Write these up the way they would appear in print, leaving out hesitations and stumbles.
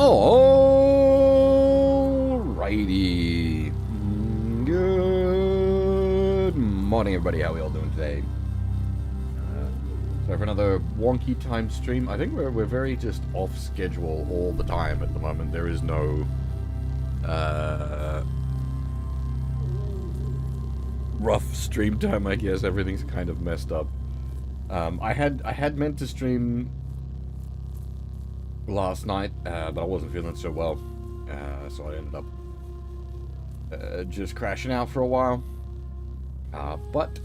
Alrighty. Good morning, everybody. How we all doing today? So for another wonky time stream, I think we're very just off schedule all the time at the moment. There is no rough stream time, I guess. Everything's kind of messed up. I had meant to stream last night, but I wasn't feeling so well, so I ended up just crashing out for a while. But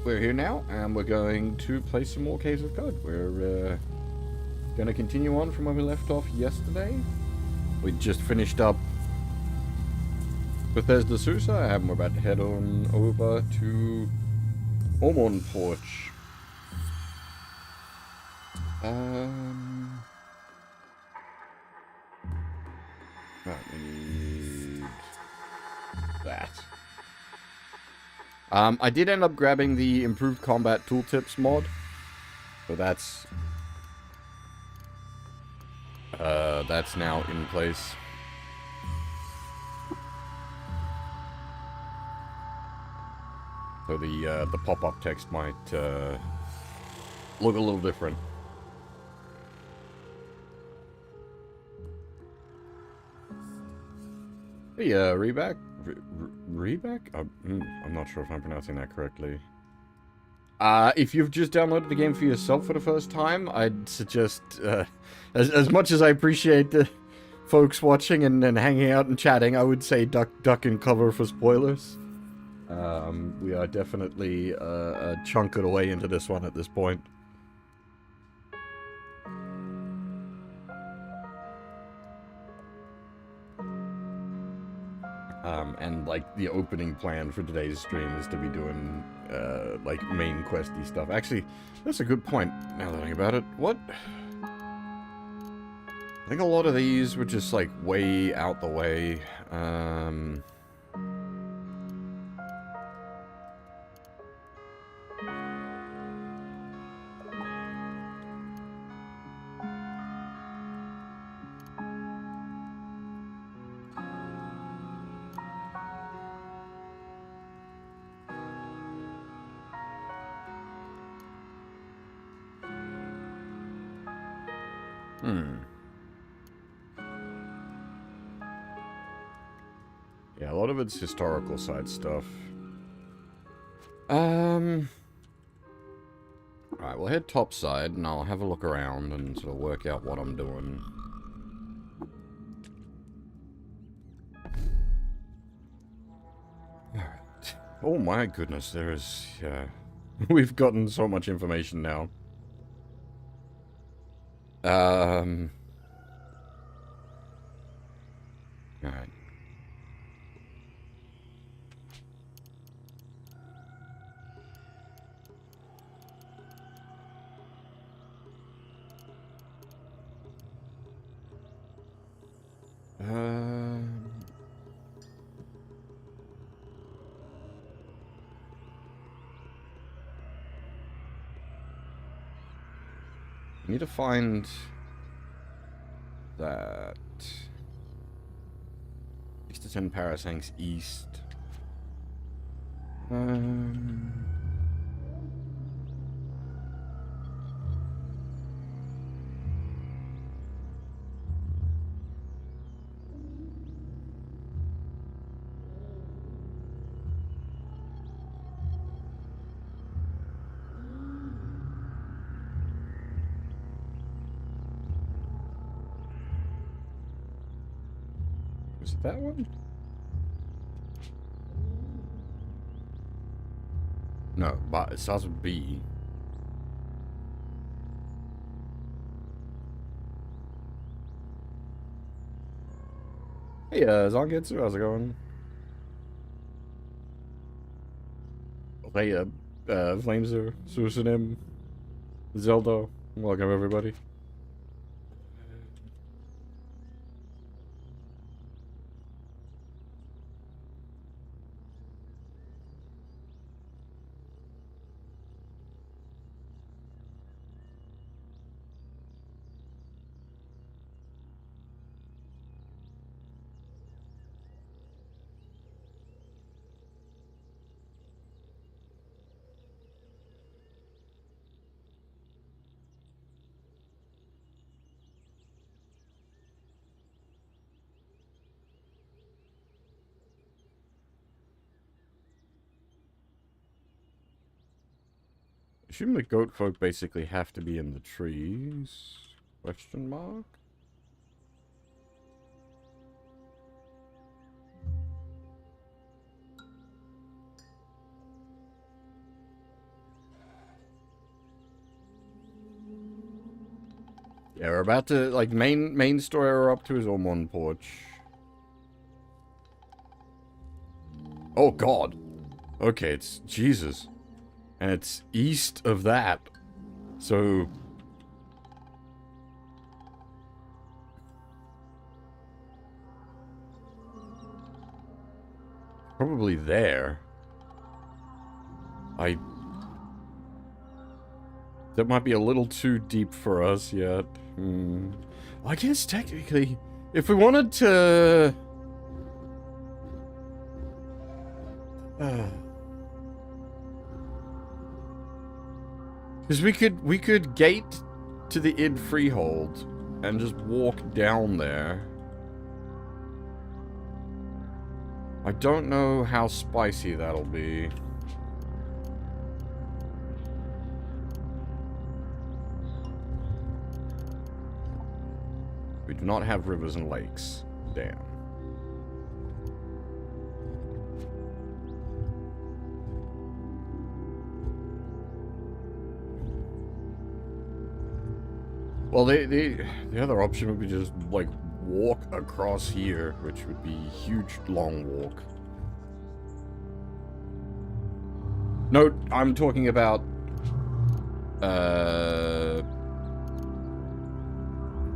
we're here now, and we're going to play some more Caves of God. We're going to continue on from where we left off yesterday. We just finished up Bethesda Susa, and we're about to head on over to Omonporch. Right, we need that. I did end up grabbing the improved combat tooltips mod, so that's now in place. So the pop-up text might look a little different. Hey, Reback? Reback? I'm not sure if I'm pronouncing that correctly. If you've just downloaded the game for yourself for the first time, I'd suggest, as much as I appreciate the folks watching and hanging out and chatting, I would say duck and cover for spoilers. We are definitely a chunk of the way into this one at this point. And like the opening plan for today's stream is to be doing like main questy stuff. Actually, that's a good point now that I think about it. What? I think a lot of these were just like way out the way. Yeah, a lot of it's historical side stuff. Alright, we'll head topside and I'll have a look around and sort of work out what I'm doing. Alright. Oh my goodness, there's... we've gotten so much information now. Alright. I need to find that 6 to 10 parasangs east. Was it that one? No, but it starts with B. Hey, Zangetsu, how's it going? Hey, Flameser, Susanim, Zelda, welcome everybody. Assume the goat folk basically have to be in the trees? Question mark? Yeah, we're about to, like, main story we're up to is Omonporch. Oh, God. Okay, it's Jesus. And it's east of that. So... probably there. That might be a little too deep for us yet. Well, I guess technically, if we wanted to... Because we could gate to the id freehold and just walk down there. I don't know how spicy that'll be. We do not have rivers and lakes. Damn. Well, the other option would be just, like, walk across here, which would be a huge, long walk. No, I'm talking about,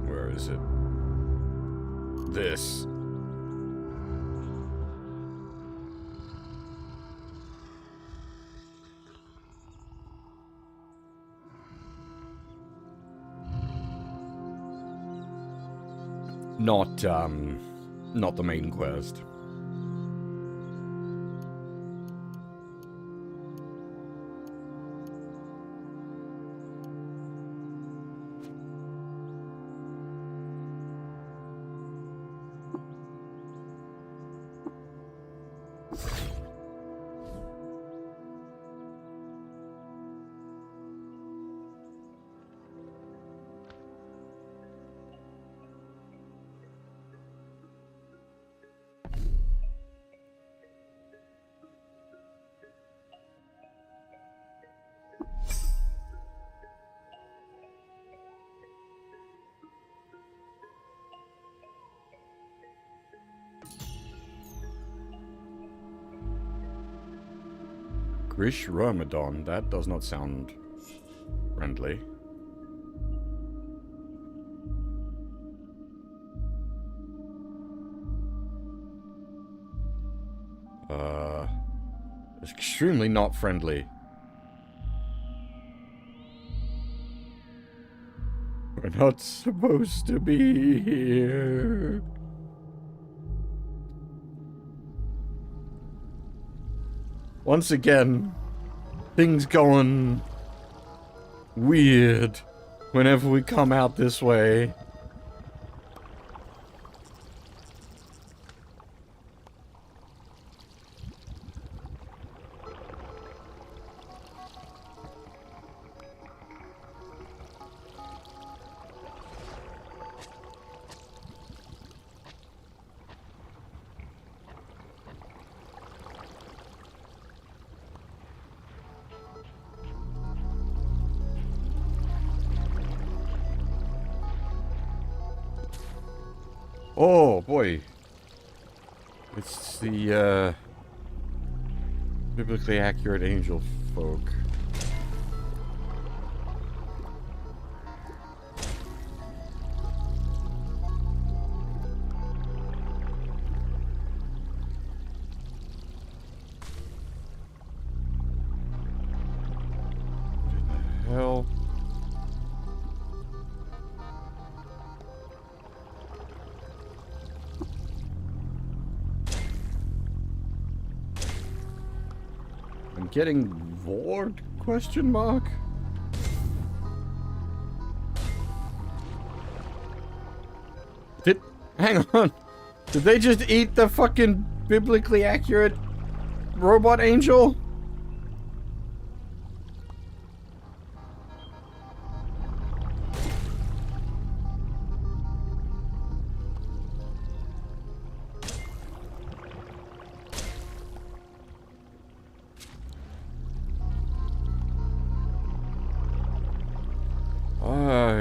where is it? This. Not the main quest. Grish Ramadan, that does not sound friendly. It's extremely not friendly. We're not supposed to be here. Once again, things going weird whenever we come out this way. Oh, boy. It's the, biblically accurate angel folk. What the hell? Getting bored? Question mark. Hang on. Did they just eat the fucking biblically accurate robot angel?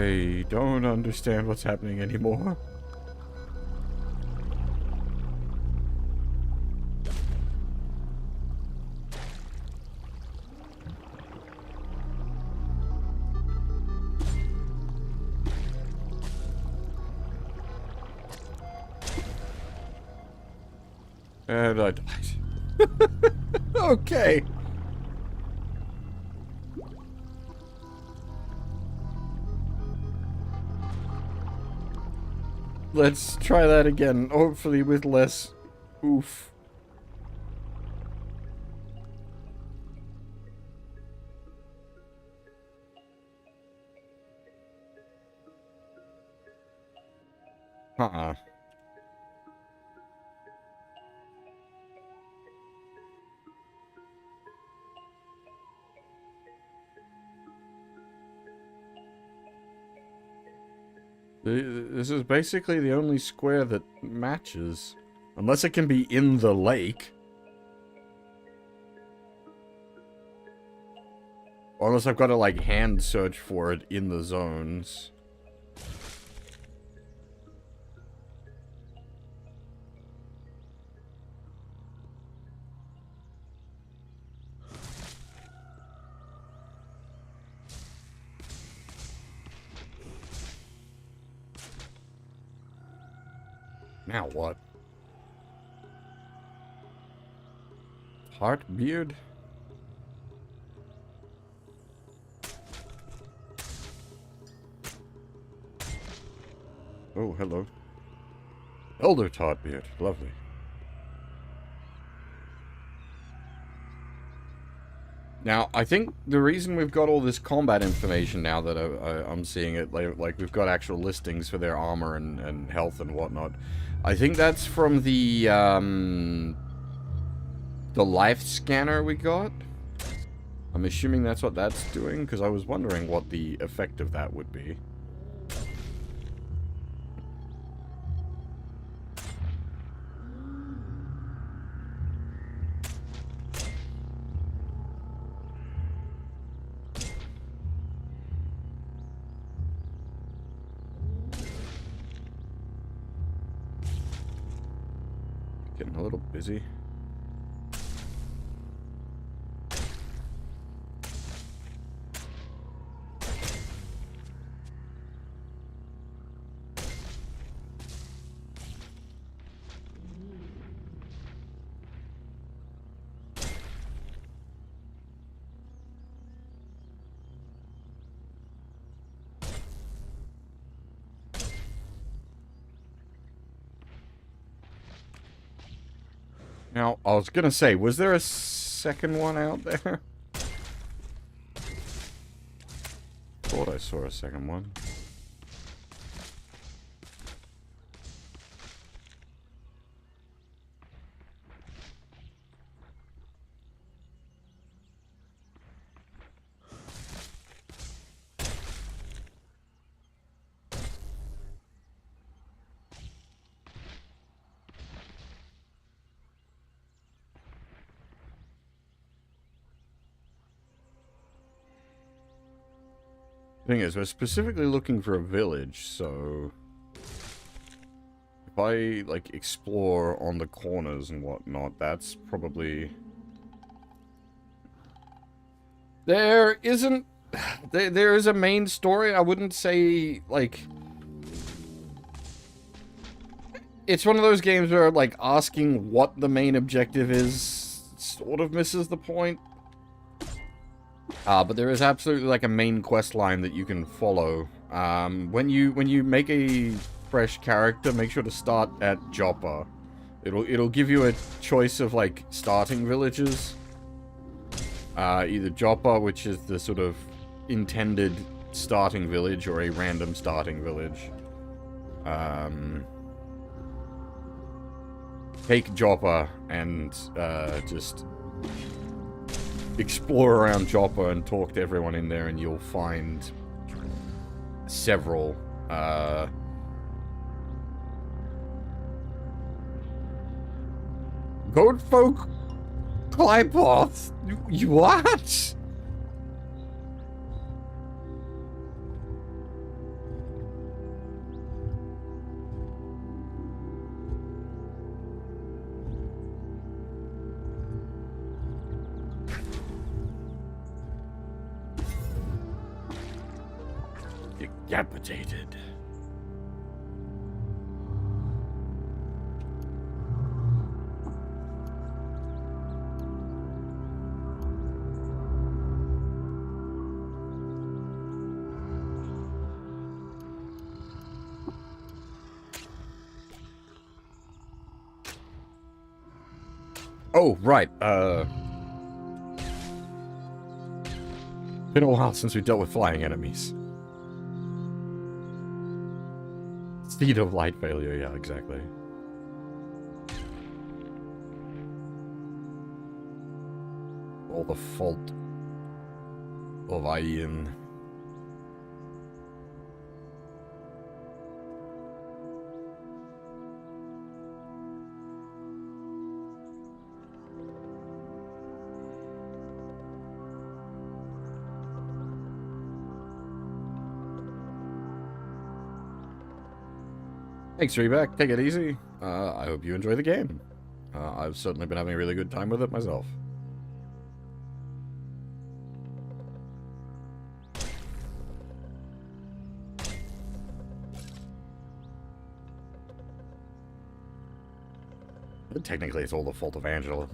I don't understand what's happening anymore. And I died. Okay. Let's try that again, hopefully with less oof. Uh-uh. This is basically the only square that matches. Unless it can be in the lake. Or unless I've got to, like, hand search for it in the zones. Now what? Heart beard? Oh, hello. Elder Tart beard. Lovely. Now, I think the reason we've got all this combat information now that I'm seeing it, like we've got actual listings for their armor and health and whatnot, I think that's from the life scanner we got. I'm assuming that's what that's doing, because I was wondering what the effect of that would be. Getting a little busy. Now, I was gonna say, was there a second one out there? Thought I saw a second one. Thing is, we're specifically looking for a village, so if I, like, explore on the corners and whatnot, that's probably... There isn't... There is a main story. I wouldn't say, like... It's one of those games where, like, asking what the main objective is sort of misses the point. But there is absolutely, like, a main quest line that you can follow. When you make a fresh character, make sure to start at Joppa. It'll give you a choice of, like, starting villages. Either Joppa, which is the sort of intended starting village, or a random starting village. Take Joppa and just explore around Joppa and talk to everyone in there, and you'll find several Goatfolk Clypoth. What? Decapitated. Oh, right, been a while since we dealt with flying enemies. Speed of light failure, yeah, exactly. All the fault of Ian. Thanks, Reback. Take it easy. I hope you enjoy the game. I've certainly been having a really good time with it myself. But technically, it's all the fault of Angela.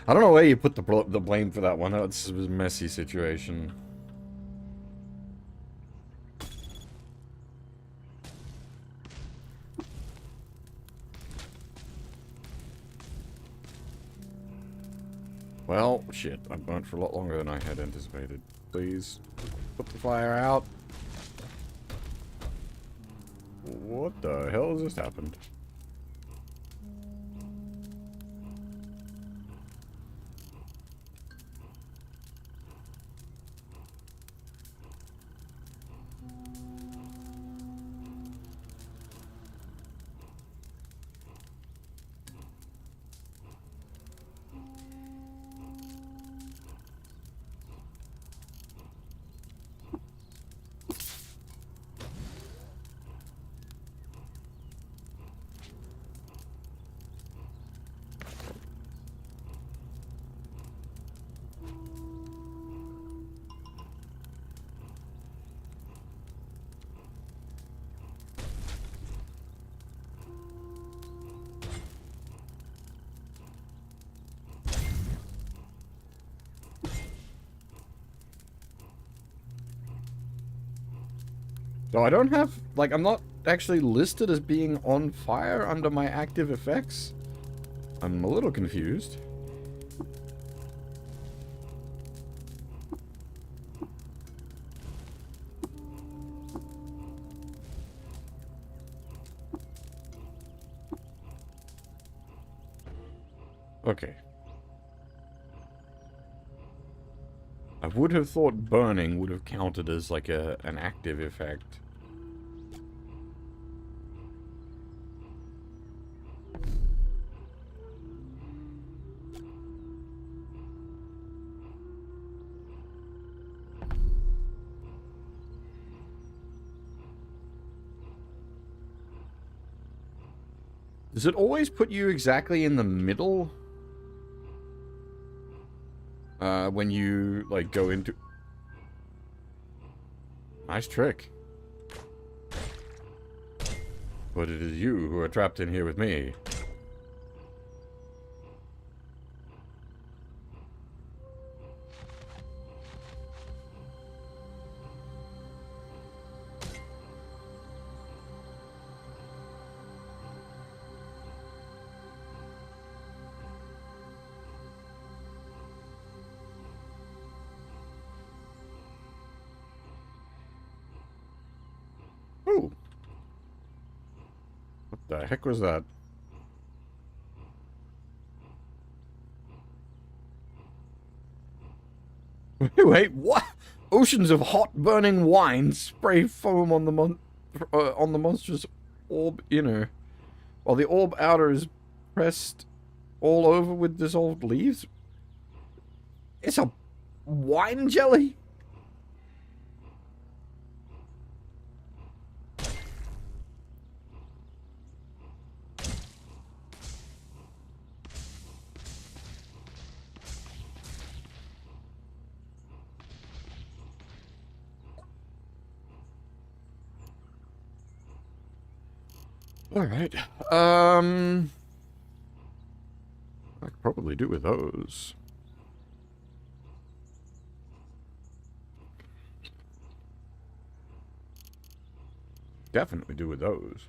I don't know where you put the blame for that one. It's a messy situation. Well, shit. I burnt for a lot longer than I had anticipated. Please, put the fire out. What the hell has just happened? So I don't have, like, I'm not actually listed as being on fire under my active effects. I'm a little confused. Okay. I would have thought burning would have counted as, like, an active effect. Does it always put you exactly in the middle? When you, like, go into... Nice trick. But it is you who are trapped in here with me. Ooh. What the heck was that? Wait, what? Oceans of hot burning wine spray foam on the monstrous orb inner, while the orb outer is pressed all over with dissolved leaves. It's a wine jelly? Alright. I could probably do with those. Definitely do with those.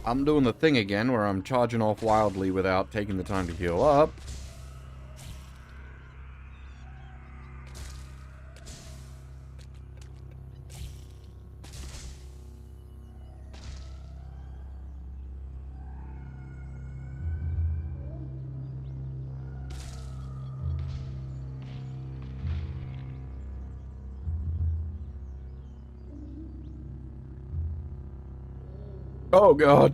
I'm doing the thing again where I'm charging off wildly without taking the time to heal up. Oh god.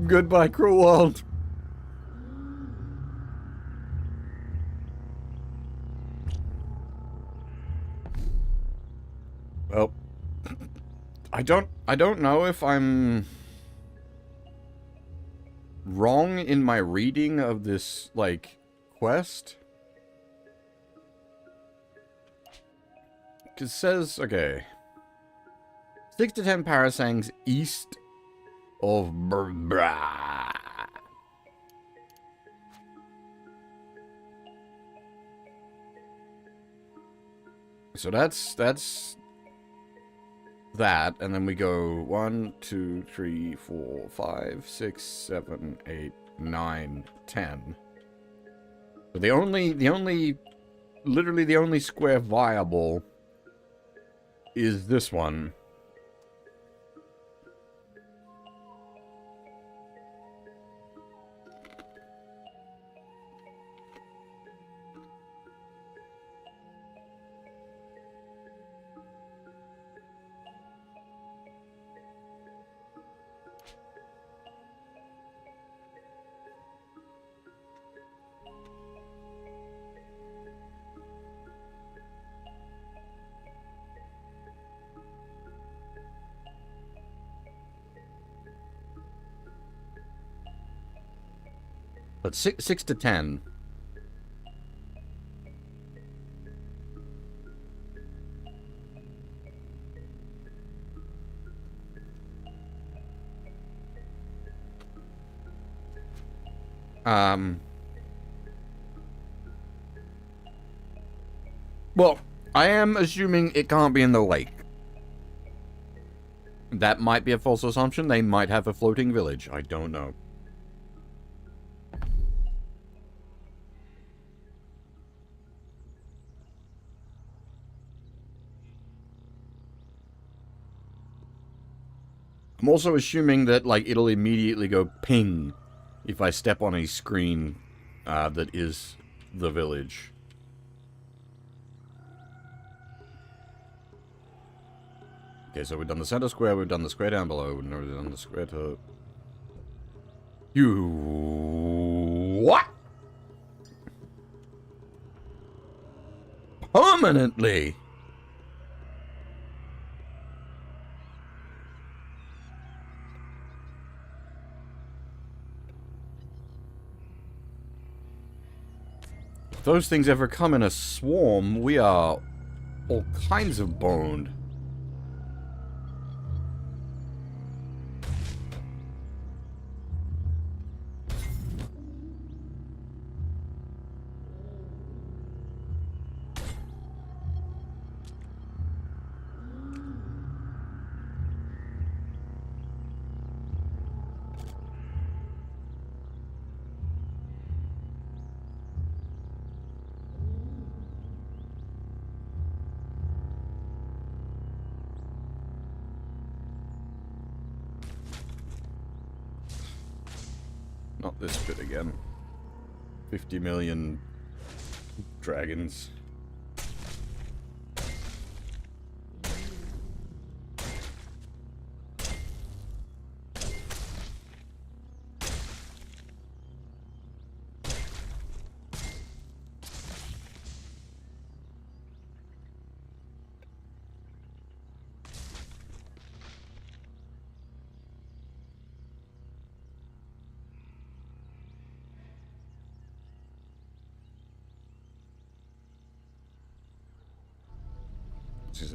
Goodbye, cruel world. Well, I don't know if I'm wrong in my reading of this, like, quest. 'Cause it says, okay, 6 to 10 parasangs east of Bra. So that's that, and then we go 1, 2, 3, 4, 5, 6, 7, 8, 9, 10. So literally the only square viable is this one. But 6 to 10. Well, I am assuming it can't be in the lake. That might be a false assumption. They might have a floating village. I don't know. I'm also assuming that, like, it'll immediately go ping if I step on a screen that is the village. Okay, so we've done the center square, we've done the square down below, we've done the square to... You... What? Permanently? If those things ever come in a swarm, we are all kinds of boned. Not this bit again. 50 million dragons.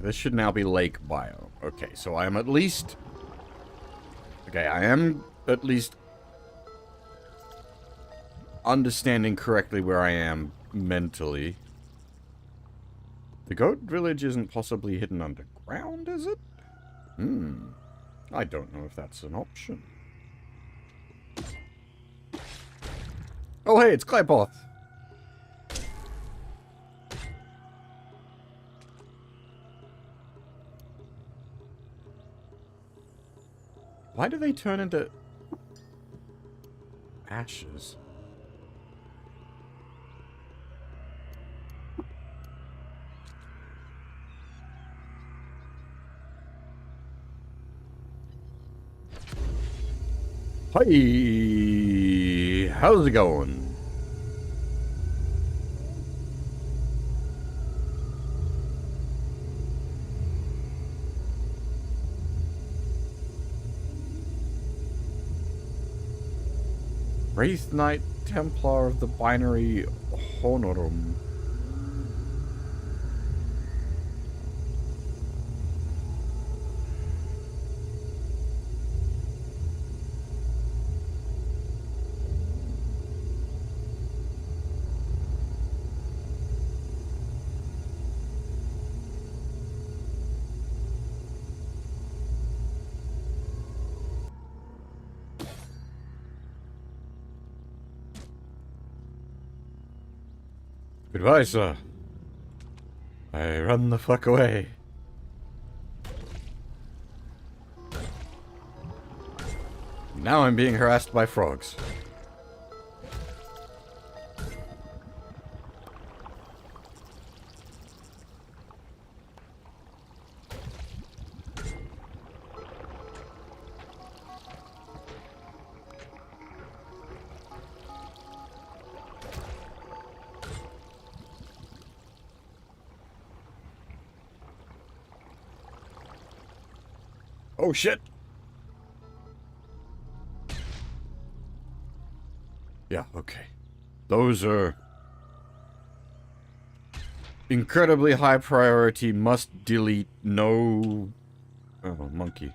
This should now be lake biome. Okay, so I am at least... Okay, I am at least understanding correctly where I am mentally. The goat village isn't possibly hidden underground, is it? I don't know if that's an option. Oh, hey, it's Claypoth! Why do they turn into ashes? Hi, how's it going? Wraith Knight Templar of the Binary Honorum. Goodbye, sir. I run the fuck away. Now I'm being harassed by frogs. Oh shit! Yeah, okay. Those are incredibly high priority, must delete, no... Oh, monkey.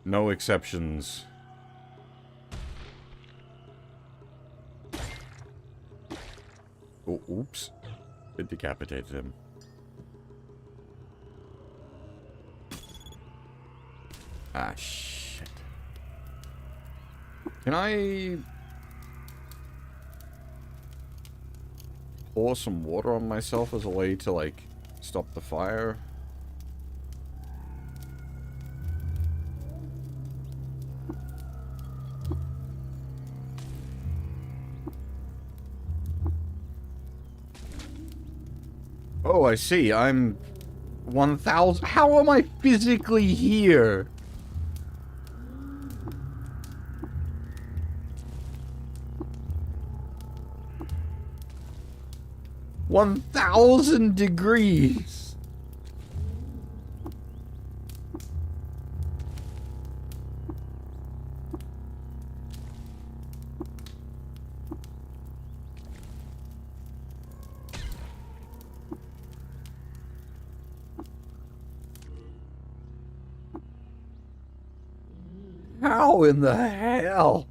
No exceptions. Oh, oops. It decapitated him. Ah, shit. Can I pour some water on myself as a way to, like, stop the fire? Oh, I see. I'm 1,000. How am I physically here? $1,000 degrees. How in the hell?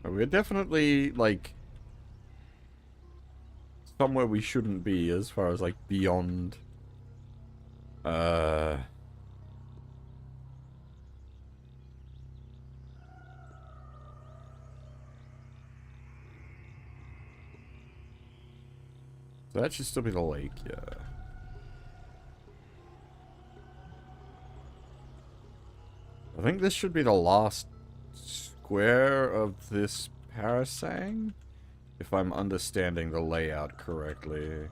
We're definitely, like, somewhere we shouldn't be as far as, like, beyond, That should still be the lake, yeah. I think this should be the last square of this parasang, if I'm understanding the layout correctly.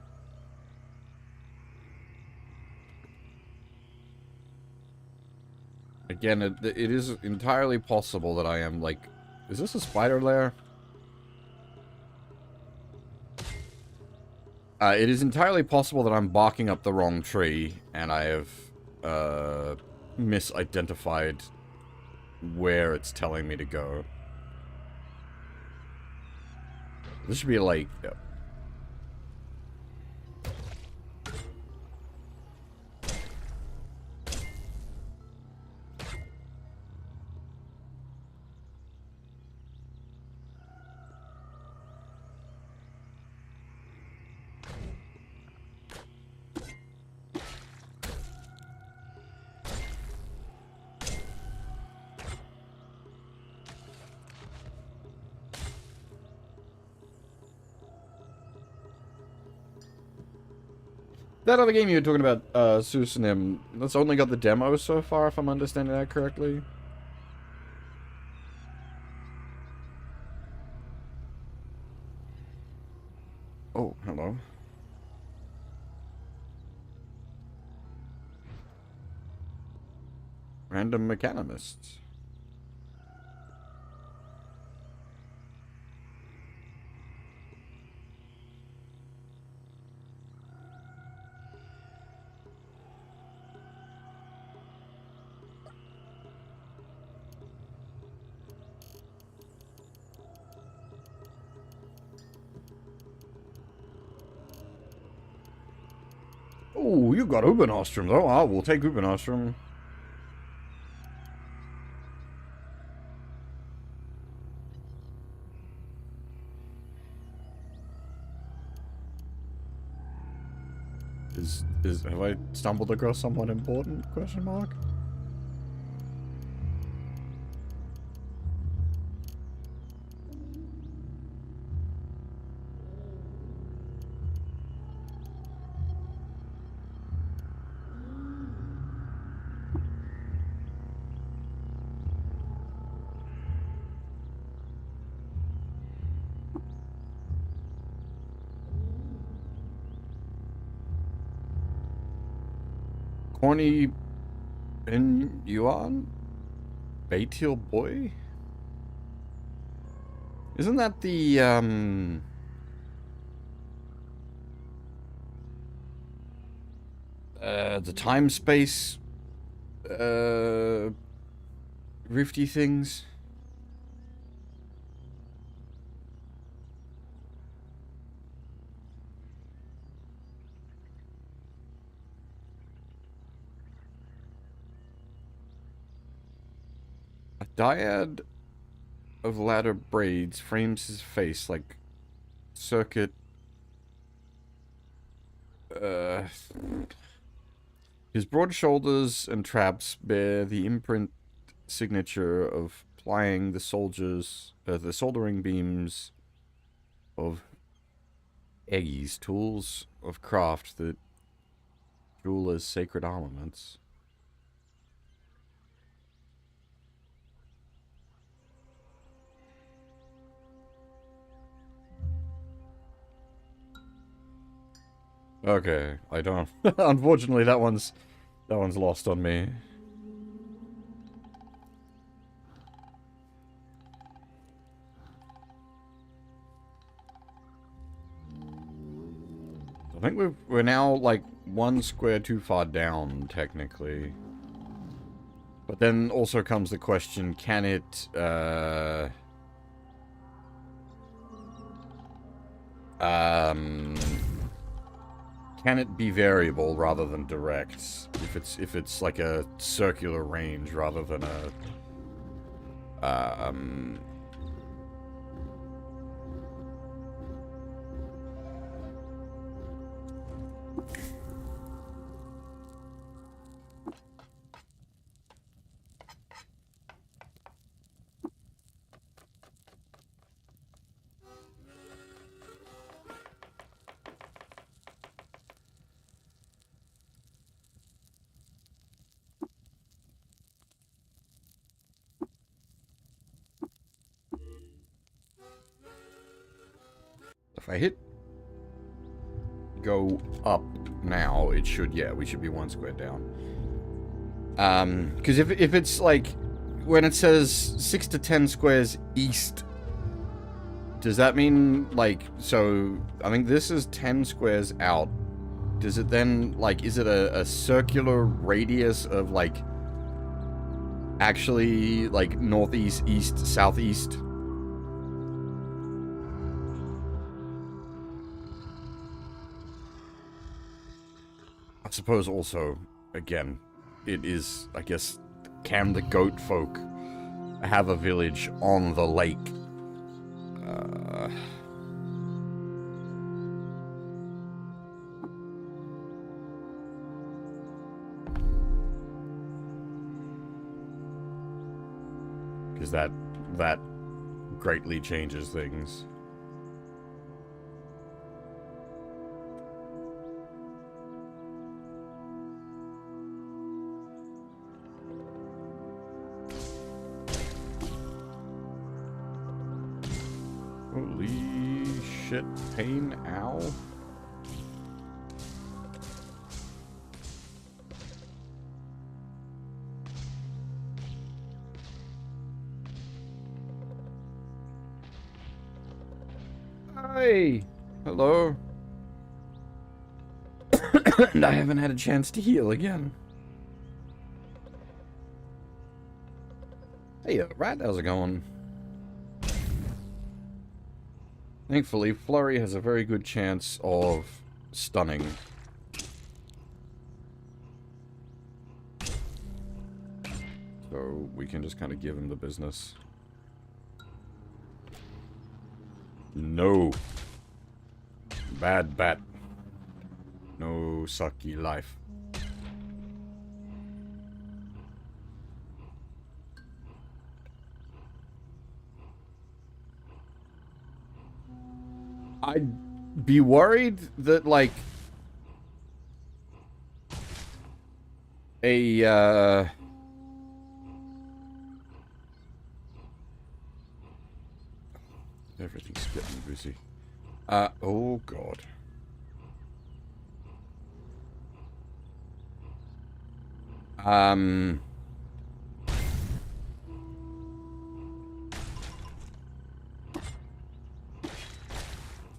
Again, it is entirely possible that I am, like... Is this a spider lair? It is entirely possible that I'm barking up the wrong tree, and I have, misidentified where it's telling me to go. This should be a lake. Yep. That other game you were talking about, Susanim, that's only got the demo so far, if I'm understanding that correctly. Oh, hello. Random mechanimists. Oh, you got Ubenostrum, though. I will take Ubenostrum. Have I stumbled across someone important? Question mark. Corny Ben Yuan? Baytil Boy? Isn't that the time-space, rifty things? A dyad of ladder braids frames his face like circuit. His broad shoulders and traps bear the imprint signature of plying the soldering beams of Eggy's tools of craft that jewelers' sacred armaments. Okay, I don't. Unfortunately, that one's lost on me. I think we're now like one square too far down, technically. But then also comes the question: can it? Can it be variable rather than direct? If it's like a circular range rather than a If I hit go up now, it should, yeah, we should be 1 square down. Because if it's like, when it says 6 to 10 squares east, does that mean, like, so, I think this is 10 squares out. Does it then, like, is it a circular radius of, like, actually, like, northeast, east, southeast? I suppose also, again, it is, I guess, can the goat folk have a village on the lake? Because that greatly changes things. Holy shit, pain, ow. Hi! Hello? And I haven't had a chance to heal again. Hey, rat, how's it going? Thankfully, Flurry has a very good chance of stunning. So we can just kind of give him the business. No. Bad bat. No sucky life. I'd be worried that, like, everything's getting busy. Oh god.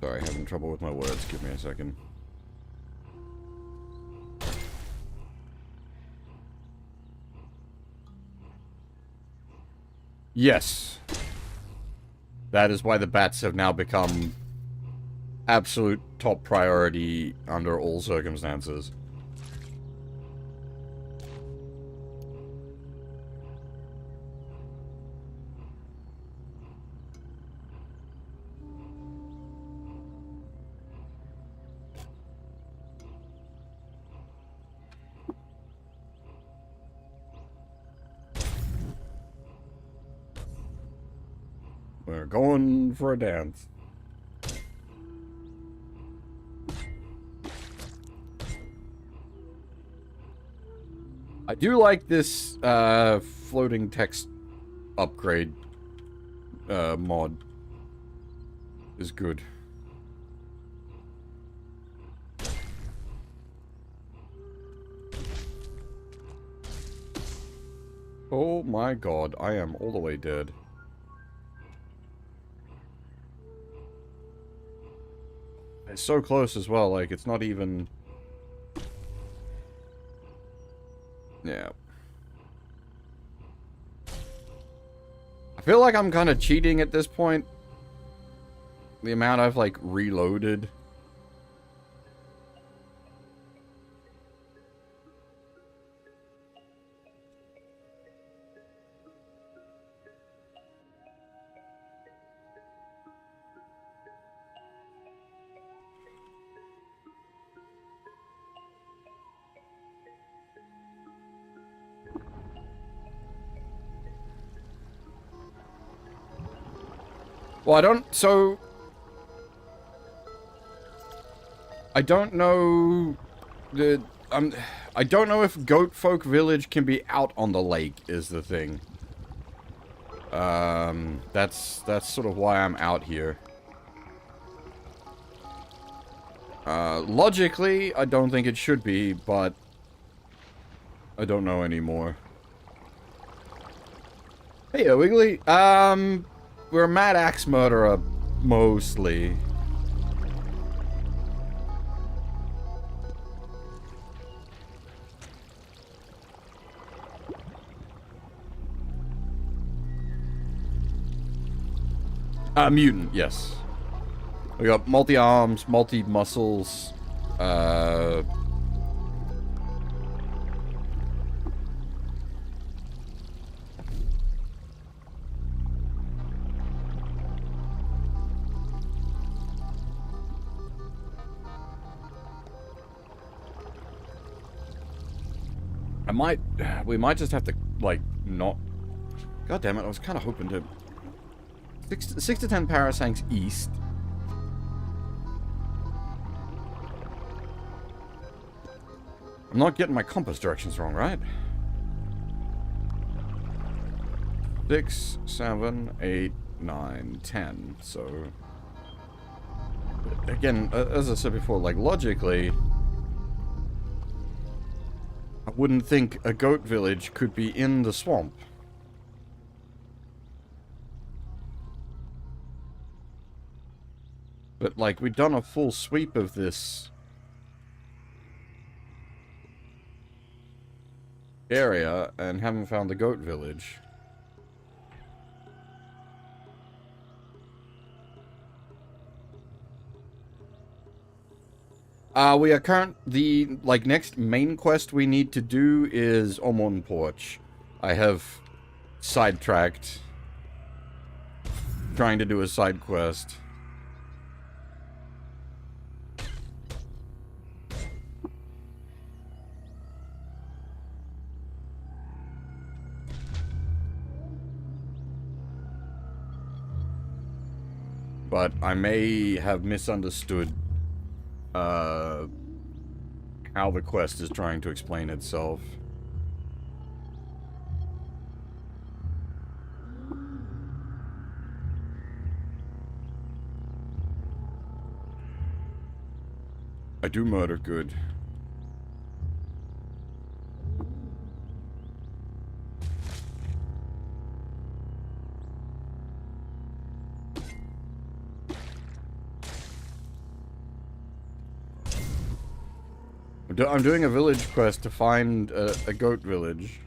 Sorry, having trouble with my words. Give me a second. Yes. That is why the bats have now become absolute top priority under all circumstances. We're going for a dance. I do like this floating text upgrade mod. Is good. Oh my god, I am all the way dead. It's so close as well, like, it's not even... Yeah. I feel like I'm kind of cheating at this point. The amount I've, like, reloaded. Well, I don't know I don't know if Goat Folk Village can be out on the lake, is the thing. That's sort of why I'm out here. Logically, I don't think it should be, but I don't know anymore. Hey, Wiggly. We're a mad axe murderer, mostly. Mutant, yes. We got multi-arms, multi-muscles, we might just have to, like, not... God damn it, I was kind of hoping to... 6 to 10 parasangs east. I'm not getting my compass directions wrong, right? 6, 7, 8, 9, 10. So... Again, as I said before, like, logically... I wouldn't think a goat village could be in the swamp. But, like, we've done a full sweep of this area and haven't found the goat village. We are the, like, next main quest we need to do is Omonporch. I have sidetracked trying to do a side quest. But I may have misunderstood how the quest is trying to explain itself. I do murder good. I'm doing a village quest to find a goat village.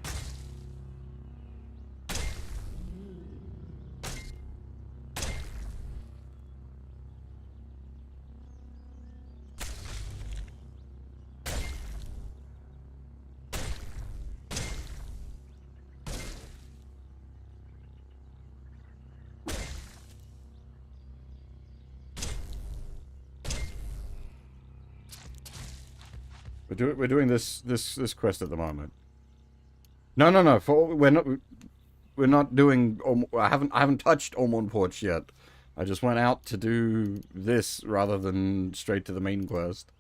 We're doing this quest at the moment. No. We're not doing. I haven't touched Omonporch yet. I just went out to do this rather than straight to the main quest.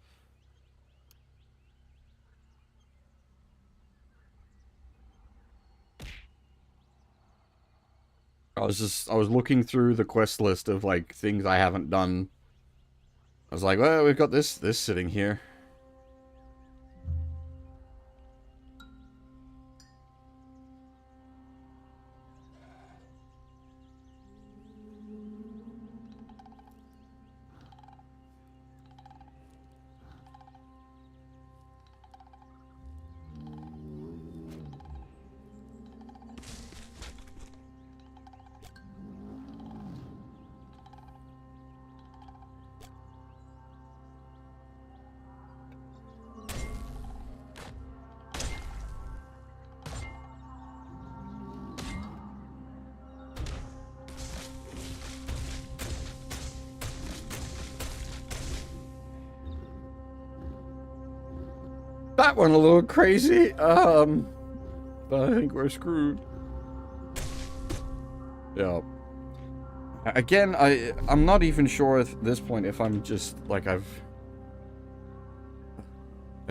I was looking through the quest list of, like, things I haven't done. I was like, well, we've got this sitting here. That one a little crazy. But I think we're screwed. Yeah. Again, I'm not even sure at this point if I'm just, like, I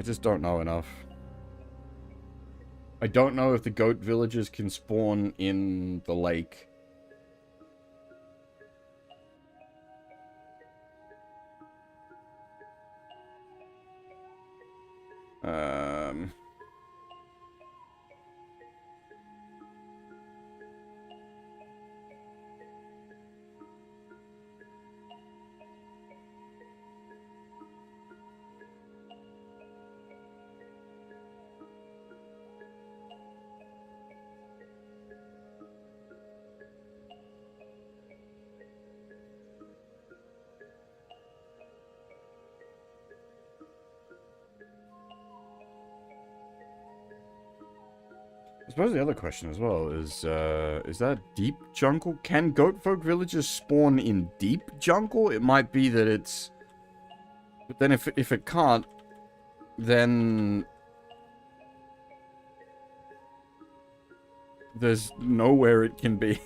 just don't know enough. I don't know if the goat villages can spawn in the lake. then. I suppose the other question as well is that deep jungle? Can goatfolk villages spawn in deep jungle? It might be that it's... But then if it can't, then... There's nowhere it can be.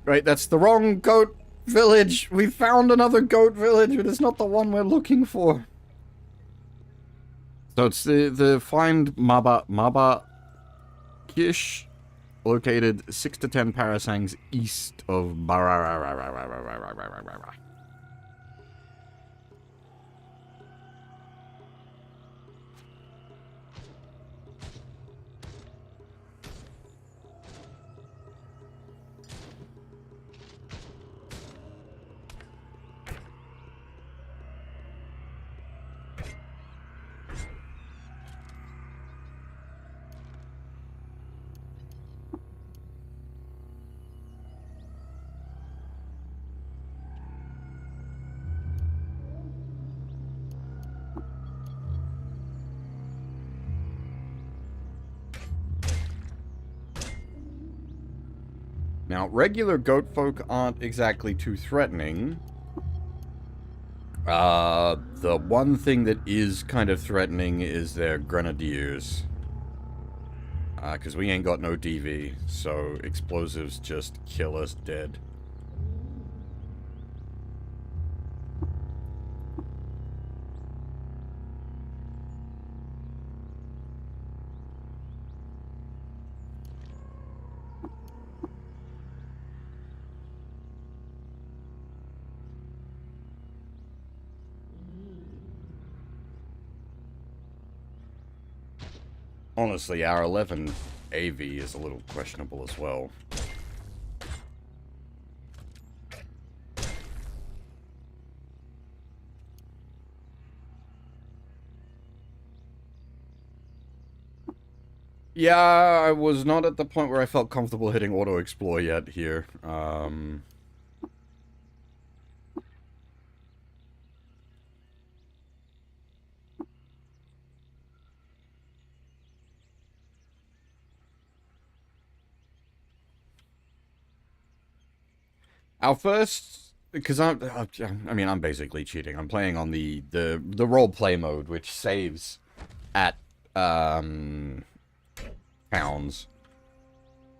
Right, that's the wrong goat village. We found another goat village, but it's not the one we're looking for. So it's the find Maba Kish, located 6 to 10 parasangs east of Barara. Now, regular goat folk aren't exactly too threatening. The one thing that is kind of threatening is their grenadiers. Because we ain't got no DV, so explosives just kill us dead. Honestly, our 11 AV is a little questionable as well. Yeah, I was not at the point where I felt comfortable hitting auto-explore yet here. Our first, because I mean, I'm basically cheating. I'm playing on the role-play mode, which saves at, pounds.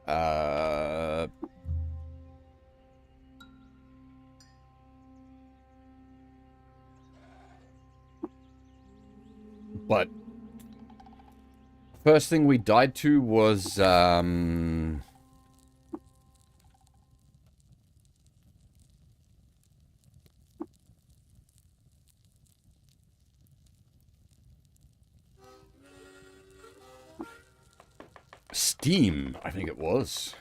But first thing we died to was, Steam, I think it was.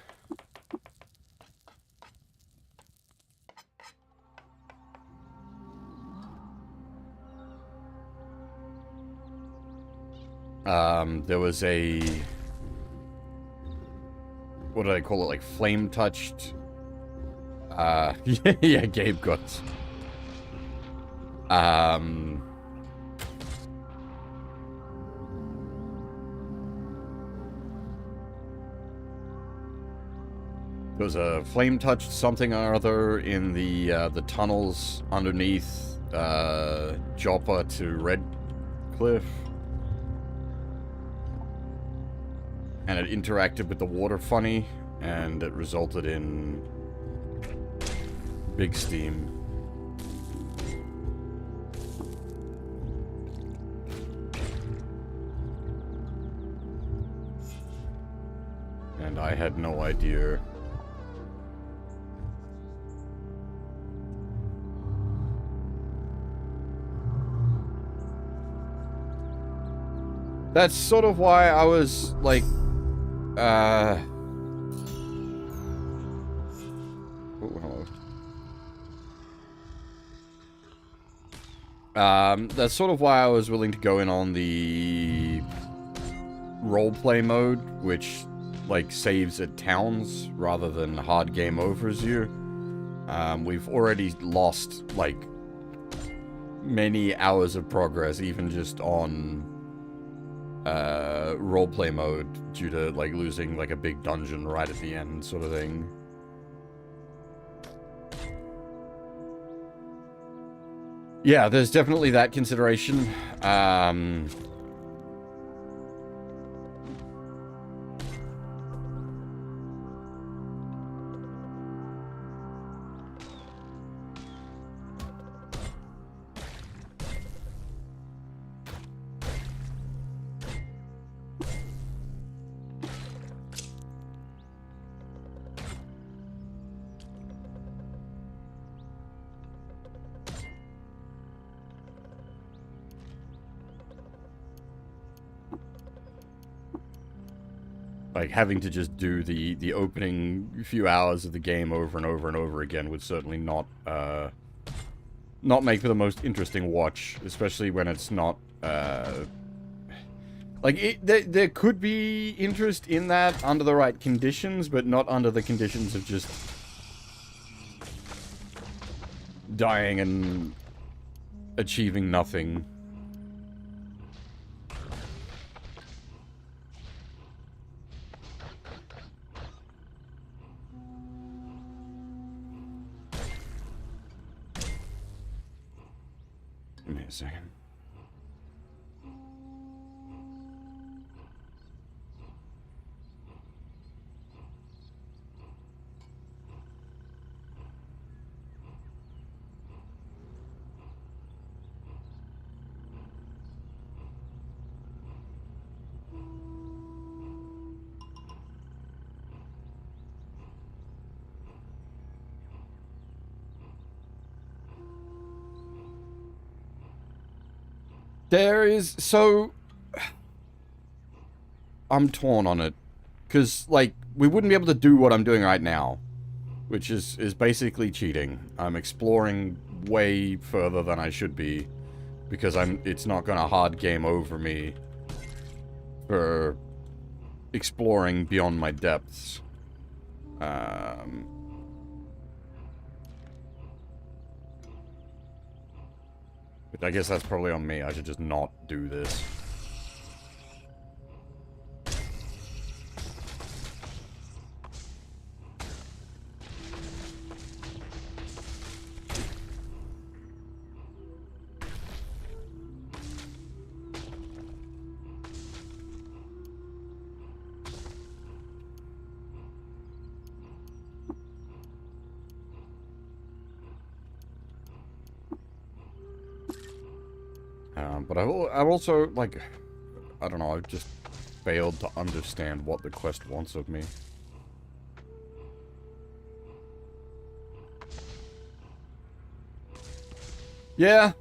There was a... What do they call it? Like, flame-touched... yeah, Gabe Guts. There was a flame-touched something or other in the tunnels underneath Joppa to Red Cliff. and it interacted with the water funny, and it resulted in big steam. And I had no idea. That's sort of why I was like, oh, hello. That's sort of why I was willing to go in on the roleplay mode, which, like, saves at towns rather than hard game overs you. We've already lost, like, many hours of progress, even just on roleplay mode, due to, like, losing, like, a big dungeon right at the end, sort of thing. Yeah, there's definitely that consideration. Like, having to just do the opening few hours of the game over and over and over again would certainly not make for the most interesting watch, especially when it's not, like, there could be interest in that under the right conditions, but not under the conditions of just dying and achieving nothing. Give me a second. There is, so, I'm torn on it, because, like, we wouldn't be able to do what I'm doing right now, which is basically cheating. I'm exploring way further than I should be, because it's not gonna hard game over me for exploring beyond my depths. But I guess that's probably on me. I should just not do this. But I've also, like, I don't know, I've just failed to understand what the quest wants of me. Yeah,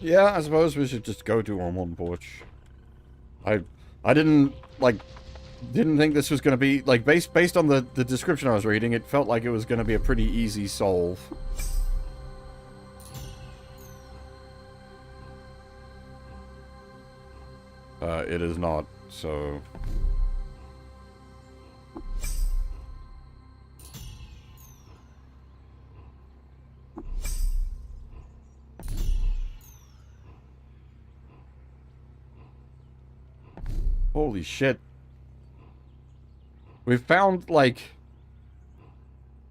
I suppose we should just go to Omonporch. I didn't think this was gonna be, like, based on the description I was reading, it felt like it was gonna be a pretty easy solve. It is not, so... Holy shit. We've found, like,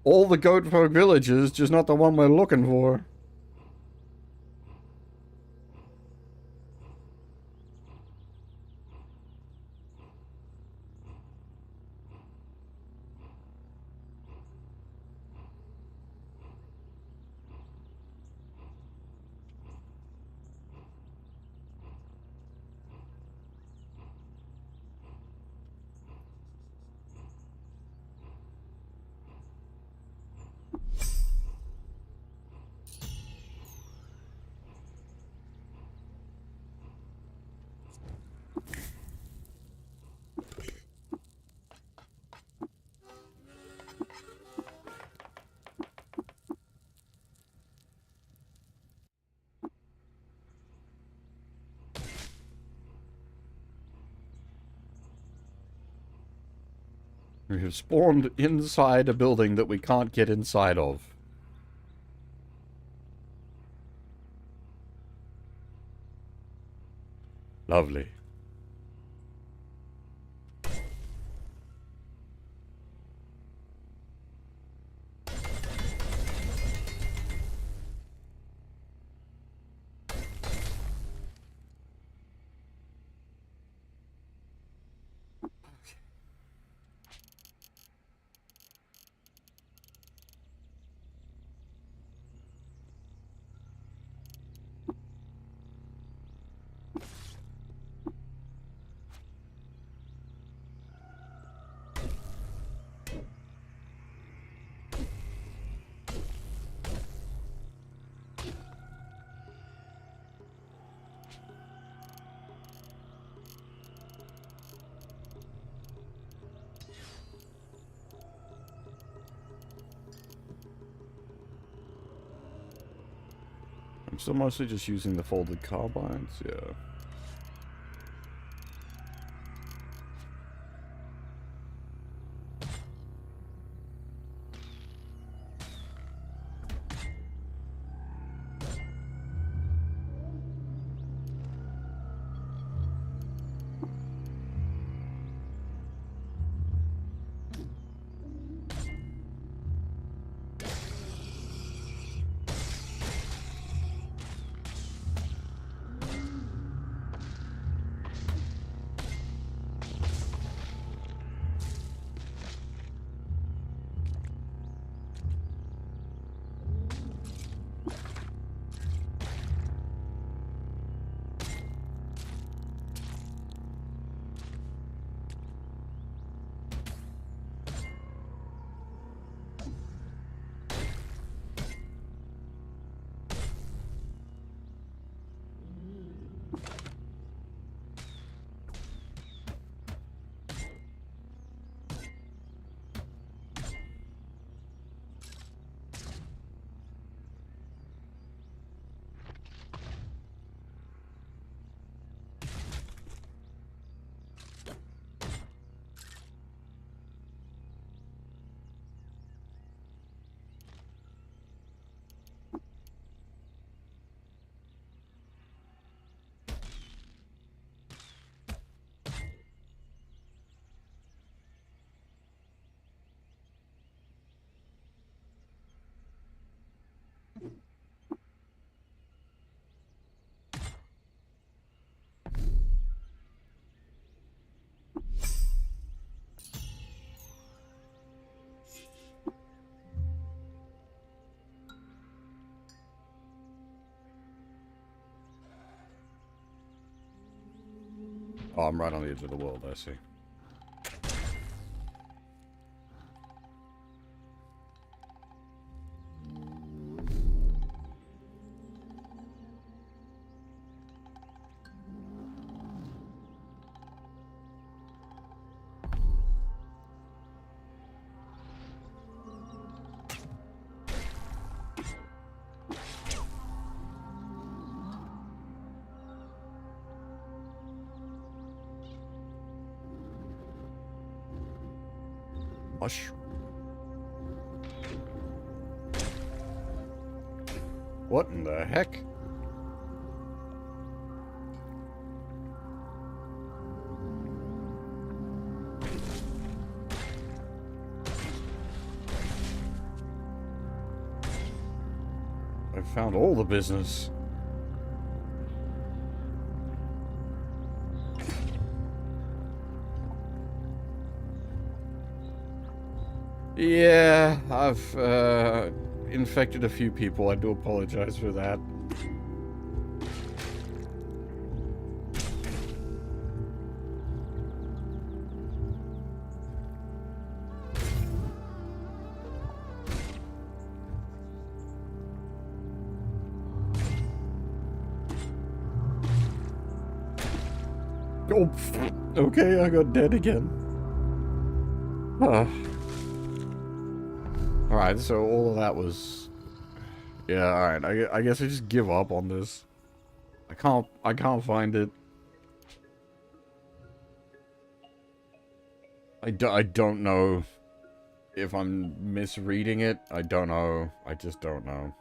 all the goat folk villages, just not the one we're looking for. We have spawned inside a building that we can't get inside of. Lovely. I'm still mostly just using the folded carbines, yeah. Oh, I'm right on the edge of the world, I see. Mush. What in the heck? I found all the business. Yeah, I've infected a few people. I do apologize for that. Oh, okay, I got dead again. Ah. Alright, so all of that was... Yeah, alright, I guess I just give up on this. I can't find it. I don't know if I'm misreading it. I don't know. I just don't know.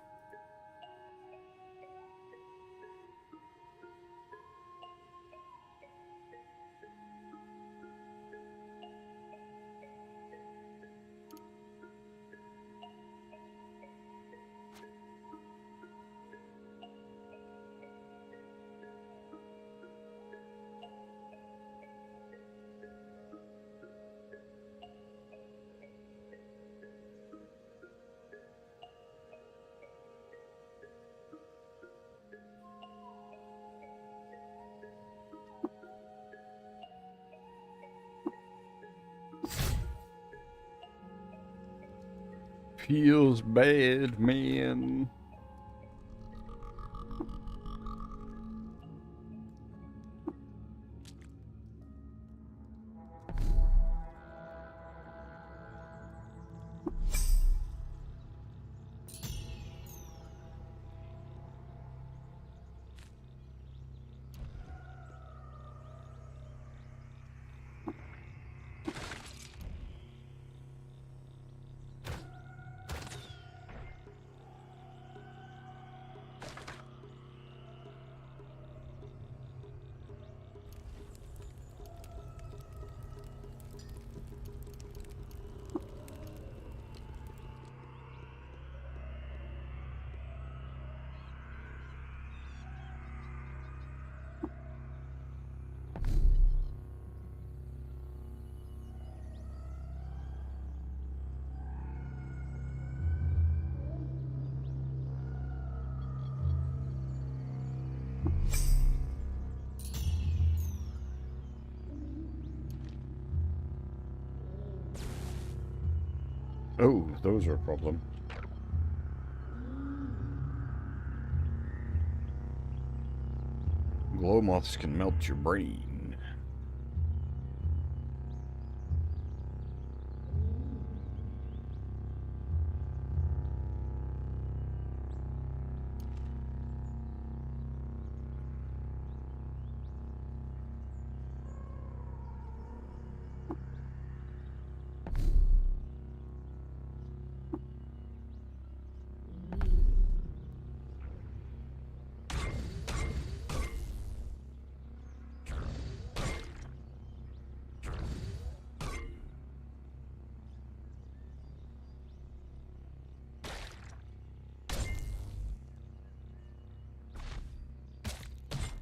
Feels bad, man. Oh, those are a problem. Glow moths can melt your brain.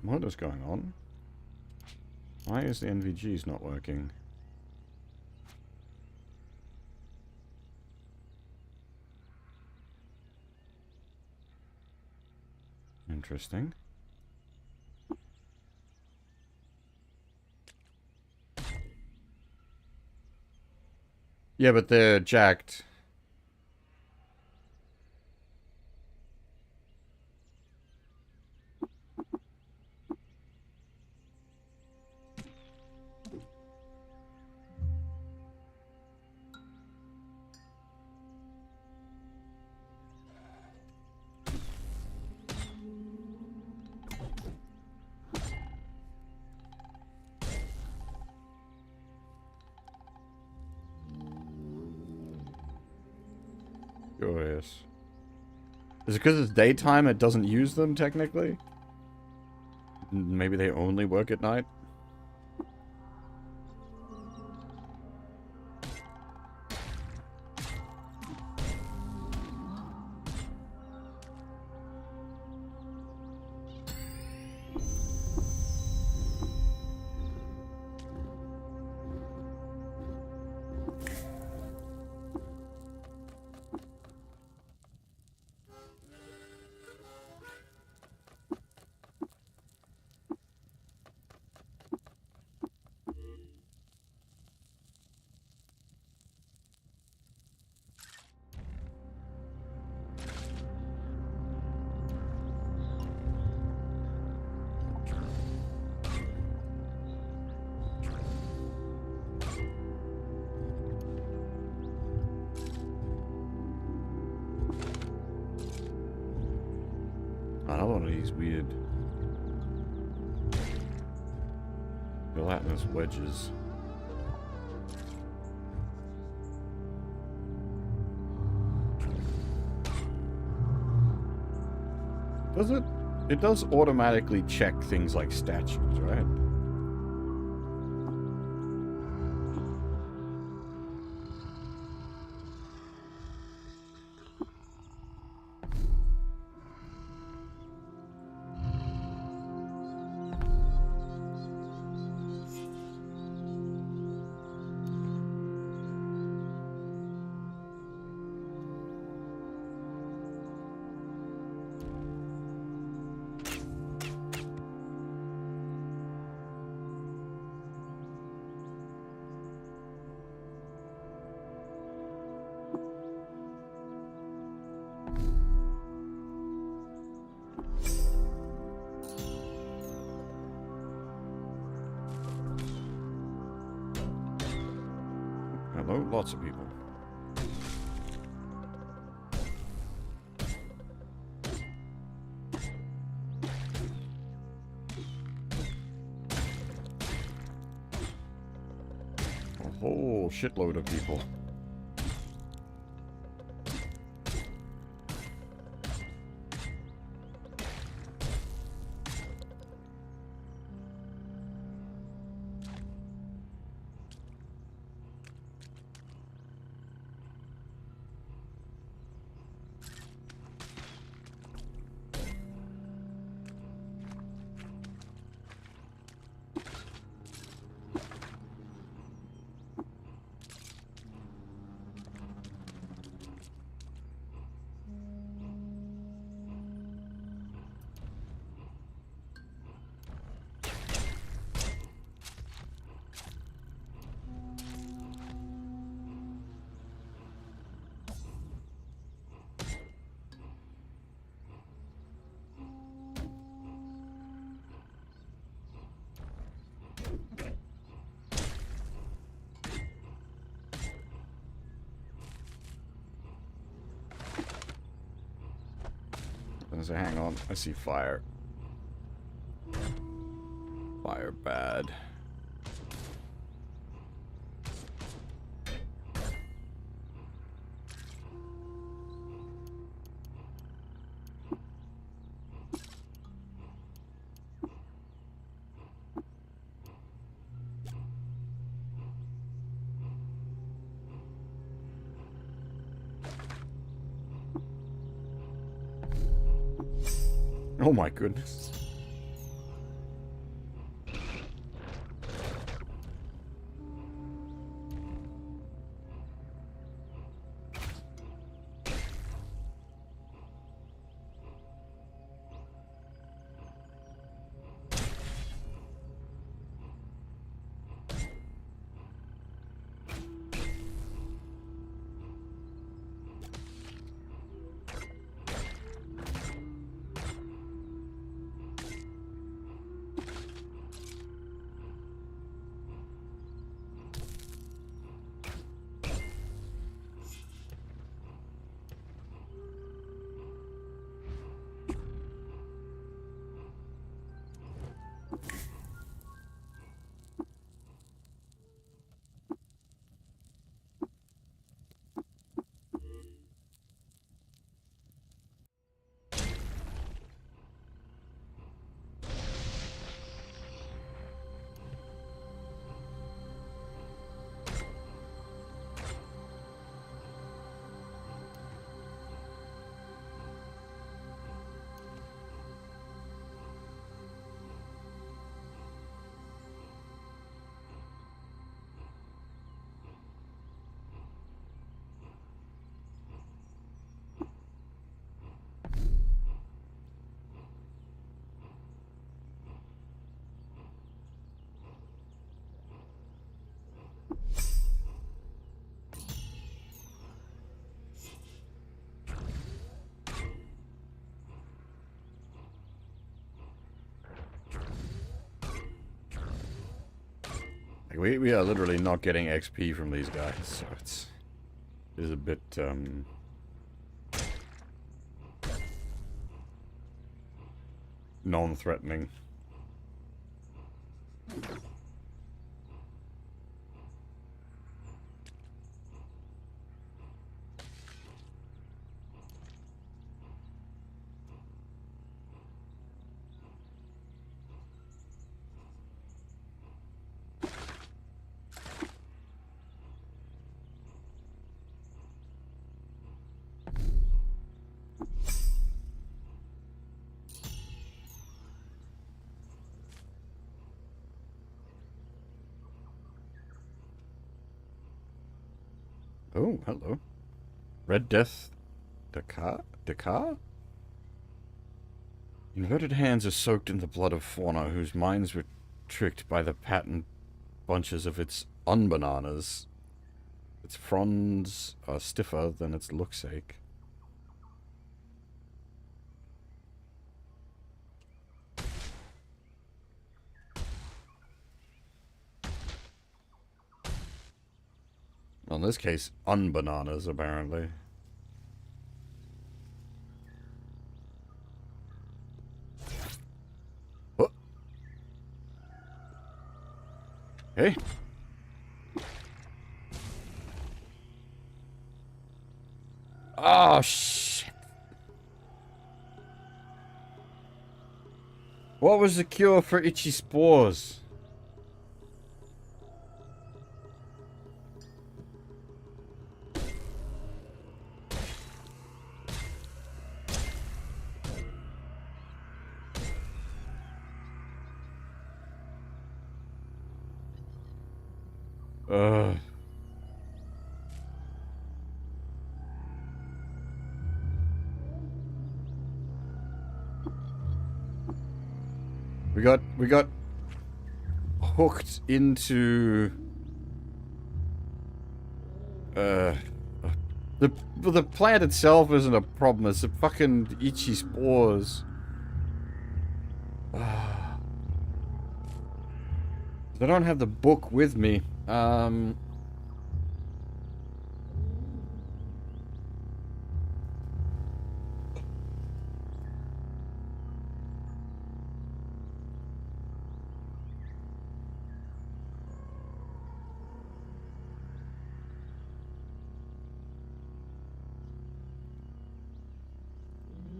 What is going on? Why is the NVGs not working? Interesting. Yeah, but they're jacked. Curious. Is it because it's daytime it doesn't use them, technically? Maybe they only work at night? Another one of these weird gelatinous wedges. Does it? It does automatically check things like statues, right? Hello, lots of people. A whole shitload of people. So hang on, I see fire. Fire bad. Oh my goodness. Like we are literally not getting XP from these guys, so it is a bit non-threatening. Oh, hello. Red Death Dakar? Inverted hands are soaked in the blood of fauna whose minds were tricked by the patent bunches of its unbananas. Its fronds are stiffer than its looksake. Well, in this case, unbananas, apparently. Oh. Hey. Oh, shit. What was the cure for itchy spores? We got hooked into the plant itself isn't a problem, it's the fucking itchy spores. I don't have the book with me.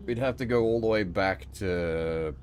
We'd have to go all the way back to...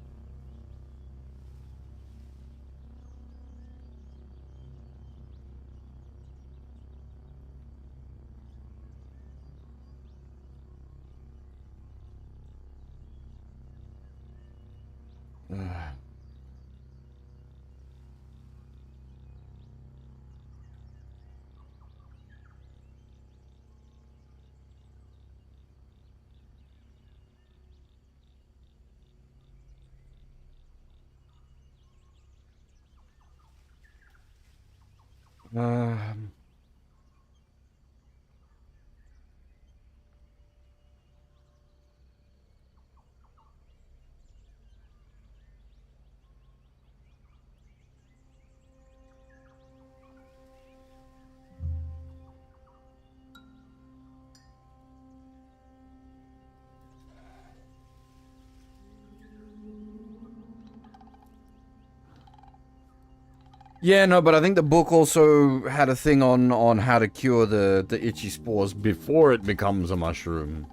Yeah, no, but I think the book also had a thing on how to cure the itchy spores before it becomes a mushroom.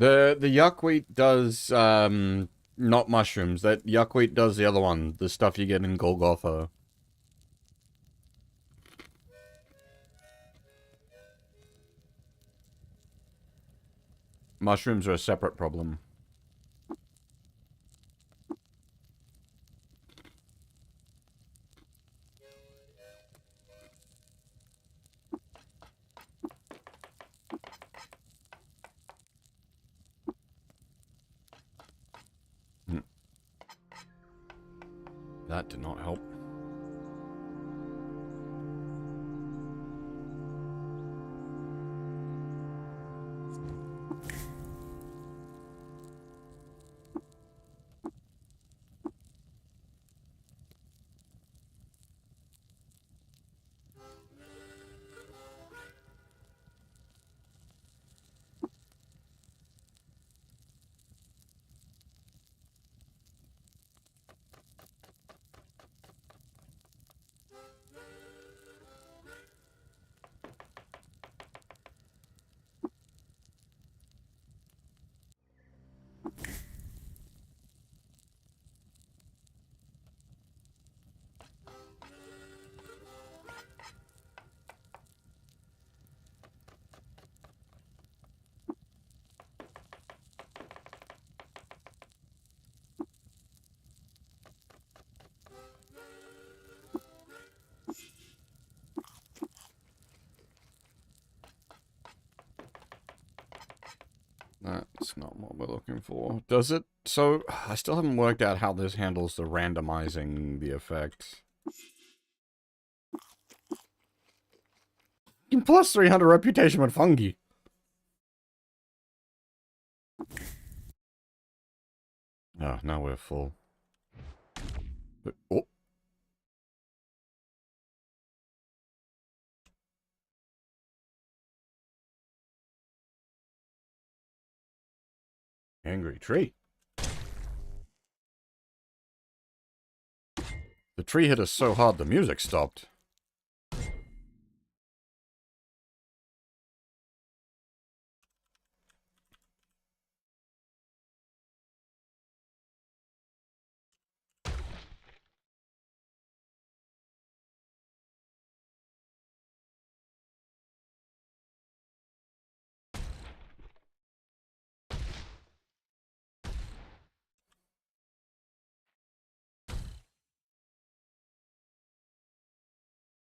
The yuckweed does, not mushrooms. That yuckweed does the other one. The stuff you get in Golgotha. Mushrooms are a separate problem. That did not help. That's not what we're looking for. Does it? So, I still haven't worked out how this handles the randomizing the effects. Plus 300 reputation with fungi. Oh, now we're full. Oh. Angry tree. The tree hit us so hard the music stopped.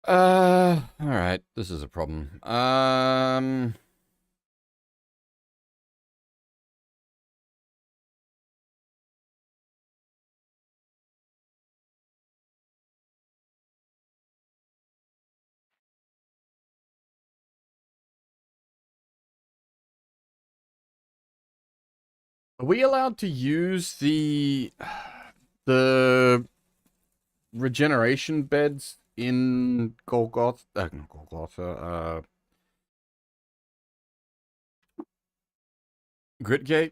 Alright, this is a problem. Are we allowed to use the regeneration beds in Golgotha? Not Golgotha, Gritgate?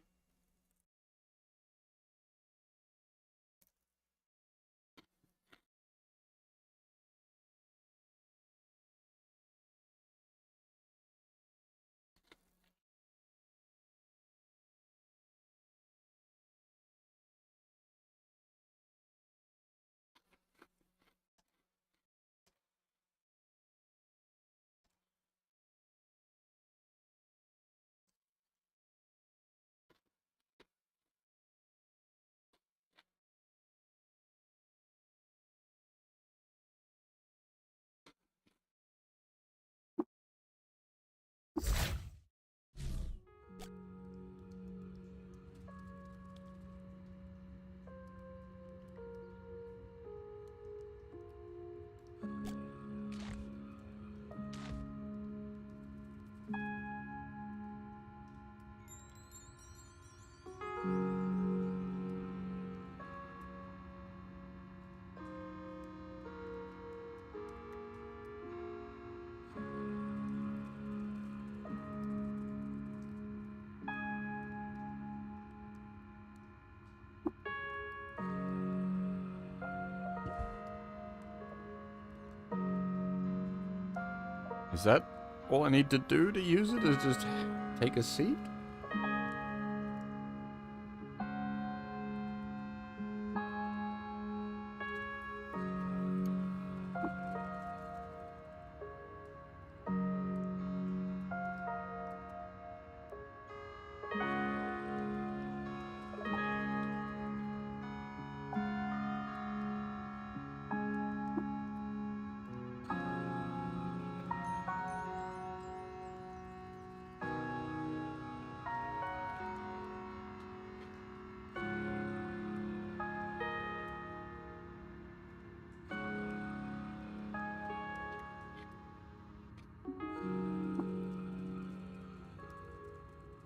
Is that all I need to do to use it? Is just take a seat?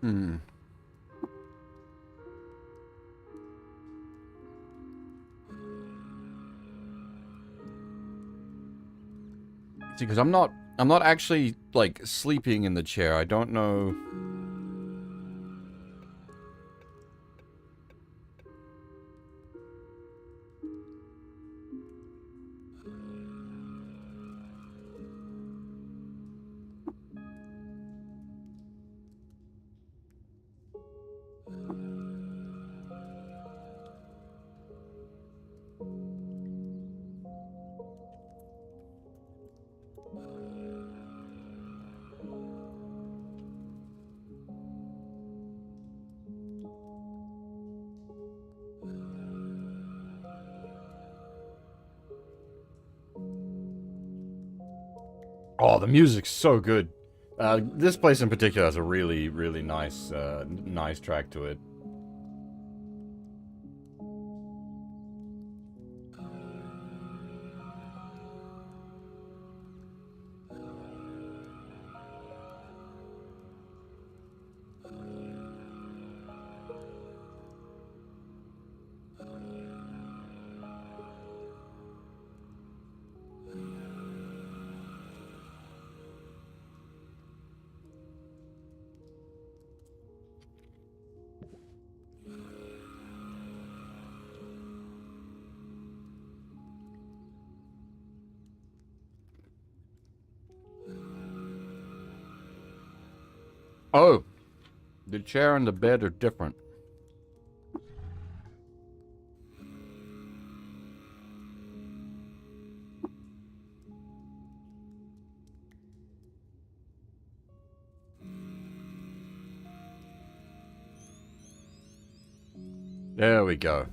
Hmm. See, because I'm not actually, like, sleeping in the chair. I don't know. Oh, the music's so good. This place in particular has a really, really nice, nice track to it. Oh, the chair and the bed are different. There we go.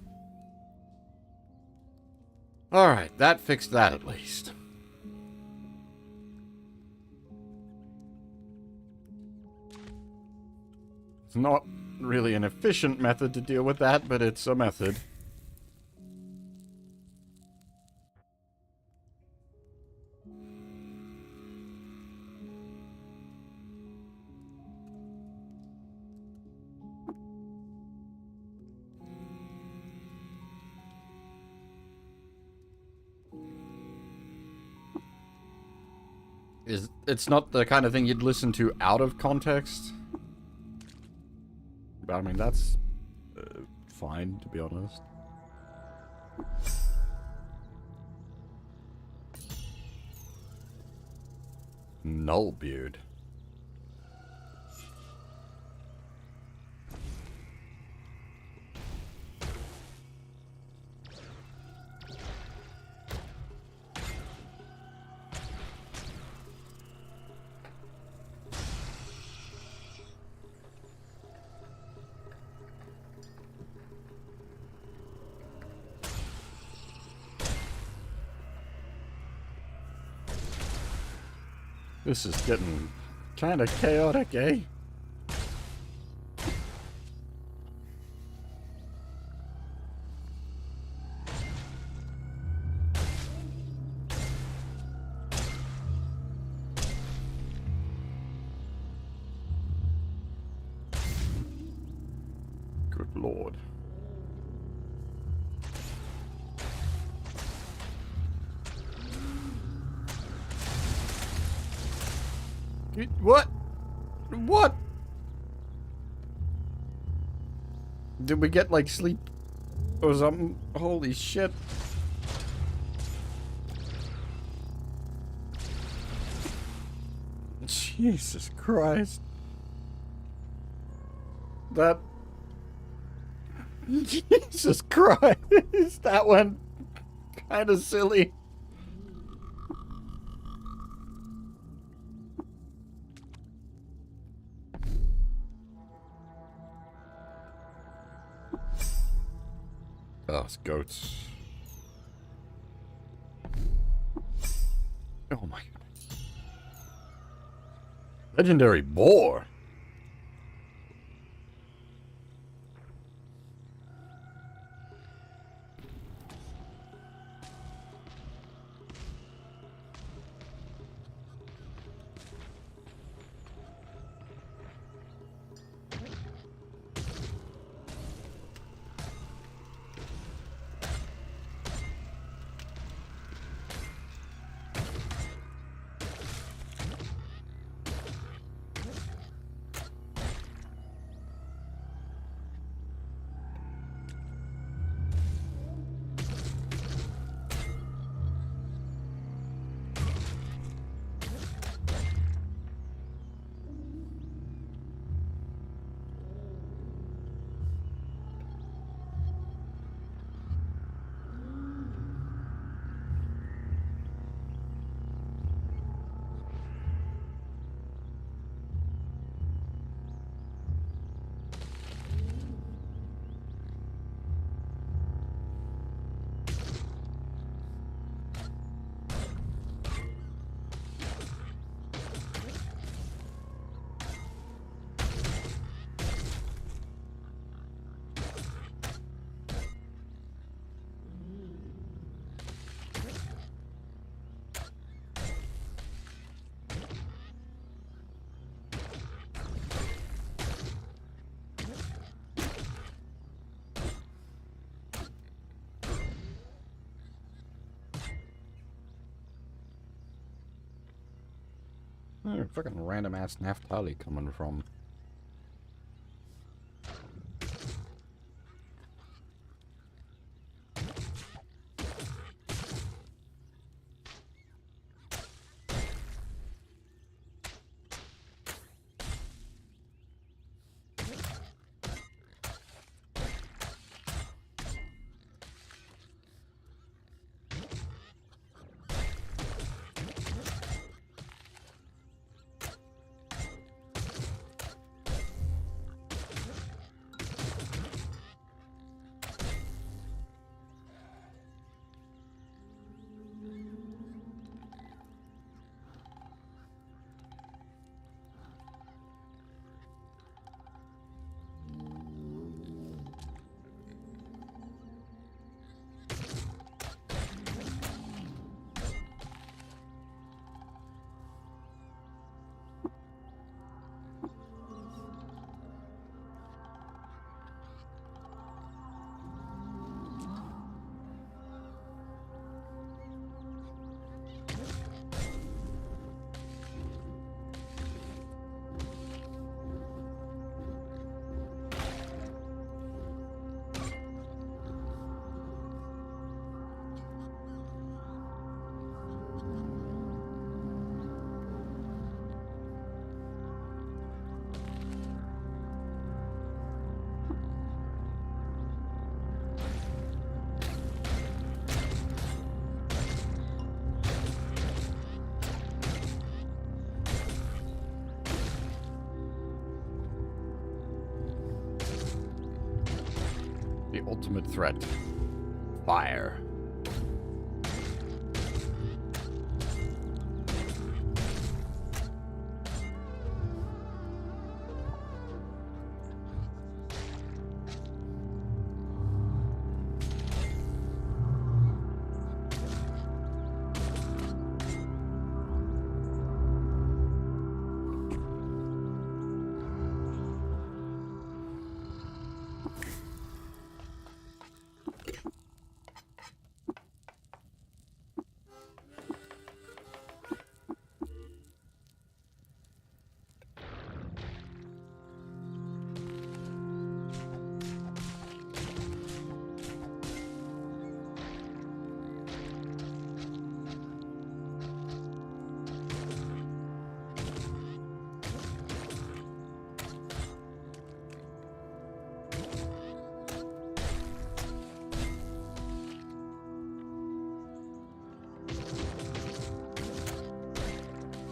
Alright, that fixed that at least. It's not really an efficient method to deal with that, but it's a method. It's not the kind of thing you'd listen to out of context. But I mean, that's fine, to be honest. Nullbeard. This is getting kind of chaotic, eh? Good lord. What? What? Did we get, like, sleep or something? Holy shit. Jesus Christ. That... Jesus Christ. That went kind of silly. Oh, it's goats. Oh my god. Legendary boar. Fucking random ass Naftali coming from. The ultimate threat. Fire.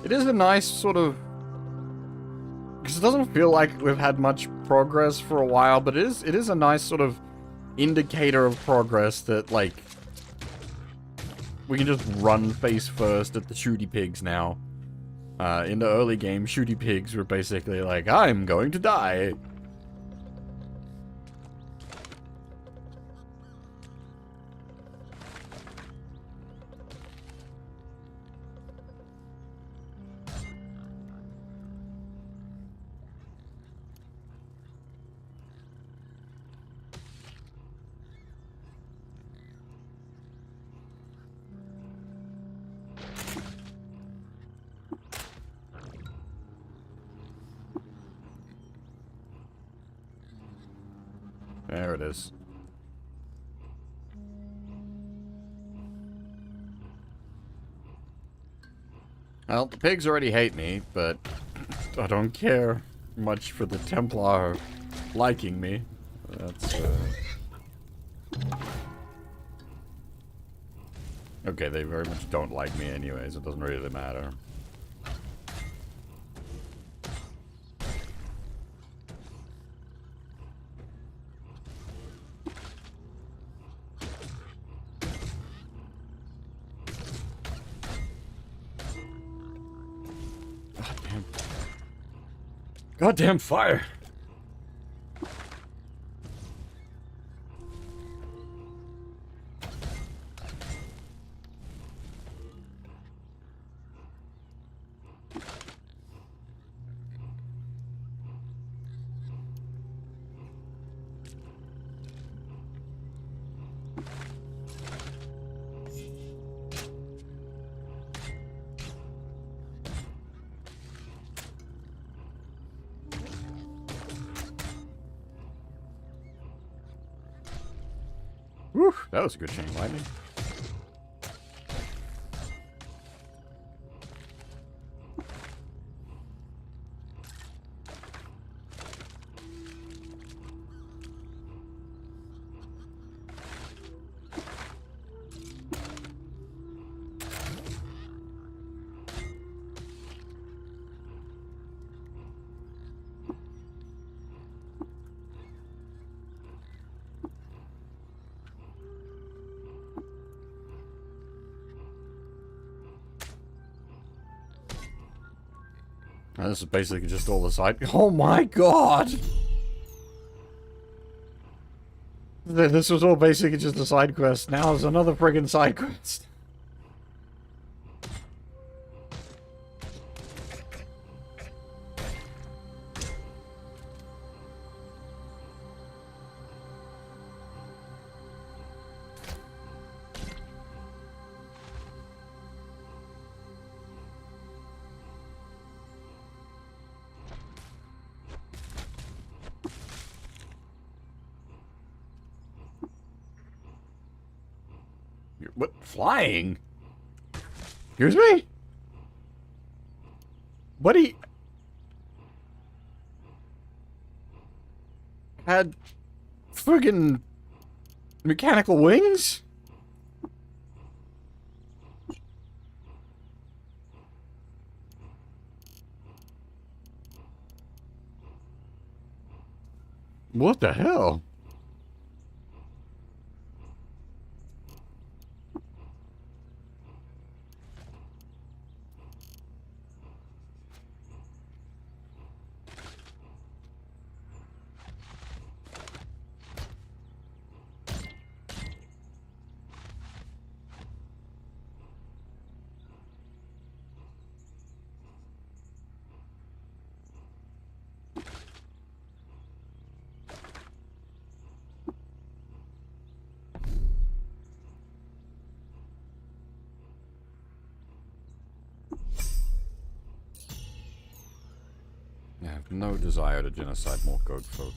It is a nice sort of... Because it doesn't feel like we've had much progress for a while, but it is a nice sort of indicator of progress that, like... We can just run face first at the shooty pigs now. In the early game, shooty pigs were basically like, I'm going to die. There it is. Well, the pigs already hate me, but I don't care much for the Templar liking me. That's, Okay, they very much don't like me anyways, it doesn't really matter. Goddamn fire! That was a good chain of lightning. And this is basically just all the side... Oh my god! This was all basically just a side quest. Now there's another friggin' side quest. What? Flying? Excuse me? Buddy had friggin' mechanical wings? What the hell? I have no desire to genocide more goat folk.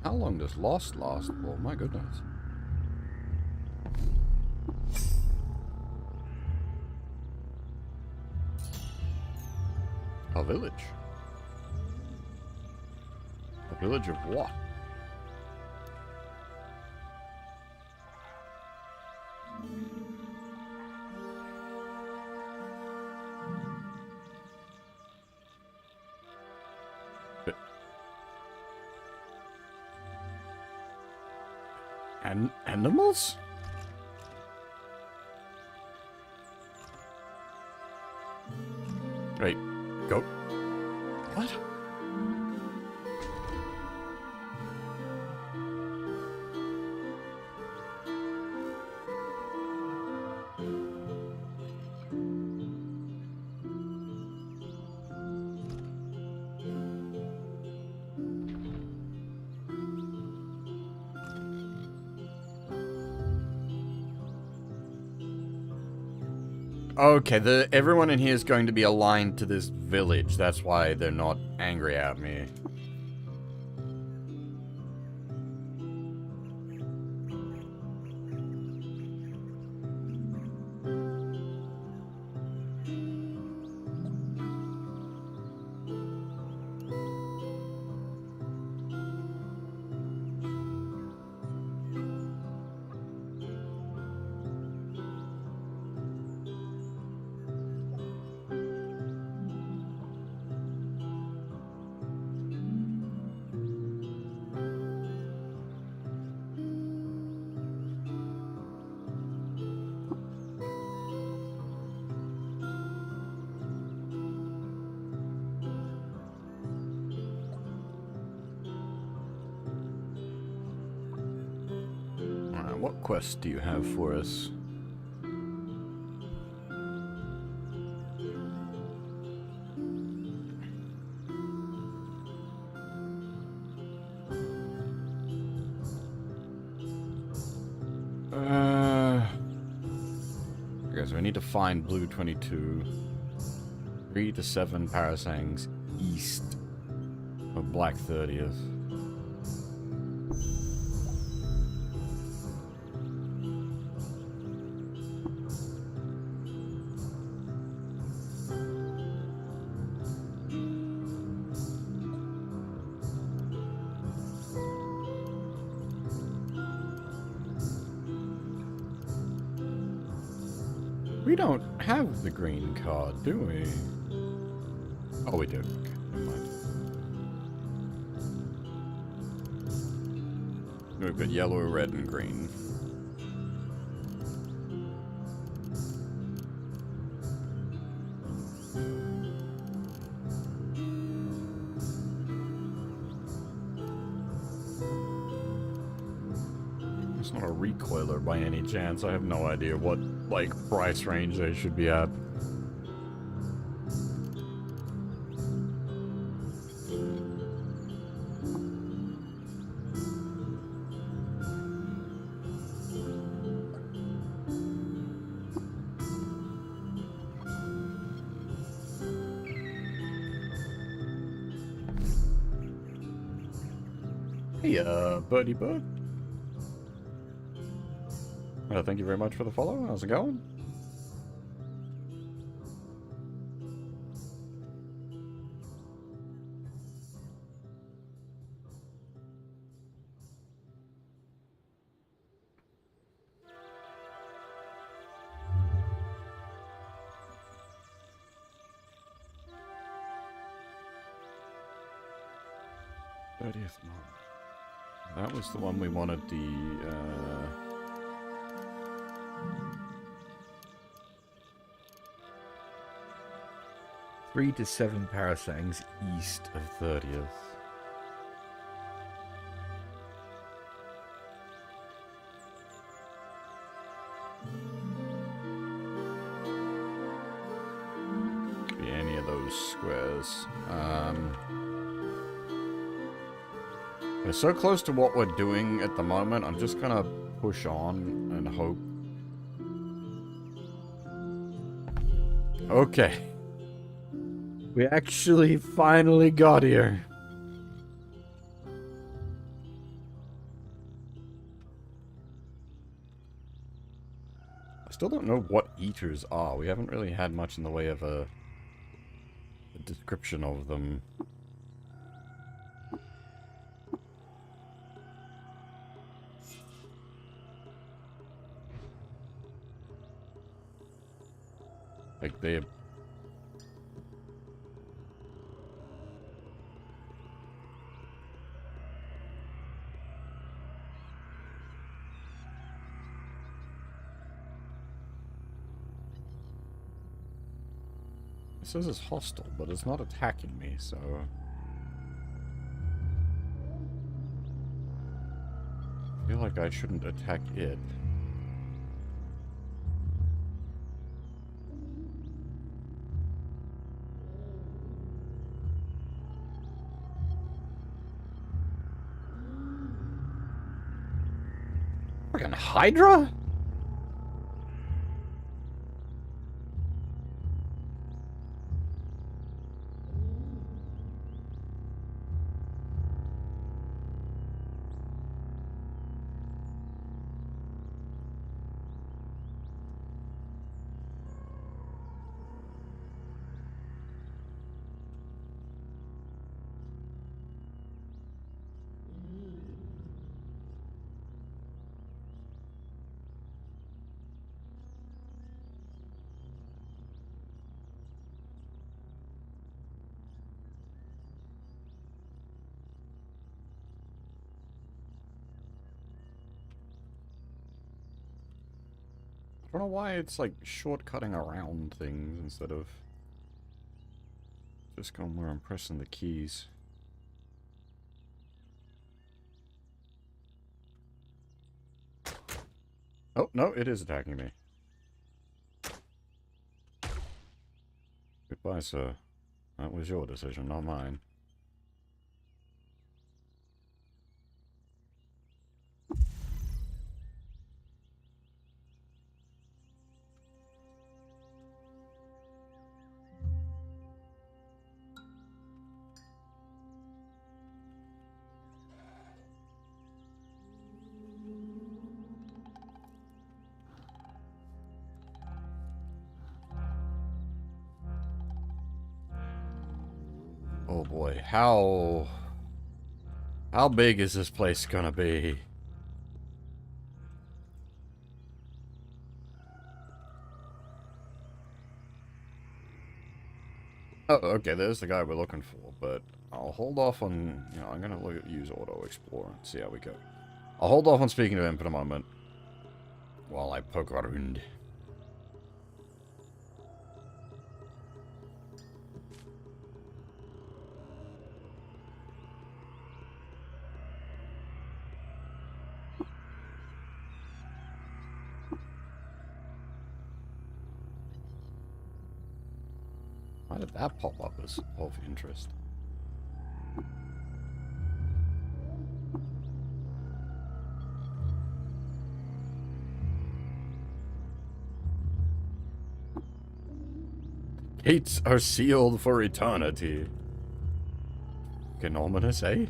How long does Lost last for? My goodness. A village. A village of what? Animals? Wait, go. What? Okay, everyone in here is going to be aligned to this village. That's why they're not angry at me. Alright, what quest do you have for us? Okay, so we need to find Blue 22. 3 to 7 parasangs east of Black 30th. We don't have the green card, do we? Oh, we do. Okay, never mind. We've got yellow, red, and green. It's not a recoiler by any chance. I have no idea what, like, price range they should be at. Hey, Birdie Bird. Thank you very much for the follow. How's it going? '30th month. That was the one we wanted the, 3 to 7 parasangs east of 30th. Could be any of those squares. We're so close to what we're doing at the moment, I'm just gonna push on and hope. Okay. We actually finally got here. I still don't know what eaters are. We haven't really had much in the way of a description of them. Like they... It says it's hostile, but it's not attacking me, so... I feel like I shouldn't attack it. Freaking Hydra? don't know why it's like shortcutting around things instead of just going where I'm pressing the keys. Oh, no, it is attacking me. Goodbye, sir. That was your decision, not mine. Oh boy, how big is this place gonna be? Oh, okay, there's the guy we're looking for, but I'll hold off on, you know, I'm gonna use Auto Explorer and see how we go. I'll hold off on speaking to him for the moment while I poke around. Why did that pop up as of interest? Gates are sealed for eternity. Fucking ominous, eh?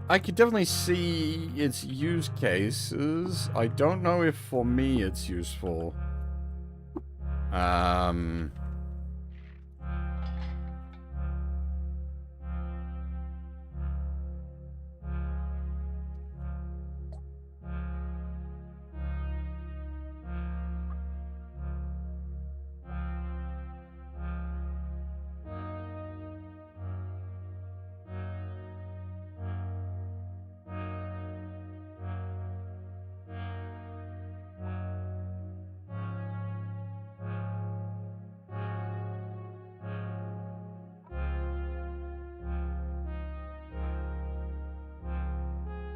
I could definitely see its use cases. I don't know if for me it's useful. Um...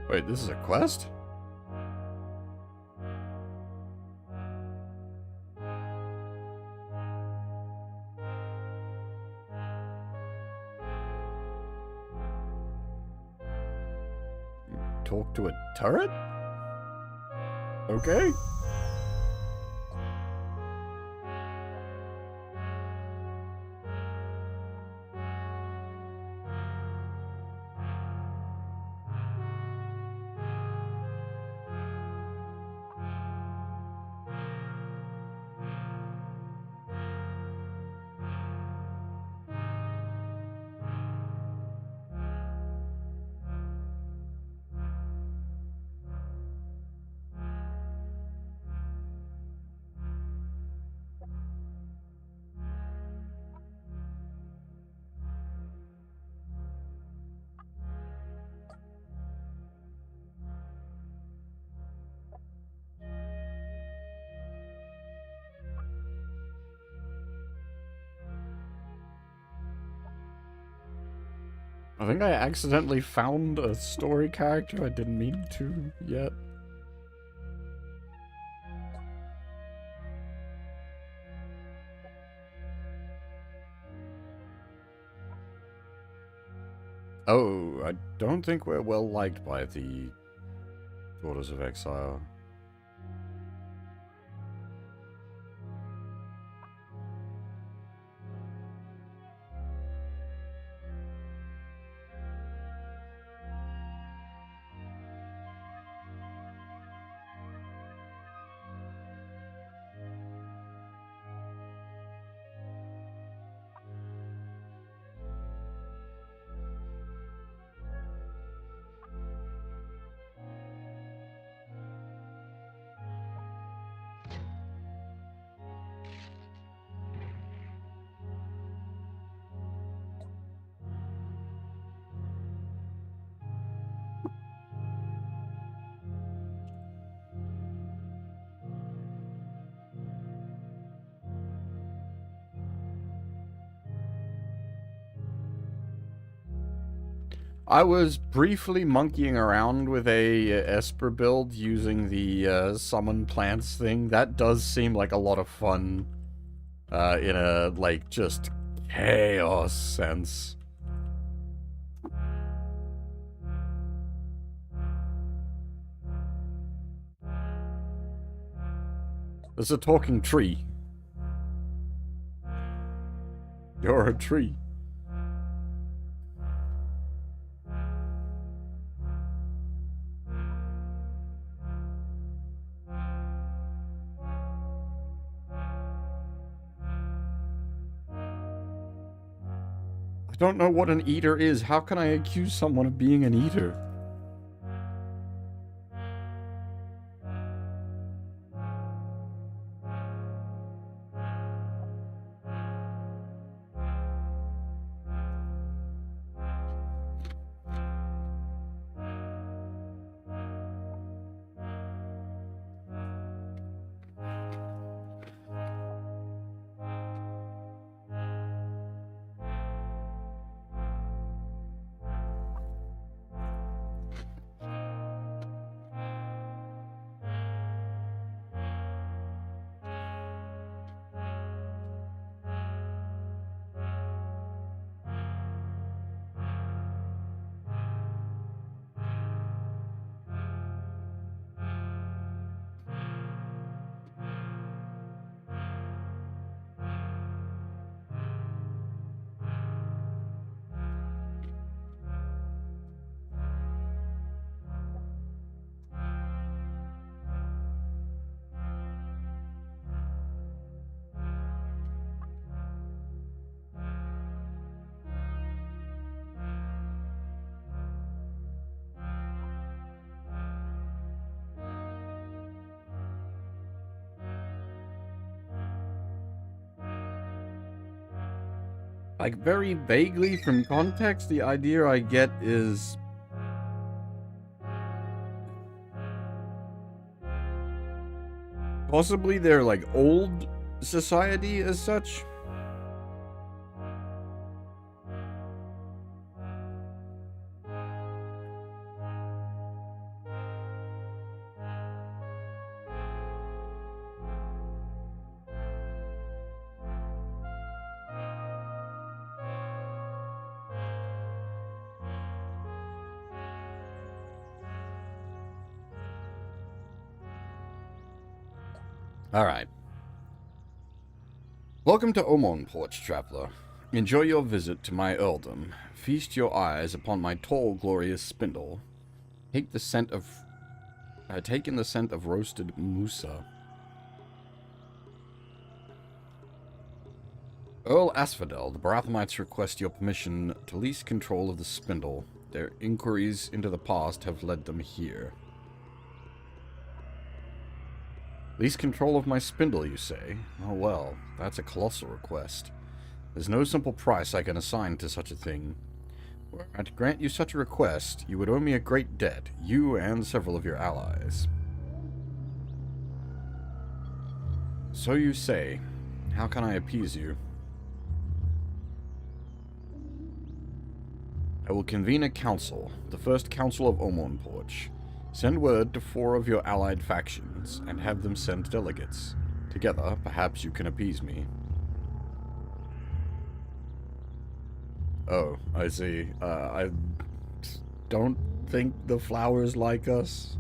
Wait, this is a quest? Talk to a turret? Okay. I think I accidentally found a story character I didn't mean to yet. Oh, I don't think we're well liked by the Daughters of Exile. I was briefly monkeying around with a Esper build using the summon plants thing. That does seem like a lot of fun in a, like, just chaos sense. There's a talking tree. You're a tree. I don't know what an eater is. How can I accuse someone of being an eater? Like, very vaguely from context, the idea I get is possibly they're, like, old society as such. Alright. Welcome to Omonporch, traveler. Enjoy your visit to my earldom. Feast your eyes upon my tall, glorious spindle. Take in the scent of roasted musa. Earl Asphodel, the Barathamites request your permission to lease control of the spindle. Their inquiries into the past have led them here. Lease control of my spindle, you say? Oh well, that's a colossal request. There's no simple price I can assign to such a thing. Were I to grant you such a request, you would owe me a great debt, you and several of your allies. So you say. How can I appease you? I will convene a council, the first council of Omonporch. Send word to 4 of your allied factions, and have them send delegates. Together, perhaps you can appease me. Oh, I see. I don't think the flowers like us.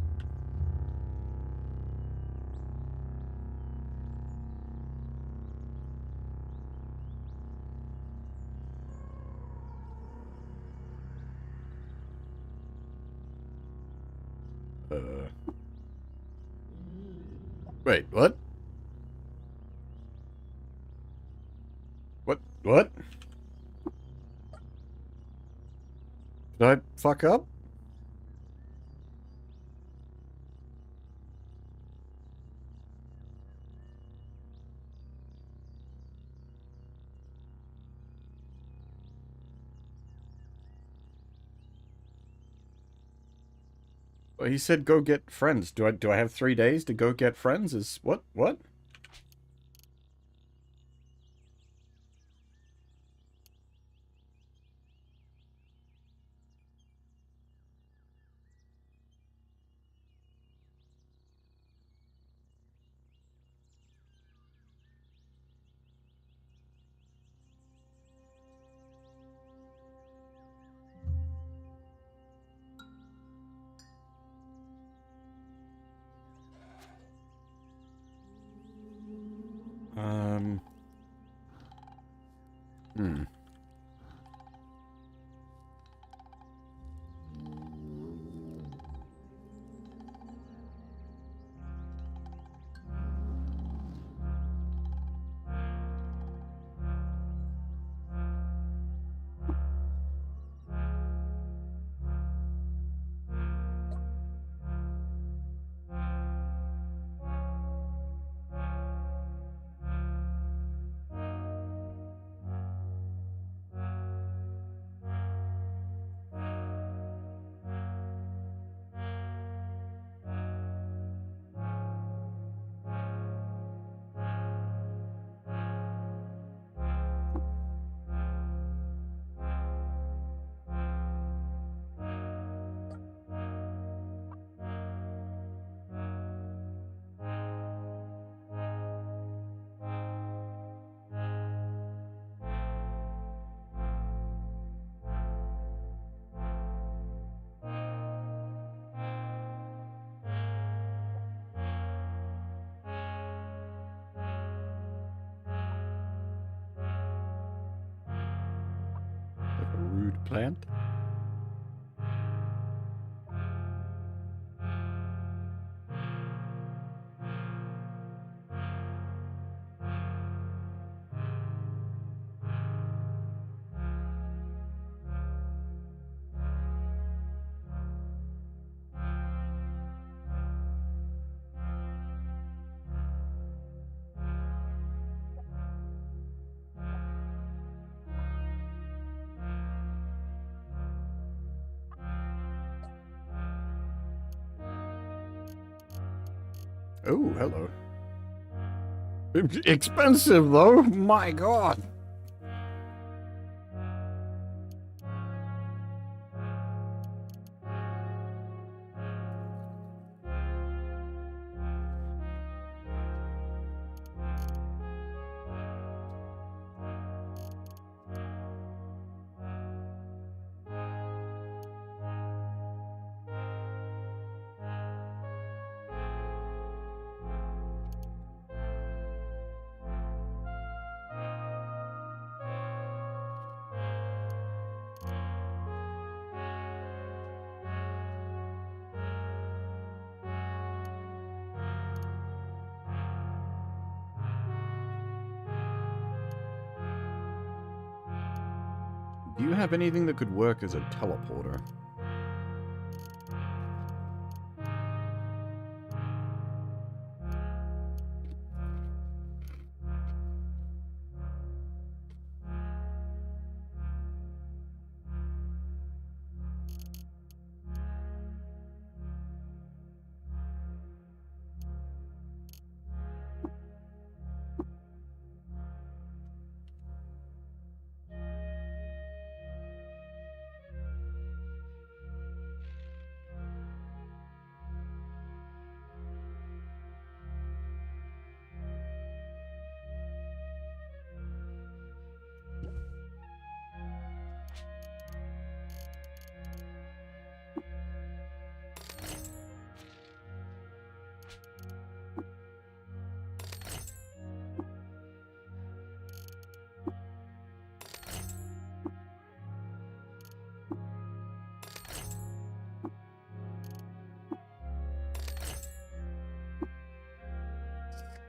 Wait, what? What? Did I fuck up? Well, he said go get friends. Do I have 3 days to go get friends? Is what? What? Hmm. Like a rude plant? Oh, hello. Expensive, though. My God. Do you have anything that could work as a teleporter?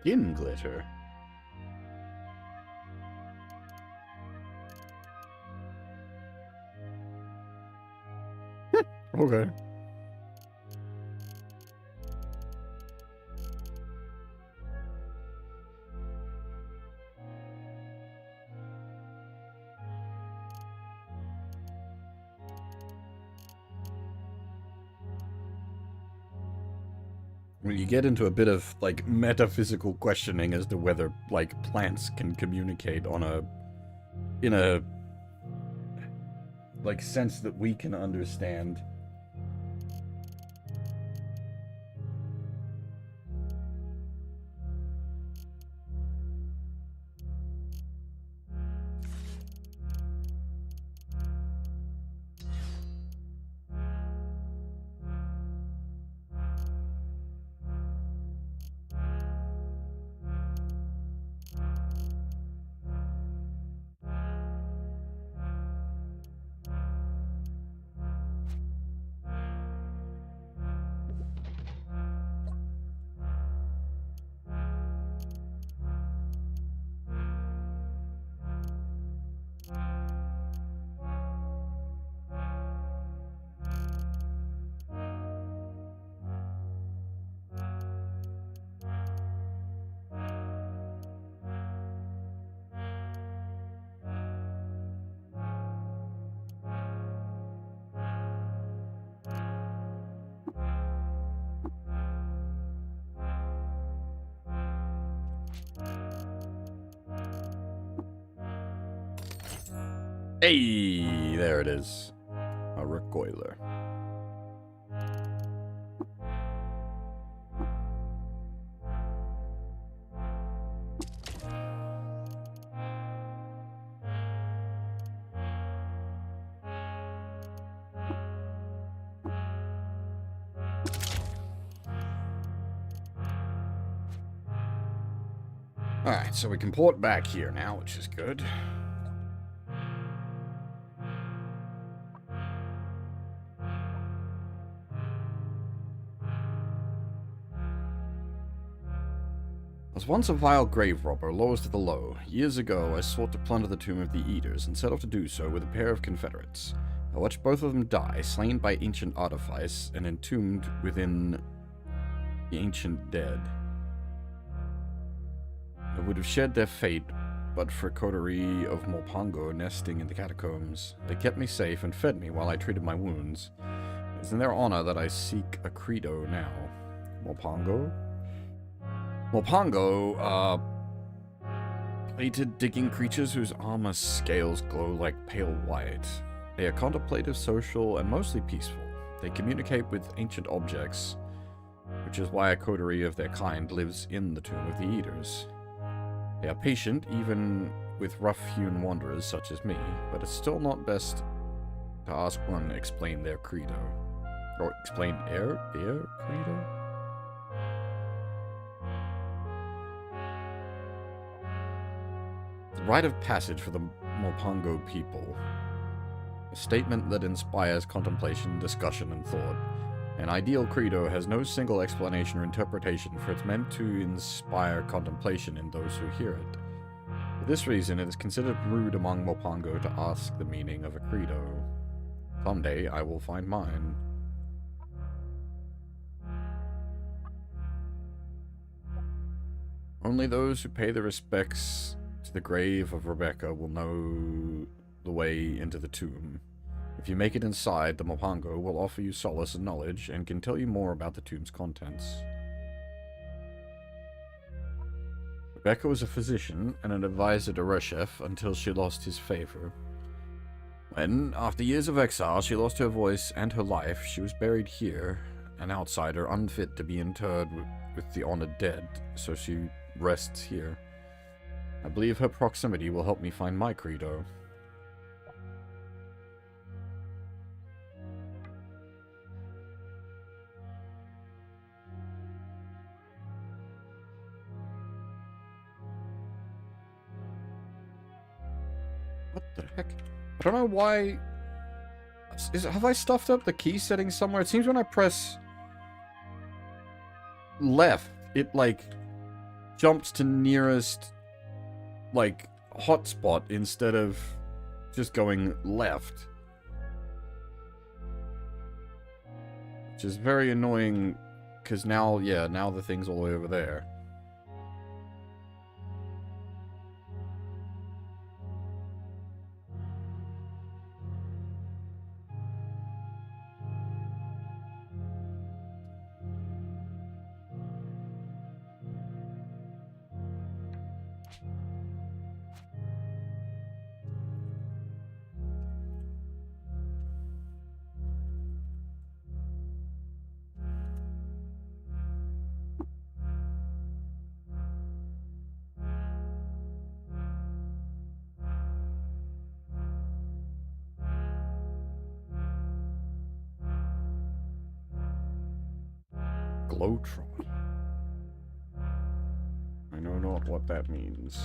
Skin glitter. Okay. Well, you get into a bit of, like, metaphysical questioning as to whether, like, plants can communicate on in a, like, sense that we can understand. Hey, there it is. A recoiler. Alright, so we can port back here now, which is good. I was once a vile grave robber, lowest of the low. Years ago, I sought to plunder the tomb of the Eaters, and set off to do so with a pair of Confederates. I watched both of them die, slain by ancient artifice, and entombed within the ancient dead. I would have shared their fate, but for a coterie of Mopongo nesting in the catacombs. They kept me safe and fed me while I treated my wounds. It is in their honor that I seek a credo now. Mopongo? Mopongo, plated digging creatures whose armor scales glow like pale white. They are contemplative, social, and mostly peaceful. They communicate with ancient objects, which is why a coterie of their kind lives in the Tomb of the Eaters. They are patient, even with rough-hewn wanderers such as me, but it's still not best to ask one to explain their credo. Or explain their credo? The rite of passage for the Mopongo people. A statement that inspires contemplation, discussion, and thought. An ideal credo has no single explanation or interpretation, for it's meant to inspire contemplation in those who hear it. For this reason, it is considered rude among Mopongo to ask the meaning of a credo. Someday, I will find mine. Only those who pay their respects to the grave of Rebecca will know the way into the tomb. If you make it inside, the Mopongo will offer you solace and knowledge, and can tell you more about the tomb's contents. Rebecca was a physician and an advisor to Reshef until she lost his favor. When, after years of exile, she lost her voice and her life, she was buried here, an outsider unfit to be interred with the honored dead, so she rests here. I believe her proximity will help me find my credo. What the heck? I don't know why... have I stuffed up the key setting somewhere? It seems when I press left, it, like, jumped to nearest, like, hotspot instead of just going left. Which is very annoying, because now, yeah, now the thing's all the way over there. Globetrot. I know not what that means.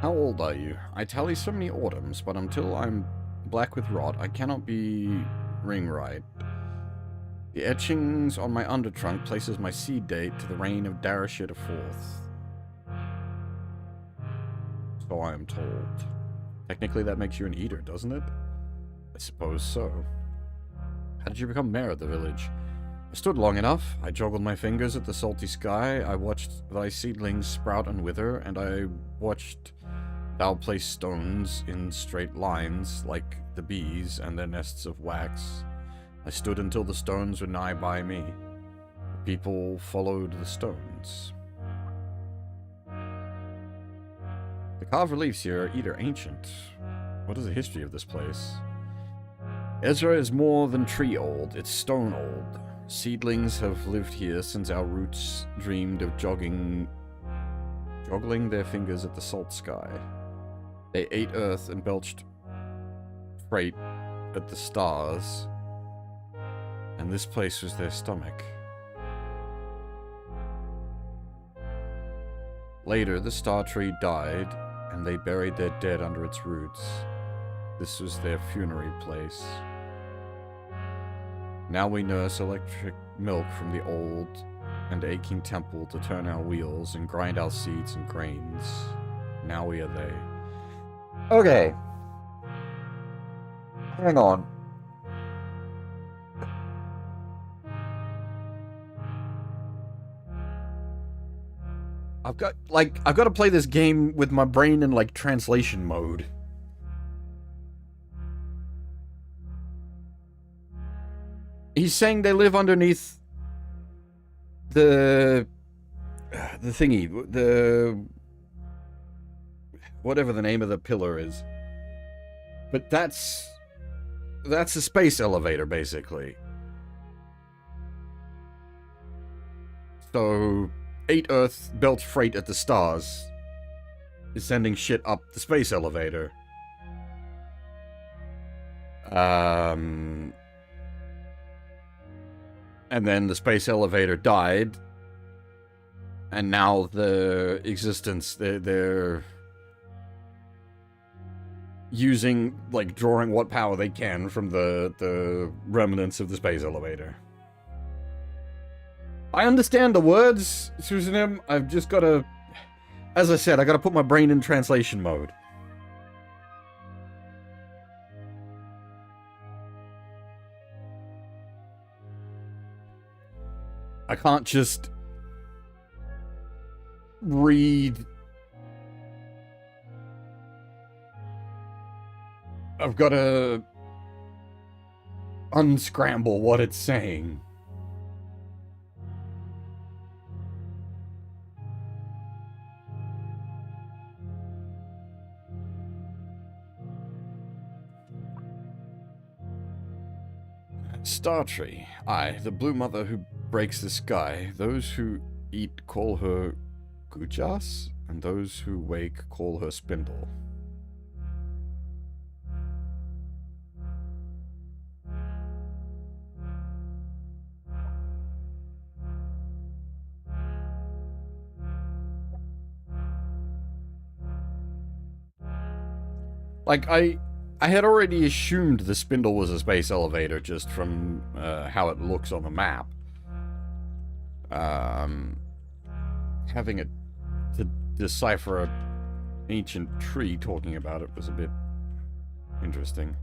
How old are you? I tally so many autumns, but until I'm black with rot, I cannot be ring right. The etchings on my undertrunk places my seed date to the reign of Darashit IV. So I am told. Technically that makes you an eater, doesn't it? I suppose so. How did you become mayor of the village? I stood long enough. I joggled my fingers at the salty sky. I watched thy seedlings sprout and wither, and I watched thou place stones in straight lines, like the bees and their nests of wax. I stood until the stones were nigh by me. The people followed the stones. The carved reliefs here are either ancient. What is the history of this place? Ezra is more than tree old, it's stone old. Seedlings have lived here since our roots dreamed of joggling their fingers at the salt sky. They ate earth and belched freight at the stars, and this place was their stomach. Later, the star tree died, and they buried their dead under its roots. This was their funerary place. Now we nurse electric milk from the old and aching temple to turn our wheels and grind our seeds and grains. Now we are they. Okay. Hang on. I've got to play this game with my brain in, like, translation mode. He's saying they live underneath the thingy, the whatever the name of the pillar is. But that's a space elevator, basically. So, 8 Earth belch freight at the stars is sending shit up the space elevator. And then the space elevator died, and now the existence, they're using, like, drawing what power they can from the remnants of the space elevator. I understand the words, Susan M. I've just got to, as I said, I got to put my brain in translation mode. I can't just read... I've got to unscramble what it's saying. Startree, I, the blue mother who breaks the sky. Those who eat call her Gujas, and those who wake call her Spindle. Like, I had already assumed the Spindle was a space elevator just from how it looks on the map. Having it to decipher an ancient tree talking about it was a bit interesting.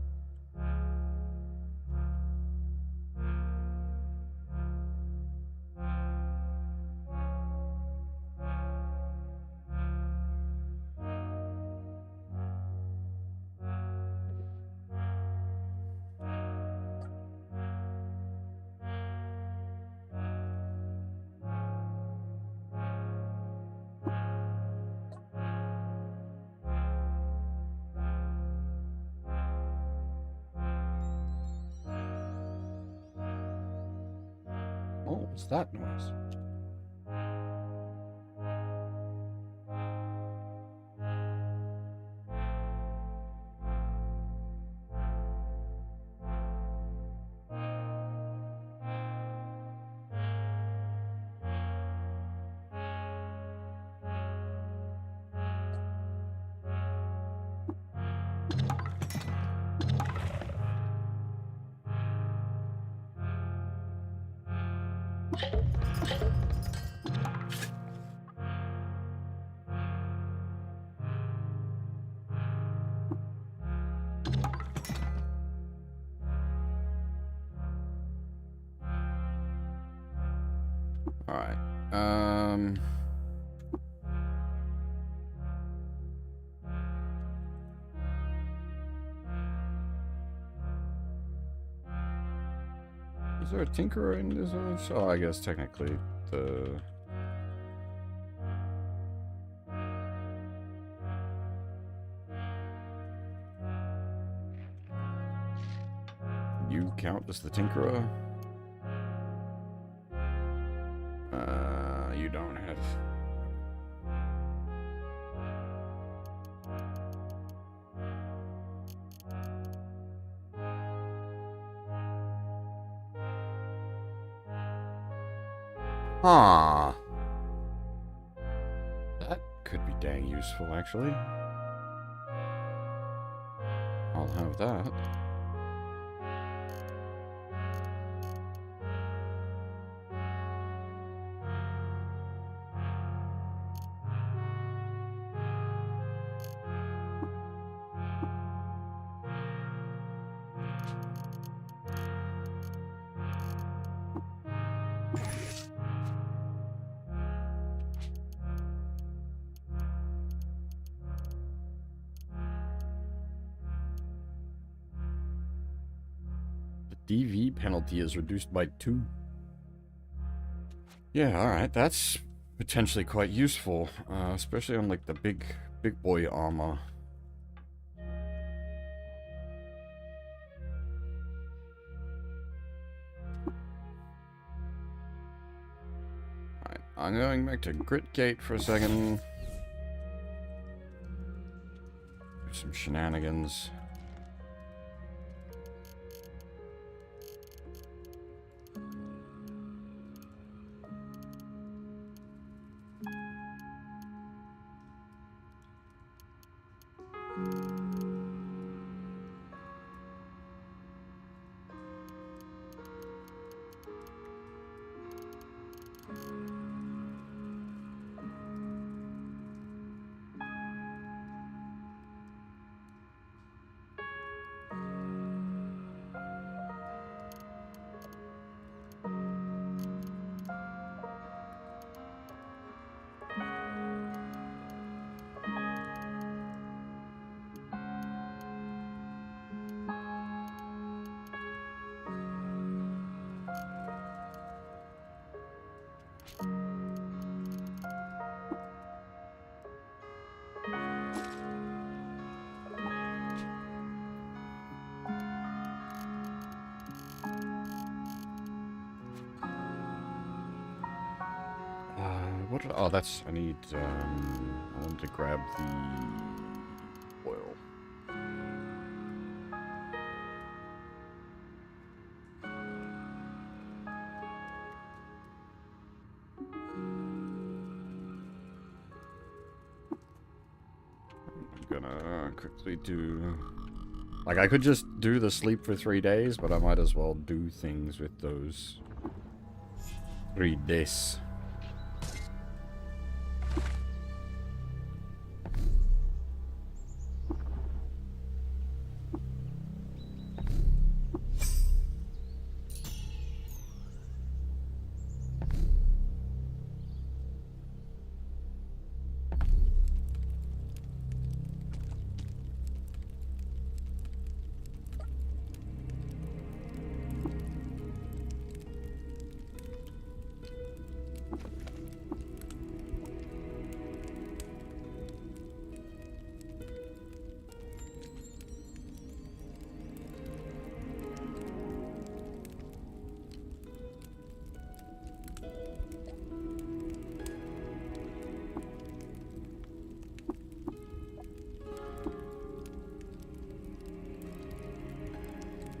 Oh, what's that noise? Alright. Is there a tinkerer in this village? Oh, I guess technically the... You count as the tinkerer? You don't have... Huh. That could be dang useful, actually. I'll have that. DV penalty is reduced by 2. Yeah, alright, that's potentially quite useful, especially on like the big boy armor. Alright, I'm going back to Grit Gate for a second. Do some shenanigans. what did, oh, that's, I need, I wanted to grab the oil. I'm gonna quickly do, like, I could just do the sleep for 3 days, but I might as well do things with those 3 days.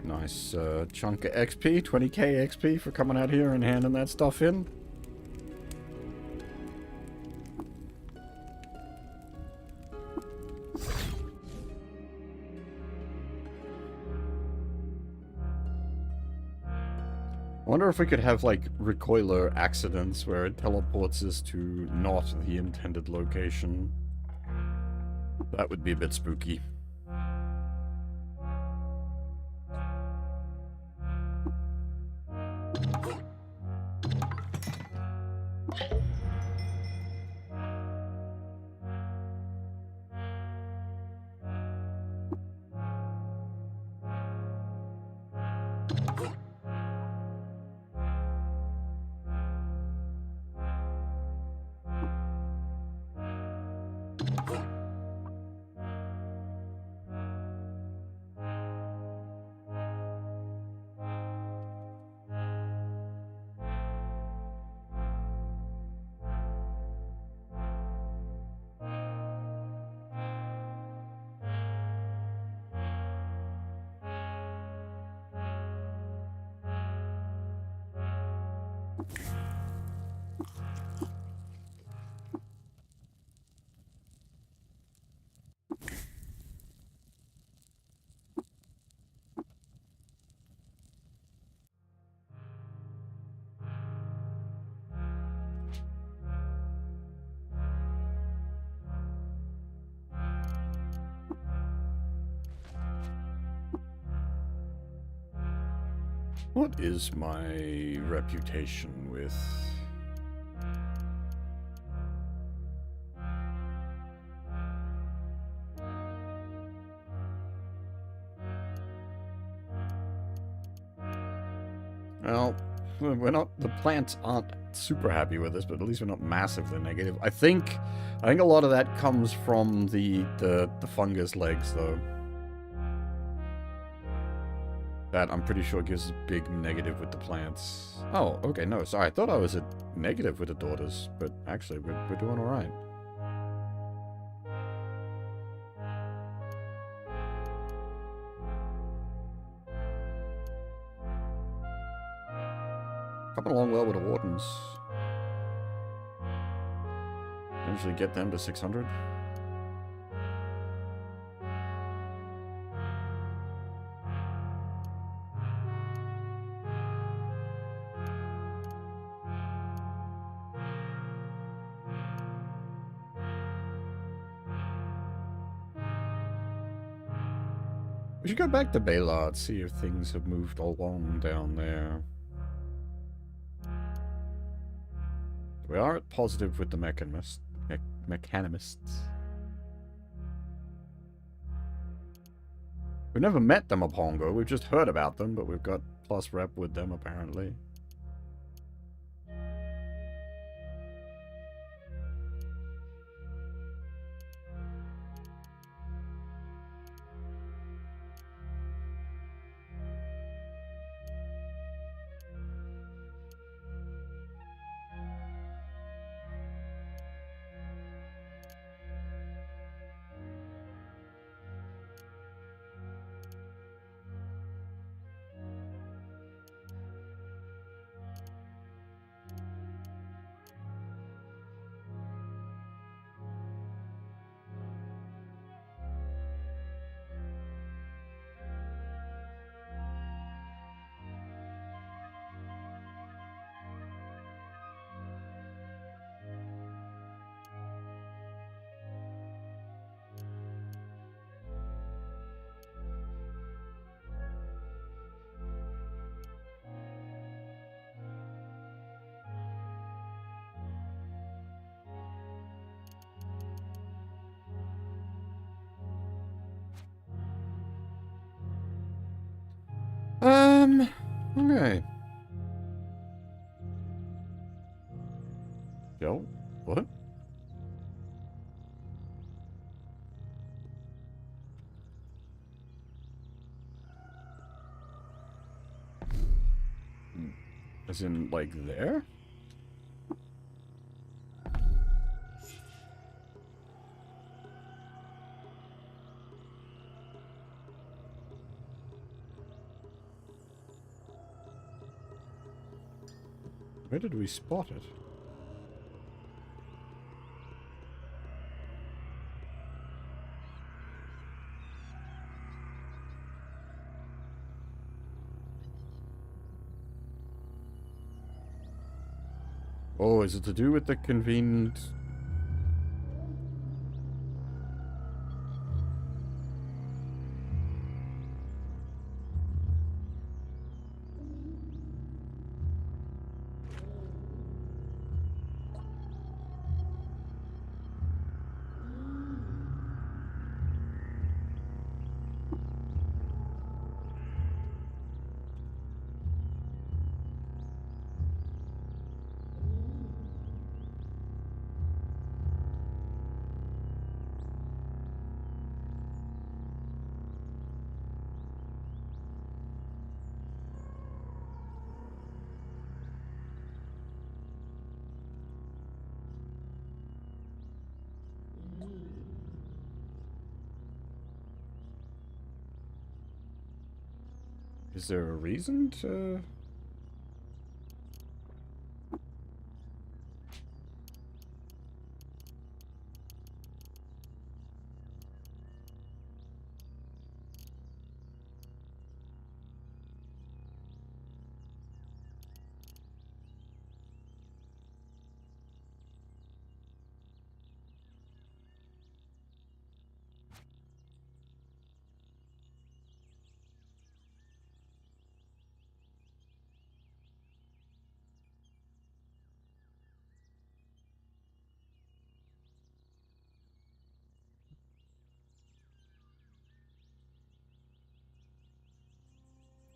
Nice chunk of XP, 20k XP for coming out here and handing that stuff in. I wonder if we could have, like, recoiler accidents where it teleports us to not the intended location. That would be a bit spooky. What is my reputation with... Well, we're not, the plants aren't super happy with us, but at least we're not massively negative. I think a lot of that comes from the fungus legs, though. That, I'm pretty sure, gives us a big negative with the plants. Oh, okay, no, sorry, I thought I was a negative with the daughters, but actually, we're doing alright. Coming along well with the wardens. Eventually get them to 600. We should go back to Baylard, see if things have moved along down there. We are at positive with the mechanimists. We've never met them, Opongo. We've just heard about them, but we've got plus rep with them, apparently. Okay. Yo, what? As in, like, there? Where did we spot it? Oh, is it to do with the convenient... Is there a reason to...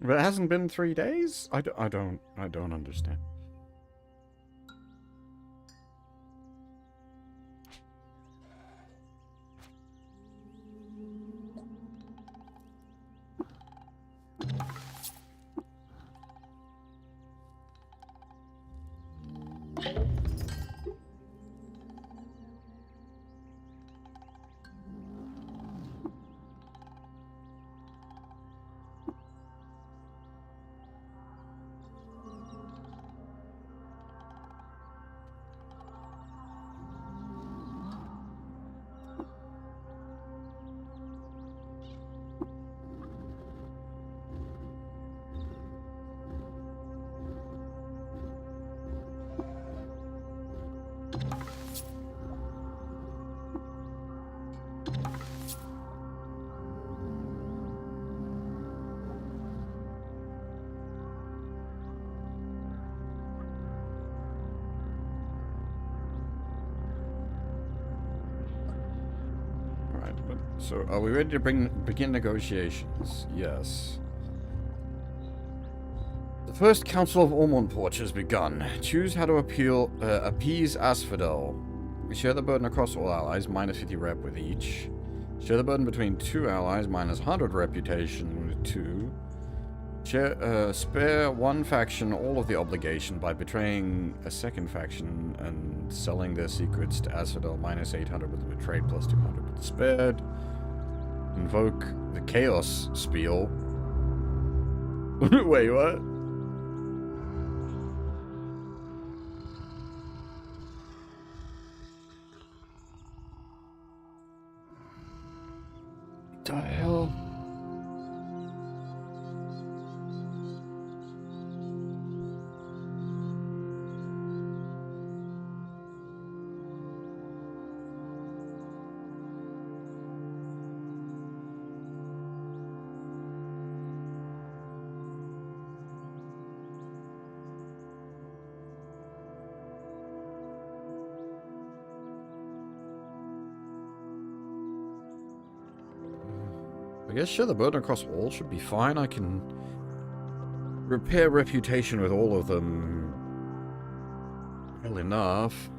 But it hasn't been 3 days? I don't understand. So, are we ready to begin negotiations? Yes. The first Council of Omonporch has begun. Choose how to appease Asphodel. Share the burden across all allies, minus 50 rep with each. Share the burden between 2 allies, minus 100 reputation with 2. Spare one faction all of the obligation by betraying a second faction and selling their secrets to Asphodel, minus 800 with the betrayed, plus 200 with the spared. Invoke the Chaos Spiel. Wait, what? The hell? I guess share the burden across all should be fine. I can repair reputation with all of them. Well enough.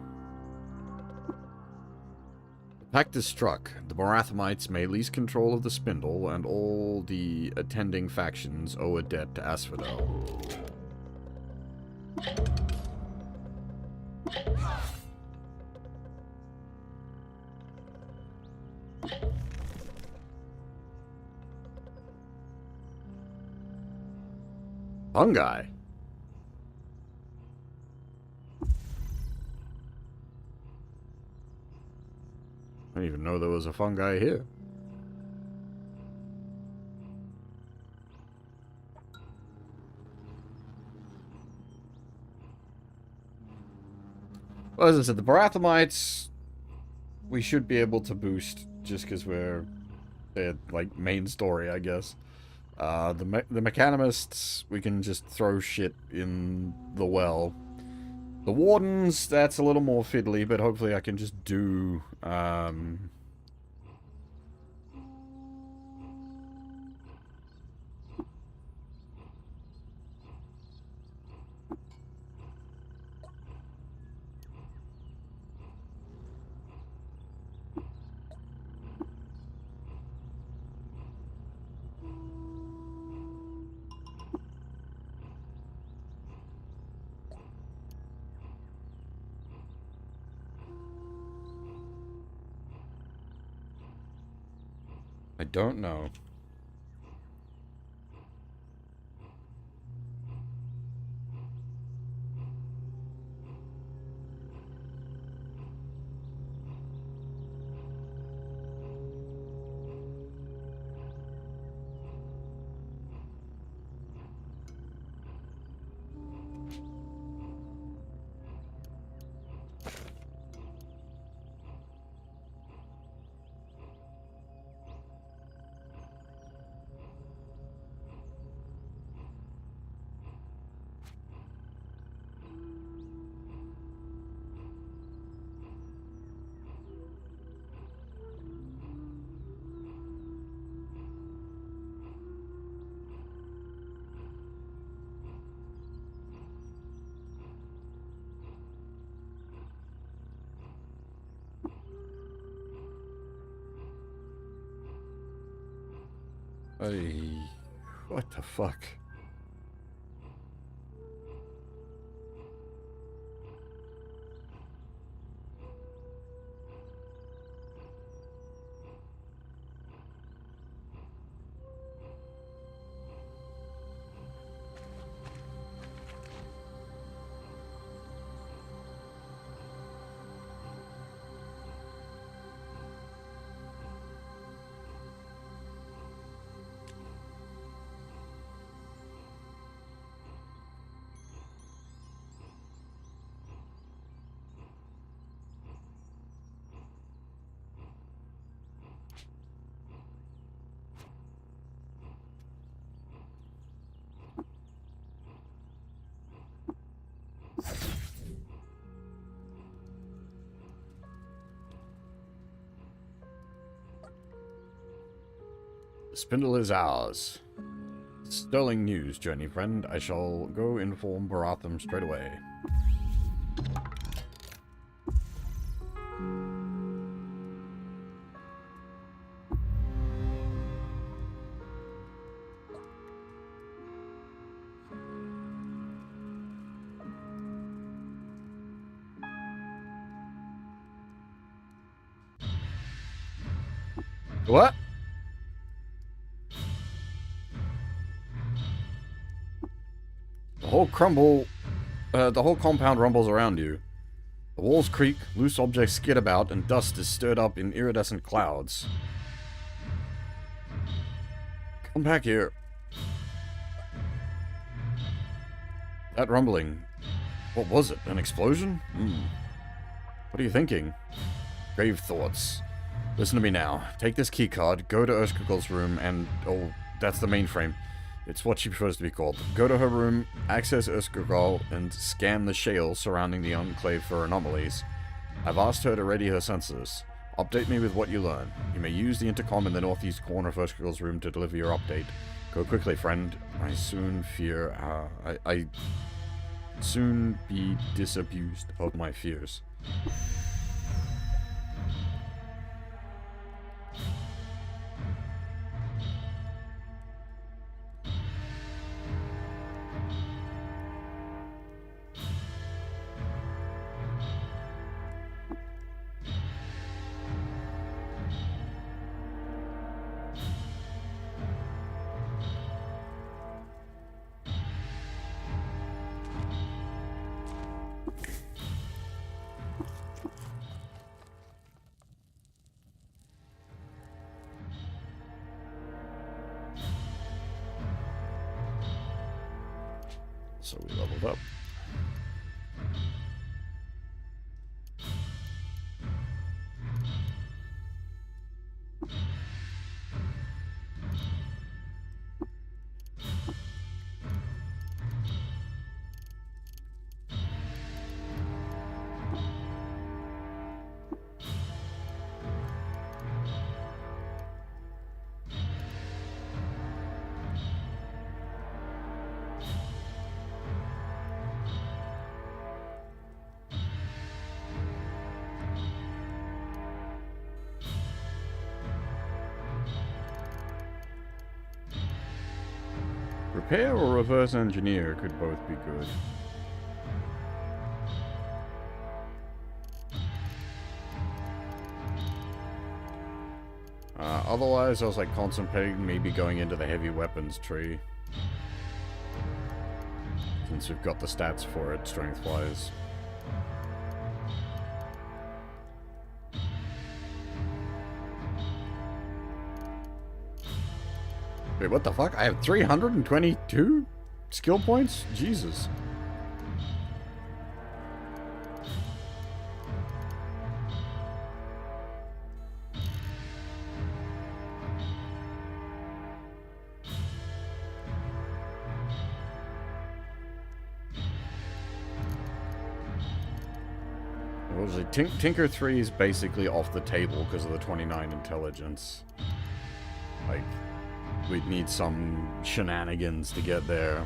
The pact is struck. The Morathamites may lease control of the spindle, and all the attending factions owe a debt to Asphodel. Fungi. I didn't even know there was a fungi here. Well, as I said, the Barathamites, we should be able to boost just because we're their, like, main story, I guess. The Mechanimists, we can just throw shit in the well. The Wardens, that's a little more fiddly, but hopefully I can just do, I don't know. What the fuck? The spindle is ours. Sterling news, journey friend. I shall go inform Baratham straight away. What? The whole compound rumbles around you. The walls creak, loose objects skid about, and dust is stirred up in iridescent clouds. Come back here. That rumbling. What was it? An explosion? What are you thinking? Grave thoughts. Listen to me now. Take this keycard, go to Erskogul's room, and... oh, that's the mainframe. It's what she prefers to be called. Go to her room, access Erskogul, and scan the shale surrounding the enclave for anomalies. I've asked her to ready her sensors. Update me with what you learn. You may use the intercom in the northeast corner of Erskogul's room to deliver your update. Go quickly, friend. I soon fear, I soon be disabused of my fears. So we leveled up. Repair or reverse engineer could both be good. Otherwise, I was like contemplating maybe going into the heavy weapons tree. Since we've got the stats for it, strength-wise. Wait, what the fuck? I have 322 skill points? Jesus. What was it? Tinker 3 is basically off the table because of the 29 intelligence. Like, we'd need some shenanigans to get there.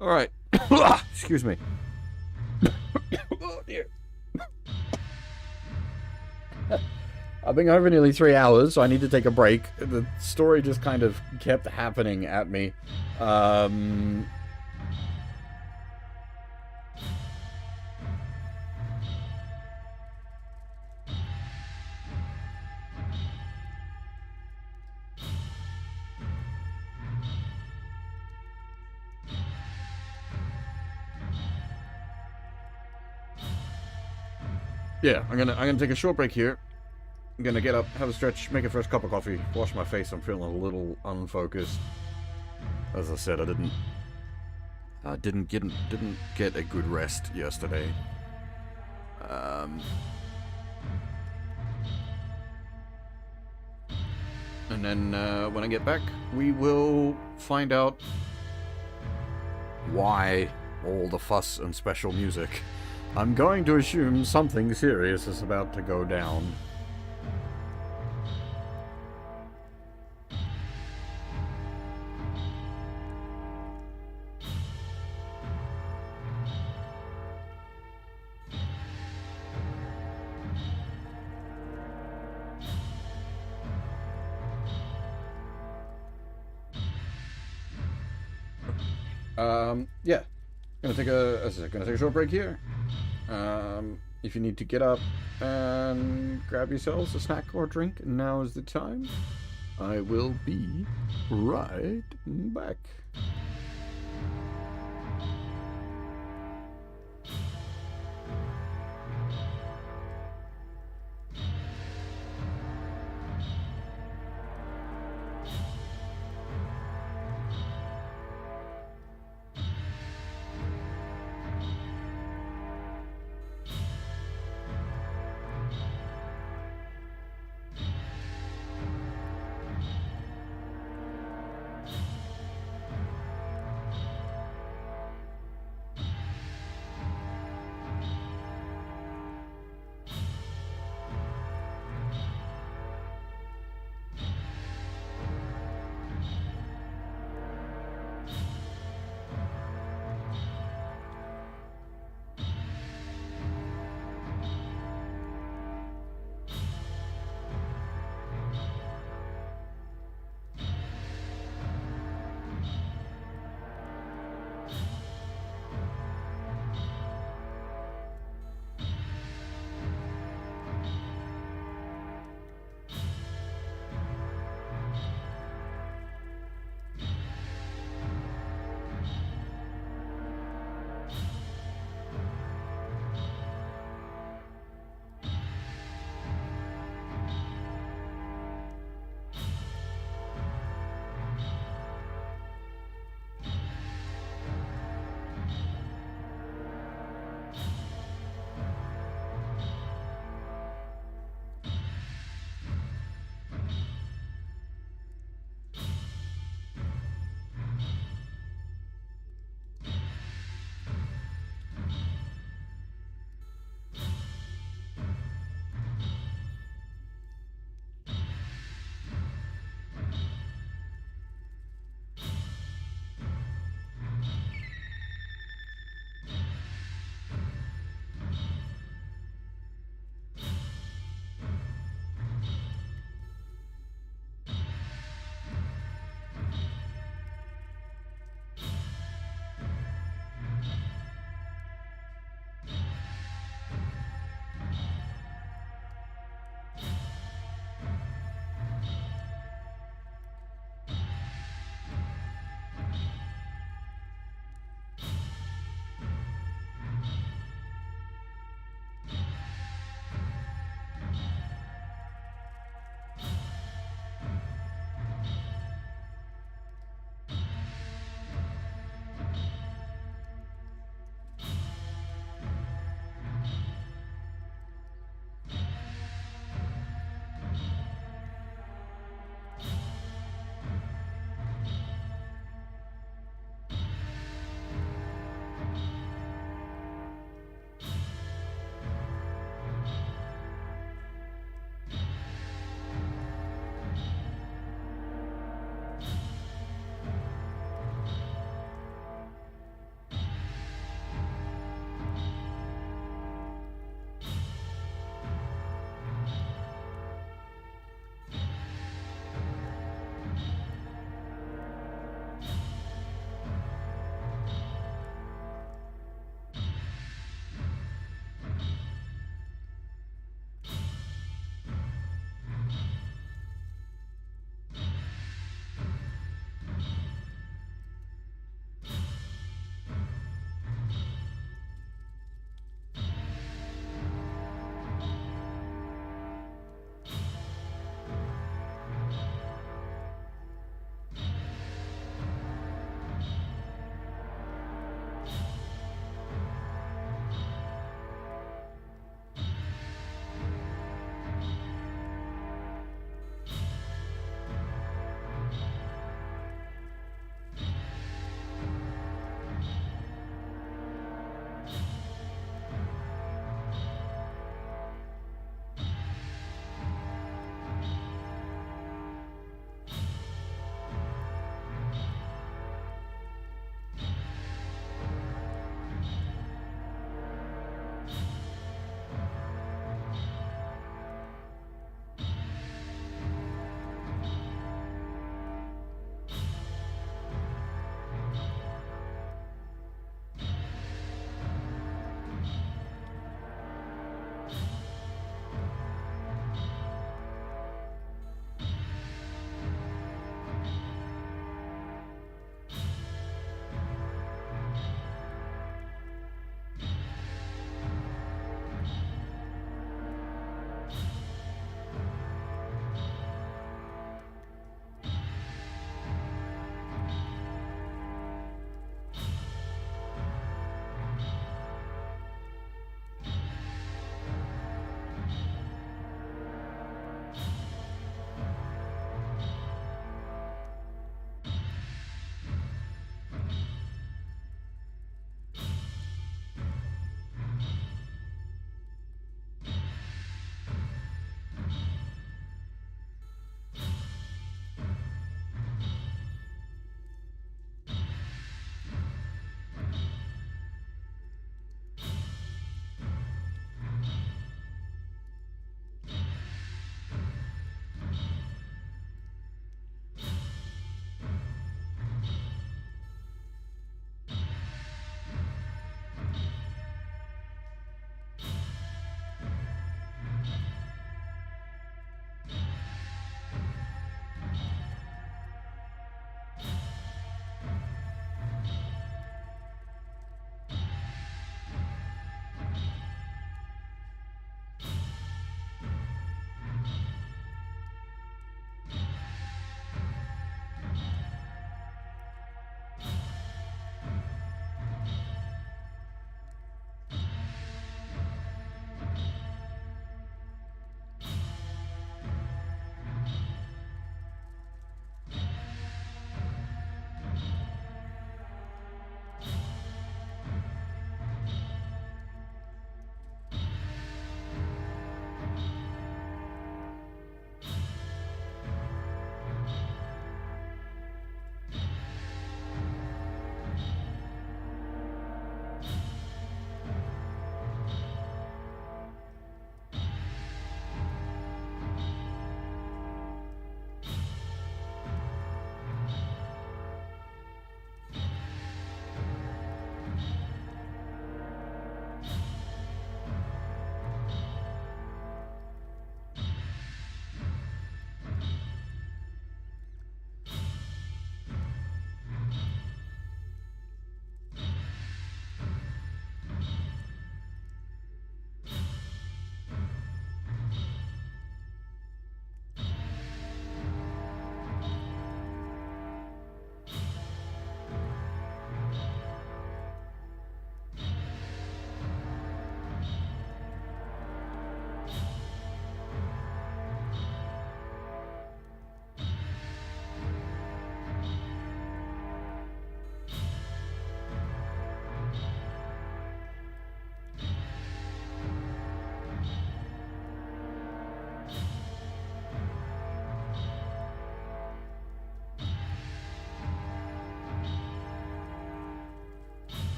Alright. Excuse me. Oh dear. I've been going for nearly 3 hours, so I need to take a break. The story just kind of kept happening at me. Yeah, I'm gonna take a short break here. I'm gonna get up, have a stretch, make a fresh cup of coffee, wash my face. I'm feeling a little unfocused. As I said, I didn't get a good rest yesterday. And then when I get back, we will find out why all the fuss and special music. I'm going to assume something serious is about to go down. Yeah. Gonna take a short break here. If you need to get up and grab yourselves a snack or drink, now is the time. I will be right back.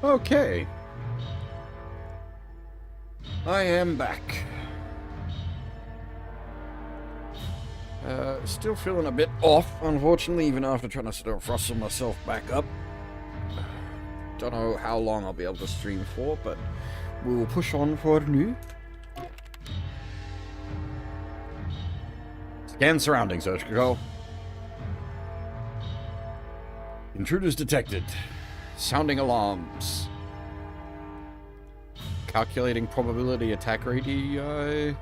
Okay. I am back. Still feeling a bit off, unfortunately, even after trying to sort of rustle myself back up. Don't know how long I'll be able to stream for, but we will push on for now. Scan surroundings, Oshkagol. Intruders detected. Sounding alarms. Calculating probability attack radii.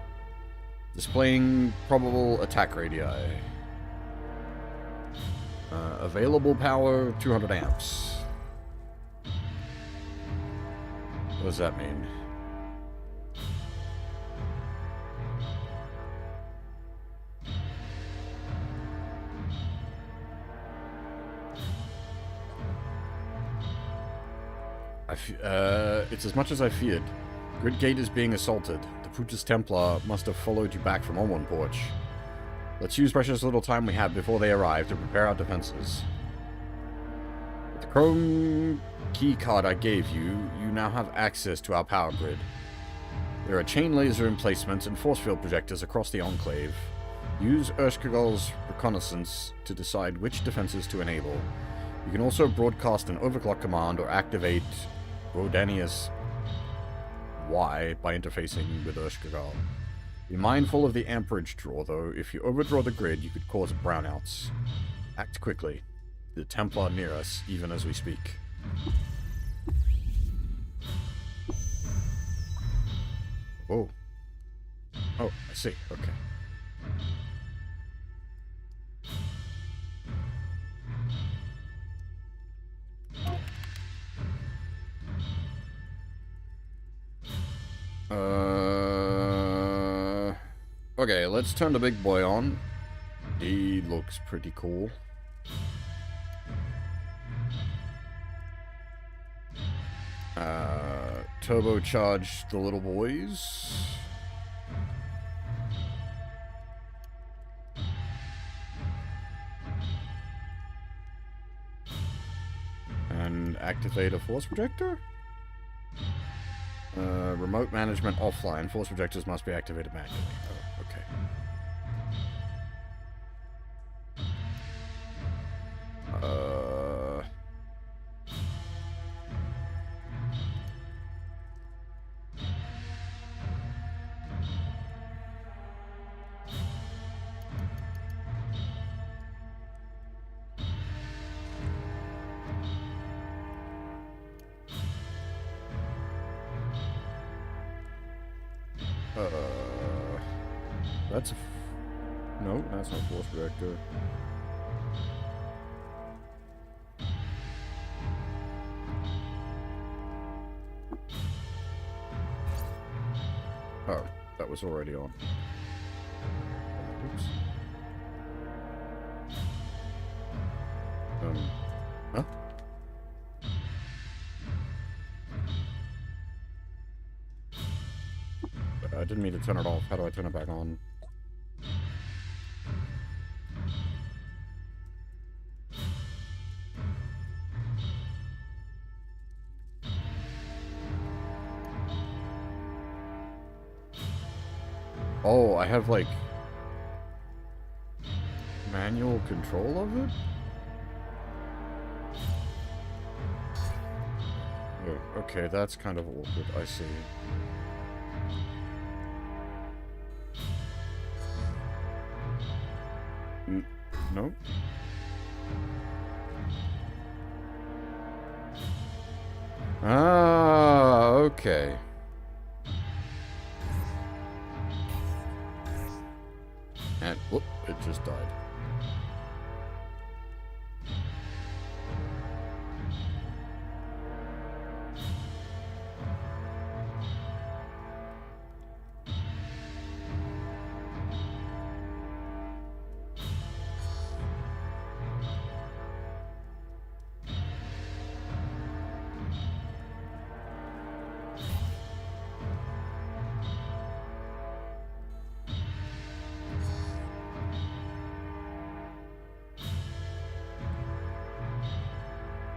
Displaying probable attack radii. Available power 200 amps. What does that mean? It's as much as I feared. Grid Gate is being assaulted. The Putus Templar must have followed you back from Omonporch. Let's use precious little time we have before they arrive to prepare our defenses. With the chrome key card I gave you, you now have access to our power grid. There are chain laser emplacements and force field projectors across the Enclave. Use Ershkagol's reconnaissance to decide which defenses to enable. You can also broadcast an overclock command or activate Rodanius Y by interfacing with Ershkagol. Be mindful of the amperage draw, though. If you overdraw the grid, you could cause brownouts. Act quickly. The Templar near us, even as we speak. Oh. Oh, I see. Okay. Okay, let's turn the big boy on. He looks pretty cool. Turbocharge the little boys. And activate a force projector? Remote management offline. Force projectors must be activated manually. Oh, okay. That's a... No, that's not force projector. Oh, that was already on. Oops. Huh? I didn't mean to turn it off. How do I turn it back on? Oh, I have, like, manual control of it? Oh, okay, that's kind of awkward. I see. No? Ah, okay. And, whoop, it just died.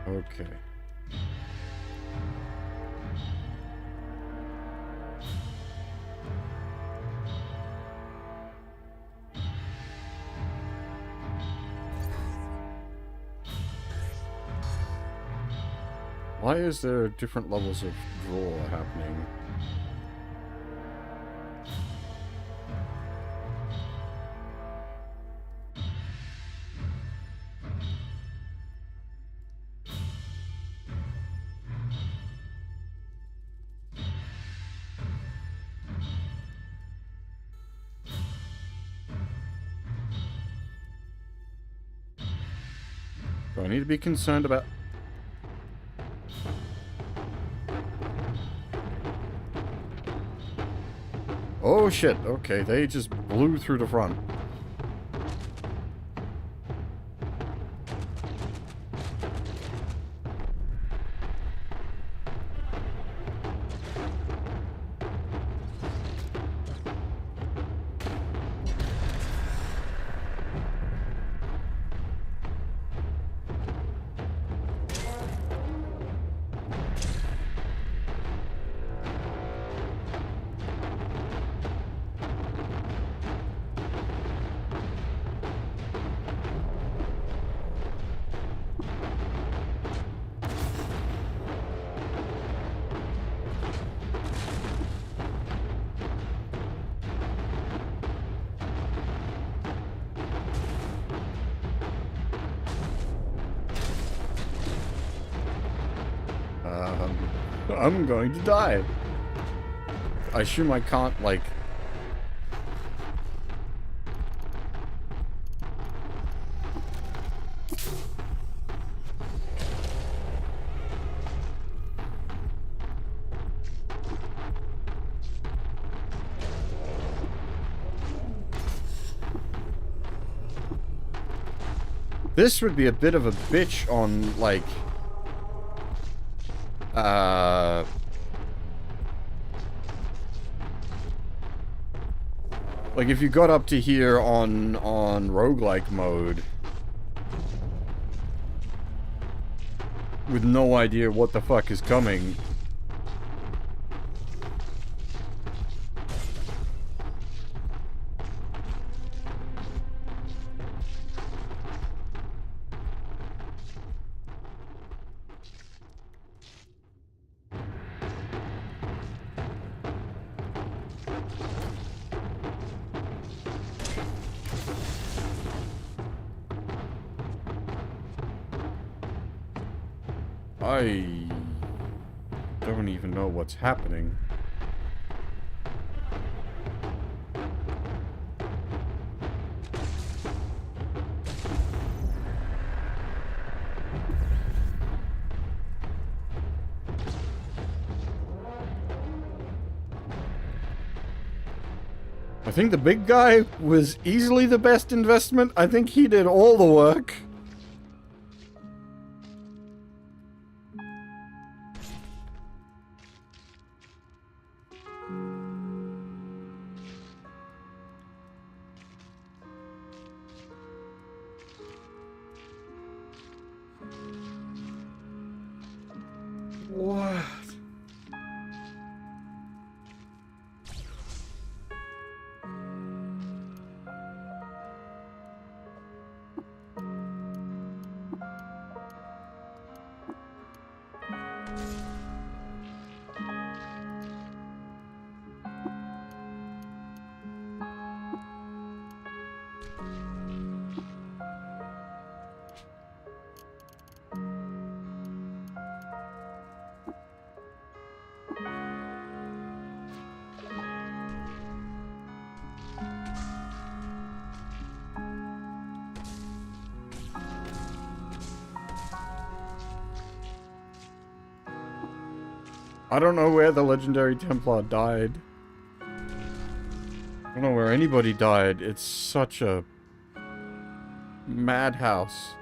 Okay. Why is there different levels of draw happening? Do I need to be concerned about... Oh shit, okay, they just blew through the front. I'm going to die. I assume I can't, like... This would be a bit of a bitch on, like... Like, if you got up to here on roguelike mode... with no idea what the fuck is coming... I don't even know what's happening. I think the big guy was easily the best investment. I think he did all the work. What? I don't know where the legendary Templar died. I don't know where anybody died. It's such a madhouse.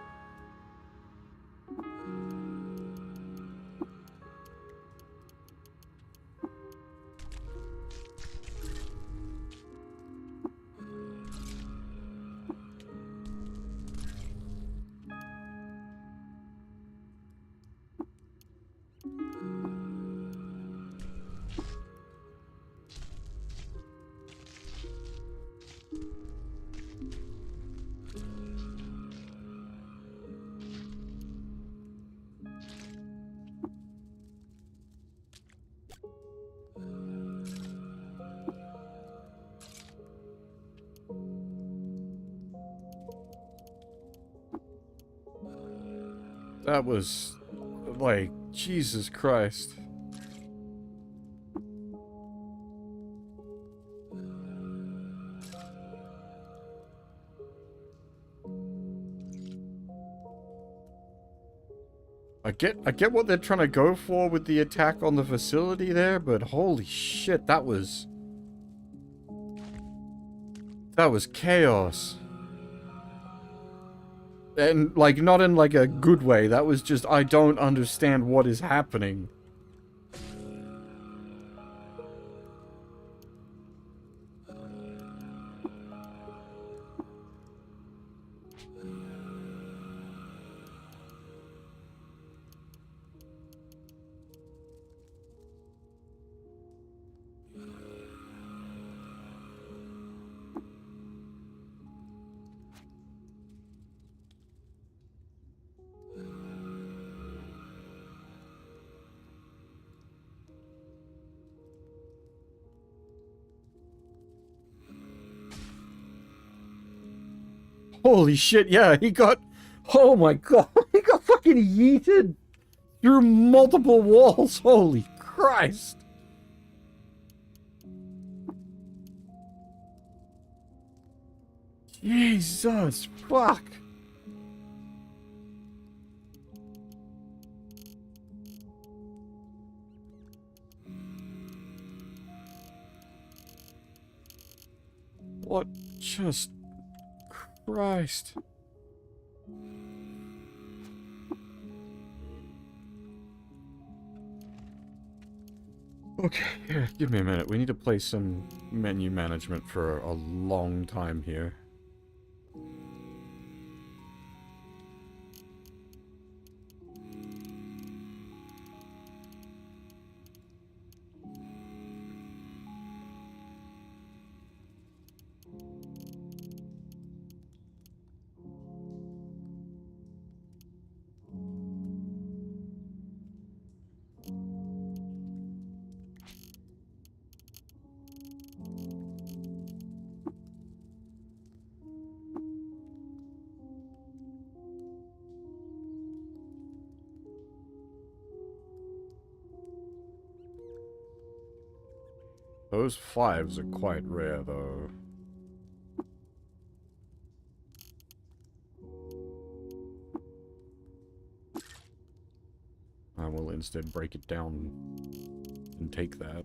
That was, like, Jesus Christ. I get what they're trying to go for with the attack on the facility there, but holy shit, that was chaos. And, like, not in, like, a good way. That was just, I don't understand what is happening. Holy shit, yeah, he got... Oh my god, he got fucking yeeted through multiple walls. Holy Christ. Jesus, fuck. What just... Christ. Okay, here, give me a minute. We need to play some menu management for a long time here. Those fives are quite rare, though. I will instead break it down and take that.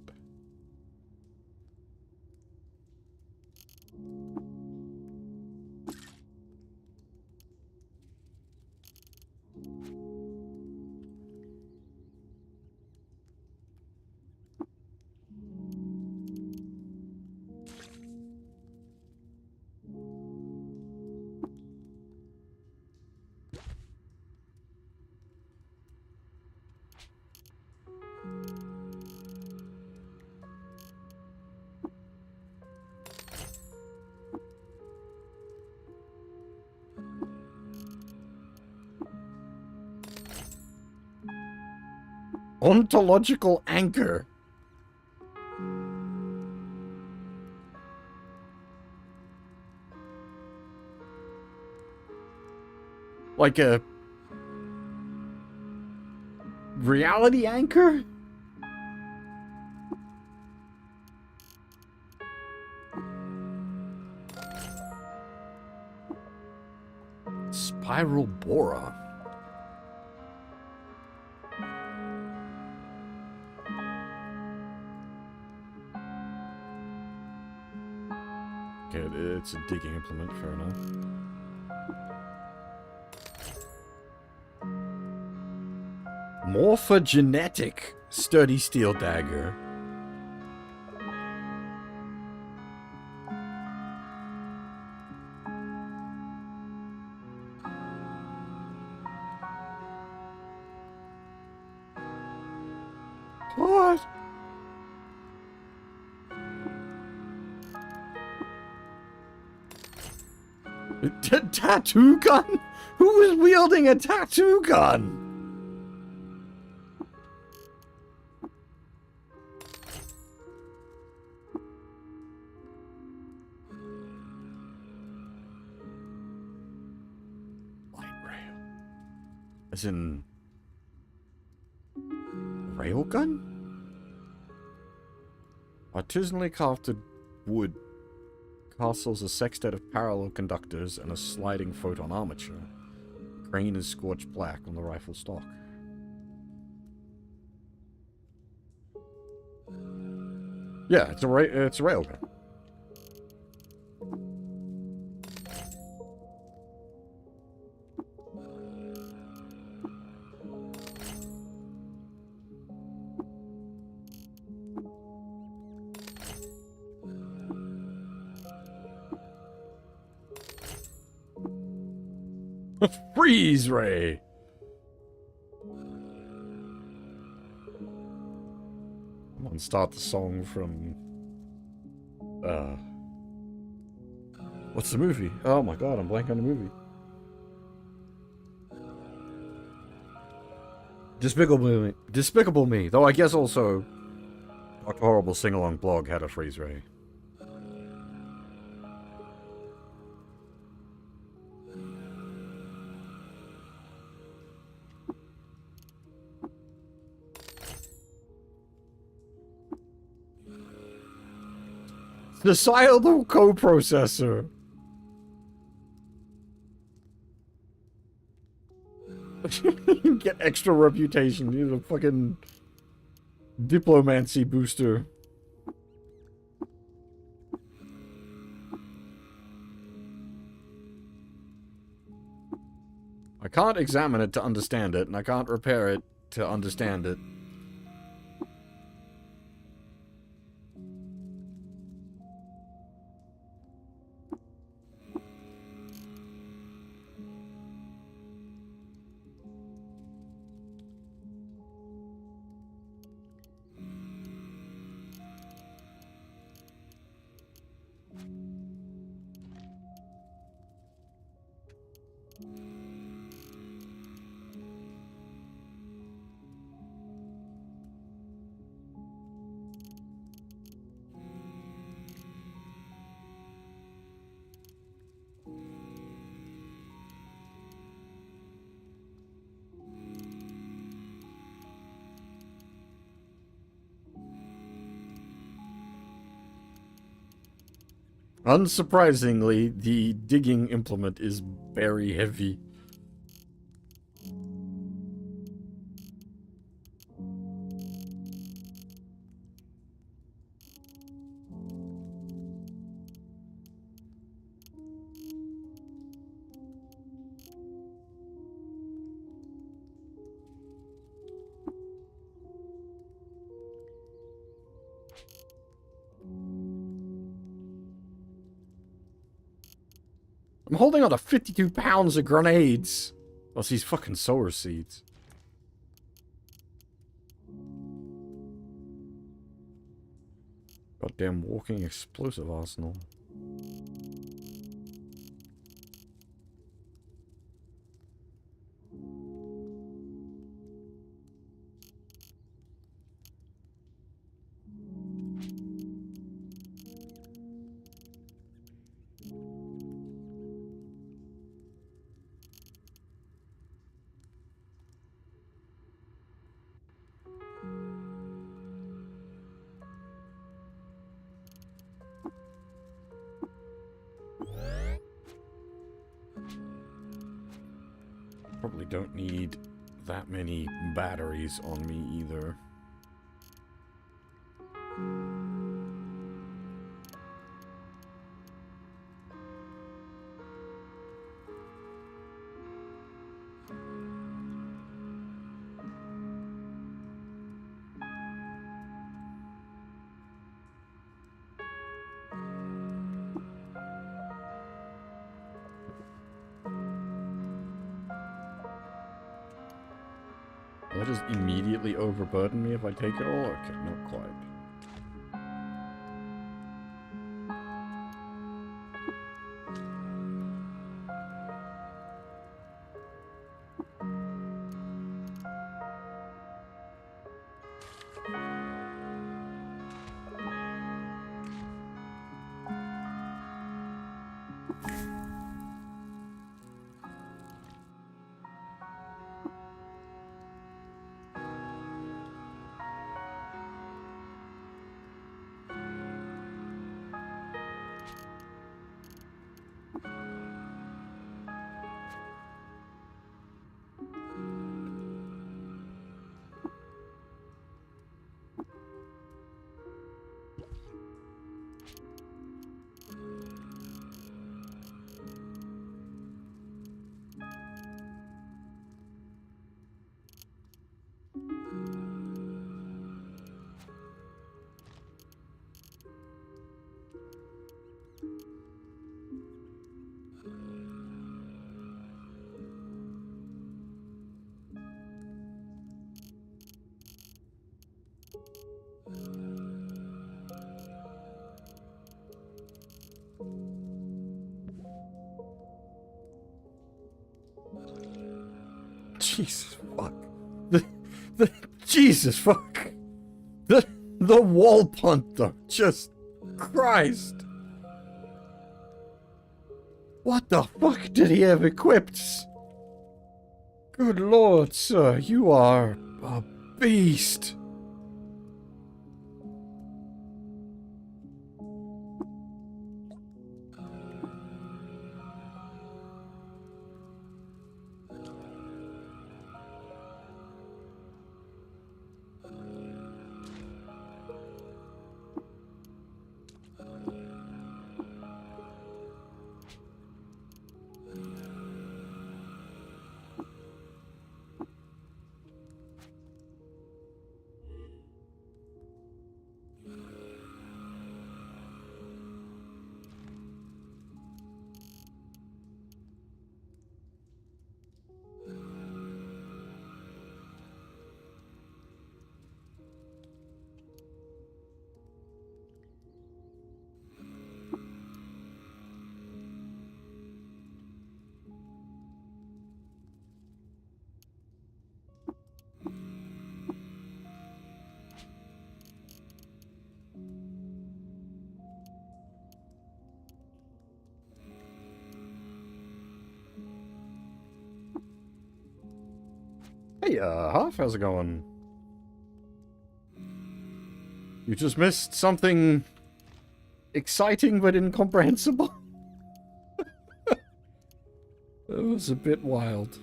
Ontological anchor. Like a reality anchor? Spiral boron. Okay, it's a digging implement, fair enough. Morphogenetic sturdy steel dagger. What? Tattoo gun? Who is wielding a tattoo gun? As in... railgun? Artisanally crafted wood castles a sextet of parallel conductors and a sliding photon armature. Green is scorched black on the rifle stock. Yeah, it's a railgun. Freeze ray. Come on, start the song from what's the movie? Oh my god, I'm blanking on the movie. Despicable Me. Though I guess also Dr. Horrible Sing-Along blog had a freeze ray. The Societal coprocessor. You get extra reputation. You're a fucking diplomancy booster. I can't examine it to understand it, and I can't repair it to understand it. Unsurprisingly, the digging implement is very heavy. I'm holding on to 52 pounds of grenades. Plus these fucking solar seeds. Goddamn walking explosive arsenal. Probably don't need that many batteries on me either. Will that just immediately overburden me if I take it all? Okay, not quite. Jesus fuck. The Jesus fuck. The wall punt though. Just Christ. What the fuck did he have equipped? Good lord, sir, you are a beast. Hey, Huff, how's it going? You just missed something exciting but incomprehensible. That was a bit wild.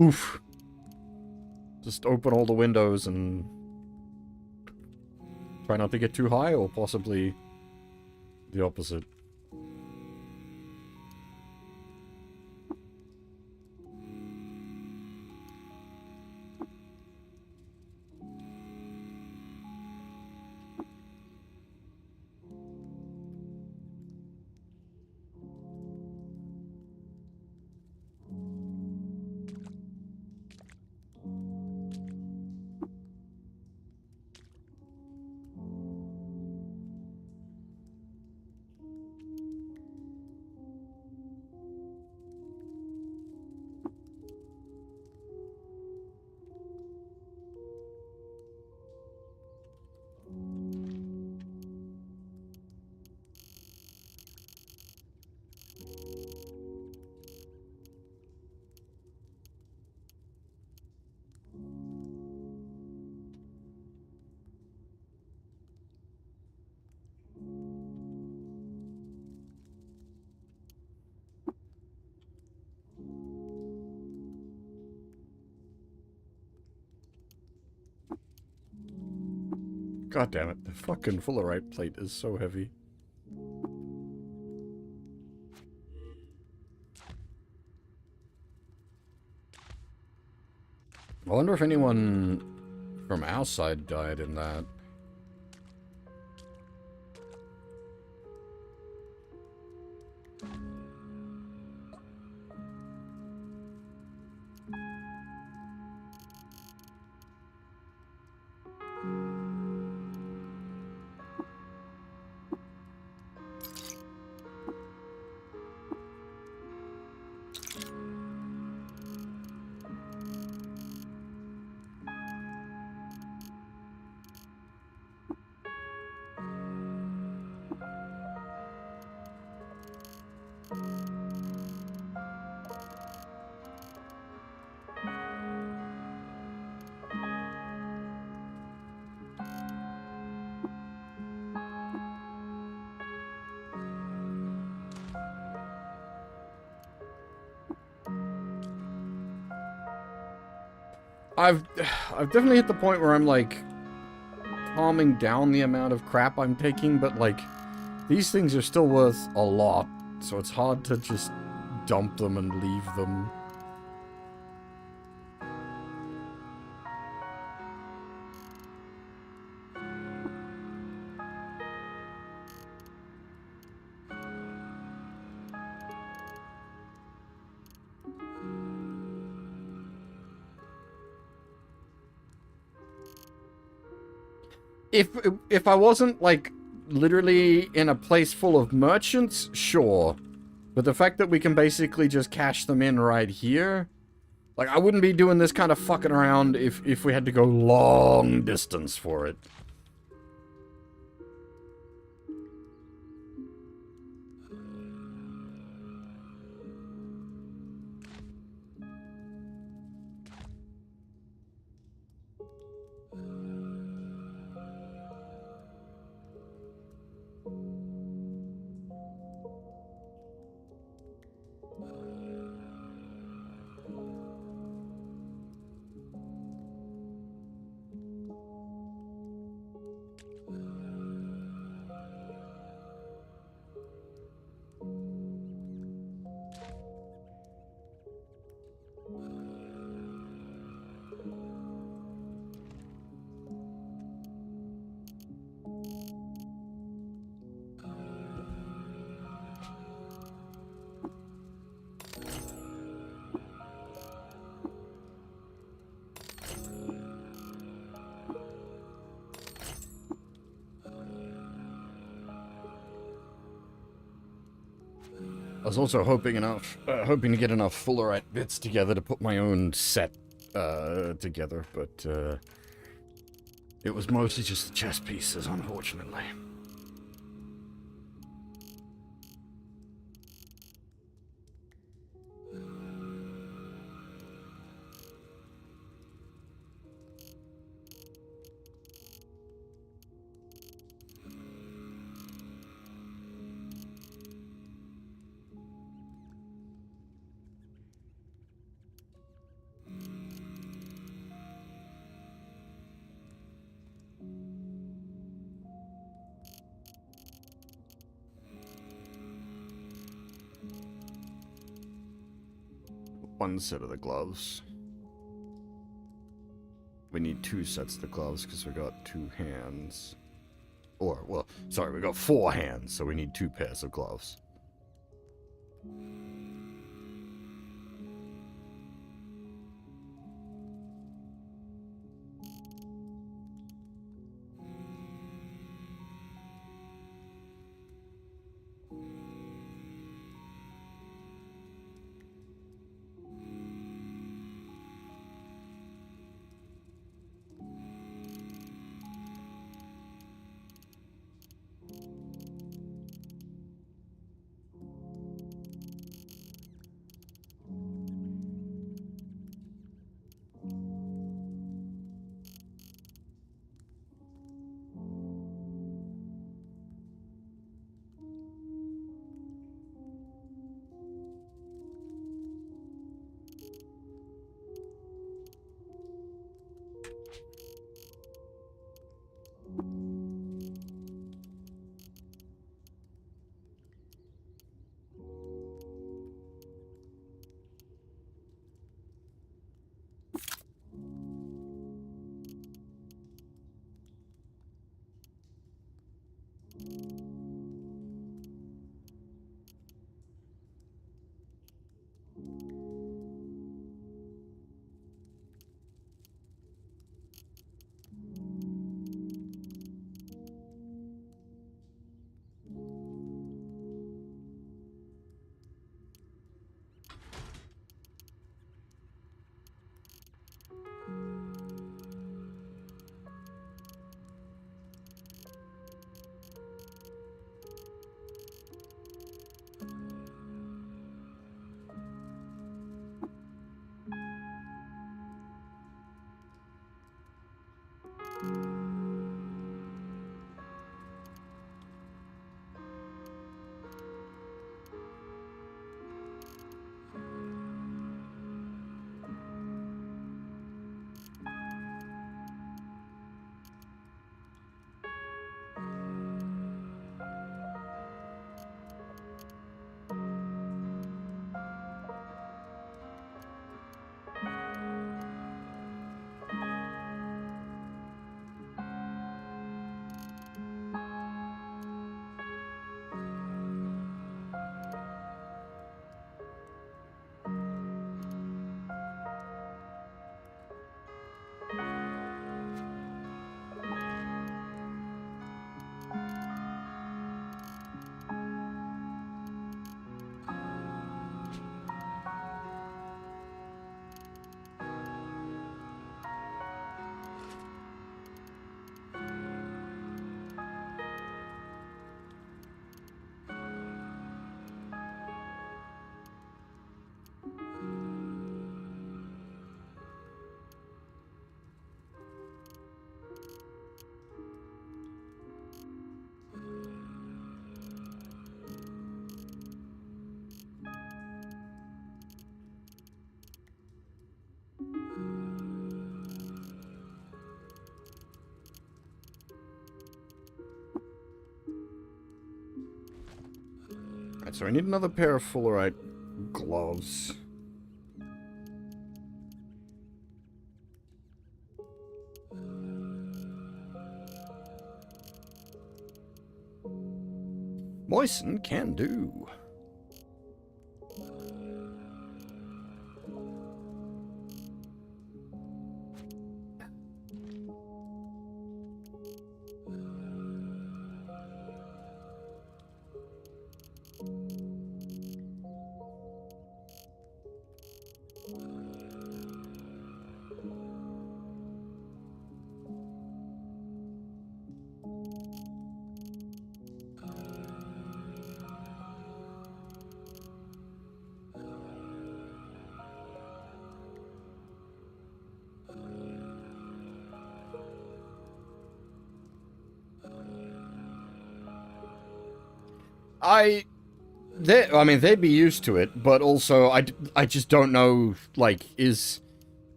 Oof. Just open all the windows and try not to get too high, or possibly the opposite. God damn it, the fucking fullerite plate is so heavy. I wonder if anyone from our side died in that. I've definitely hit the point where I'm like calming down the amount of crap I'm taking, but like these things are still worth a lot, so it's hard to just dump them and leave them. If I wasn't, like, literally in a place full of merchants, sure. But the fact that we can basically just cash them in right here... Like, I wouldn't be doing this kind of fucking around if we had to go long distance for it. I was also hoping to get enough fullerite bits together to put my own set together, but it was mostly just the chess pieces, unfortunately. One set of the gloves. We need 2 sets of the gloves because we got 2 hands. Or, well, sorry, we got 4 hands, so we need 2 pairs of gloves. Alright, so I need another pair of fullerite gloves. Moisten can do. I mean, they'd be used to it, but also, I just don't know, like, is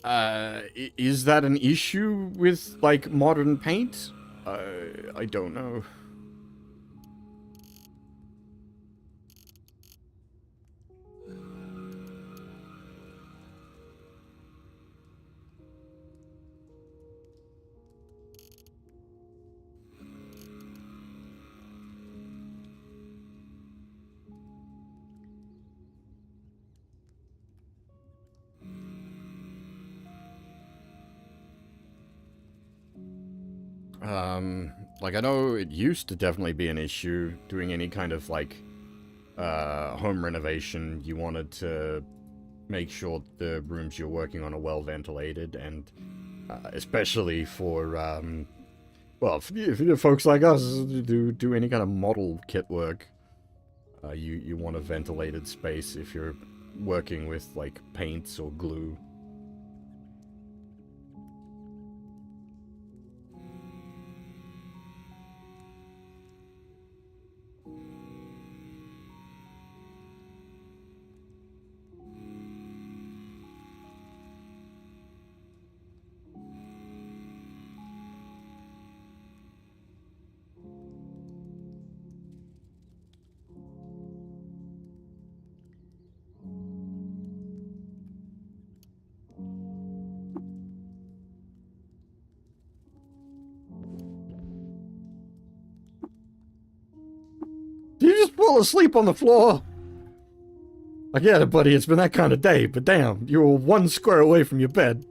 that an issue with, like, modern paint? I don't know. Like, I know it used to definitely be an issue doing any kind of, like, home renovation. You wanted to make sure the rooms you're working on are well ventilated, and especially for, well, for folks like us who do any kind of model kit work, you want a ventilated space if you're working with, like, paints or glue. Did you just fall asleep on the floor? I get it, buddy, it's been that kind of day, but damn, you were one square away from your bed.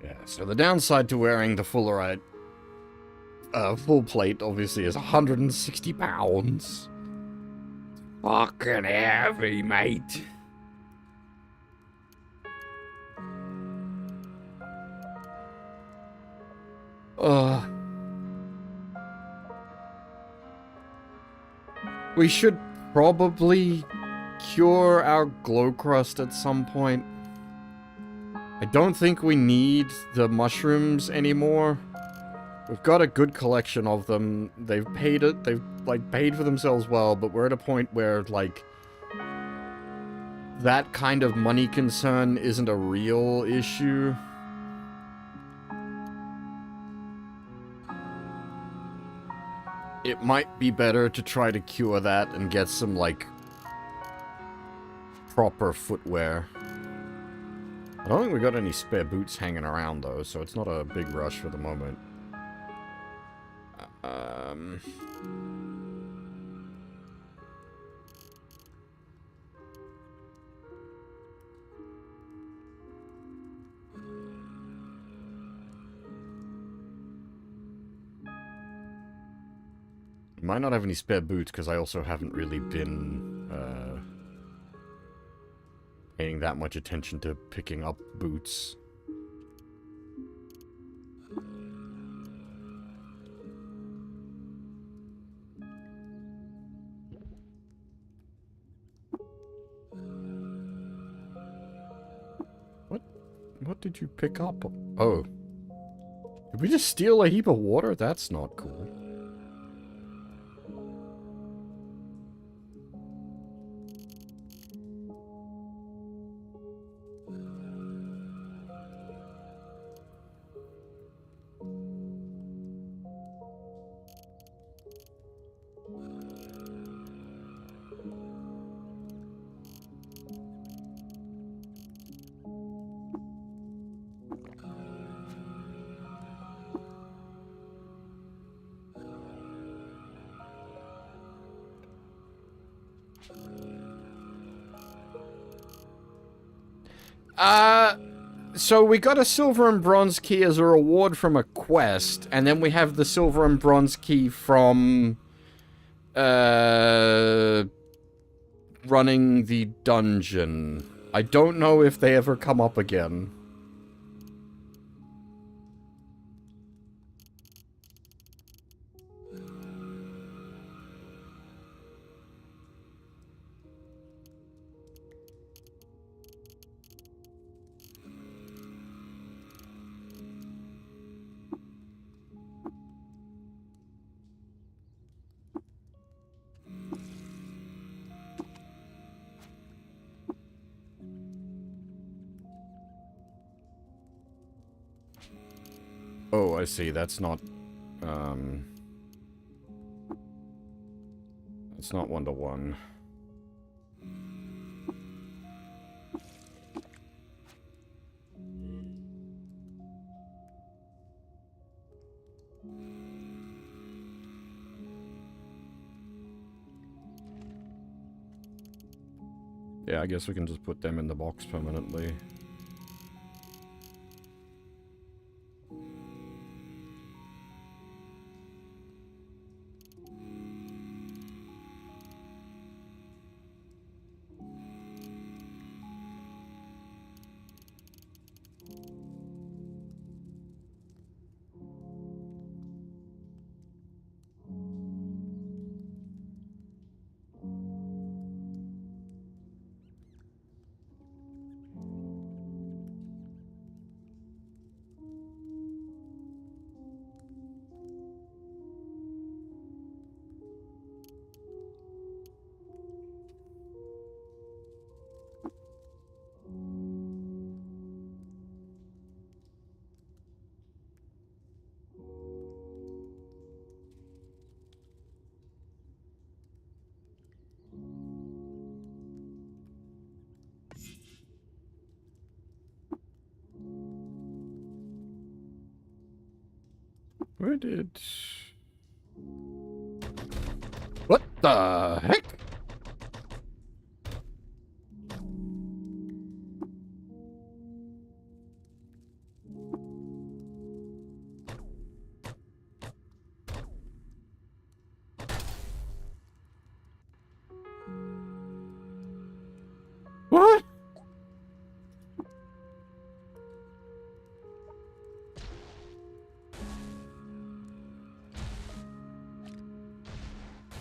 Yeah, so the downside to wearing the fullerite full plate, obviously, is 160 pounds. Fucking heavy, mate. We should probably cure our glow crust at some point. I don't think we need the mushrooms anymore. We've got a good collection of them. They've paid it. They've, like, paid for themselves well, but we're at a point where, like, that kind of money concern isn't a real issue. It might be better to try to cure that and get some, like, proper footwear. I don't think we got any spare boots hanging around, though, so it's not a big rush for the moment. Might not have any spare boots because I also haven't really been paying that much attention to picking up boots. What did you pick up? Oh. Did we just steal a heap of water? That's not cool. So we got a silver and bronze key as a reward from a quest, and then we have the silver and bronze key from, running the dungeon. I don't know if they ever come up again. Oh, I see. That's not, it's not one-to-one. Yeah, I guess we can just put them in the box permanently. Where did... What the heck? What?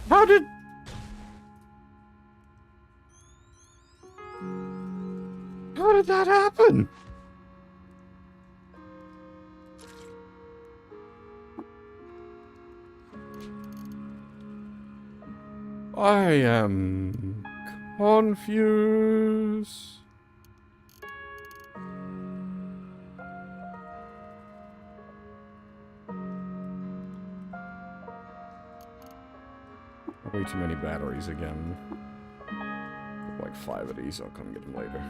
How did... How did that happen? I am confused. Way too many batteries again. Like 5 of these, I'll come get them later.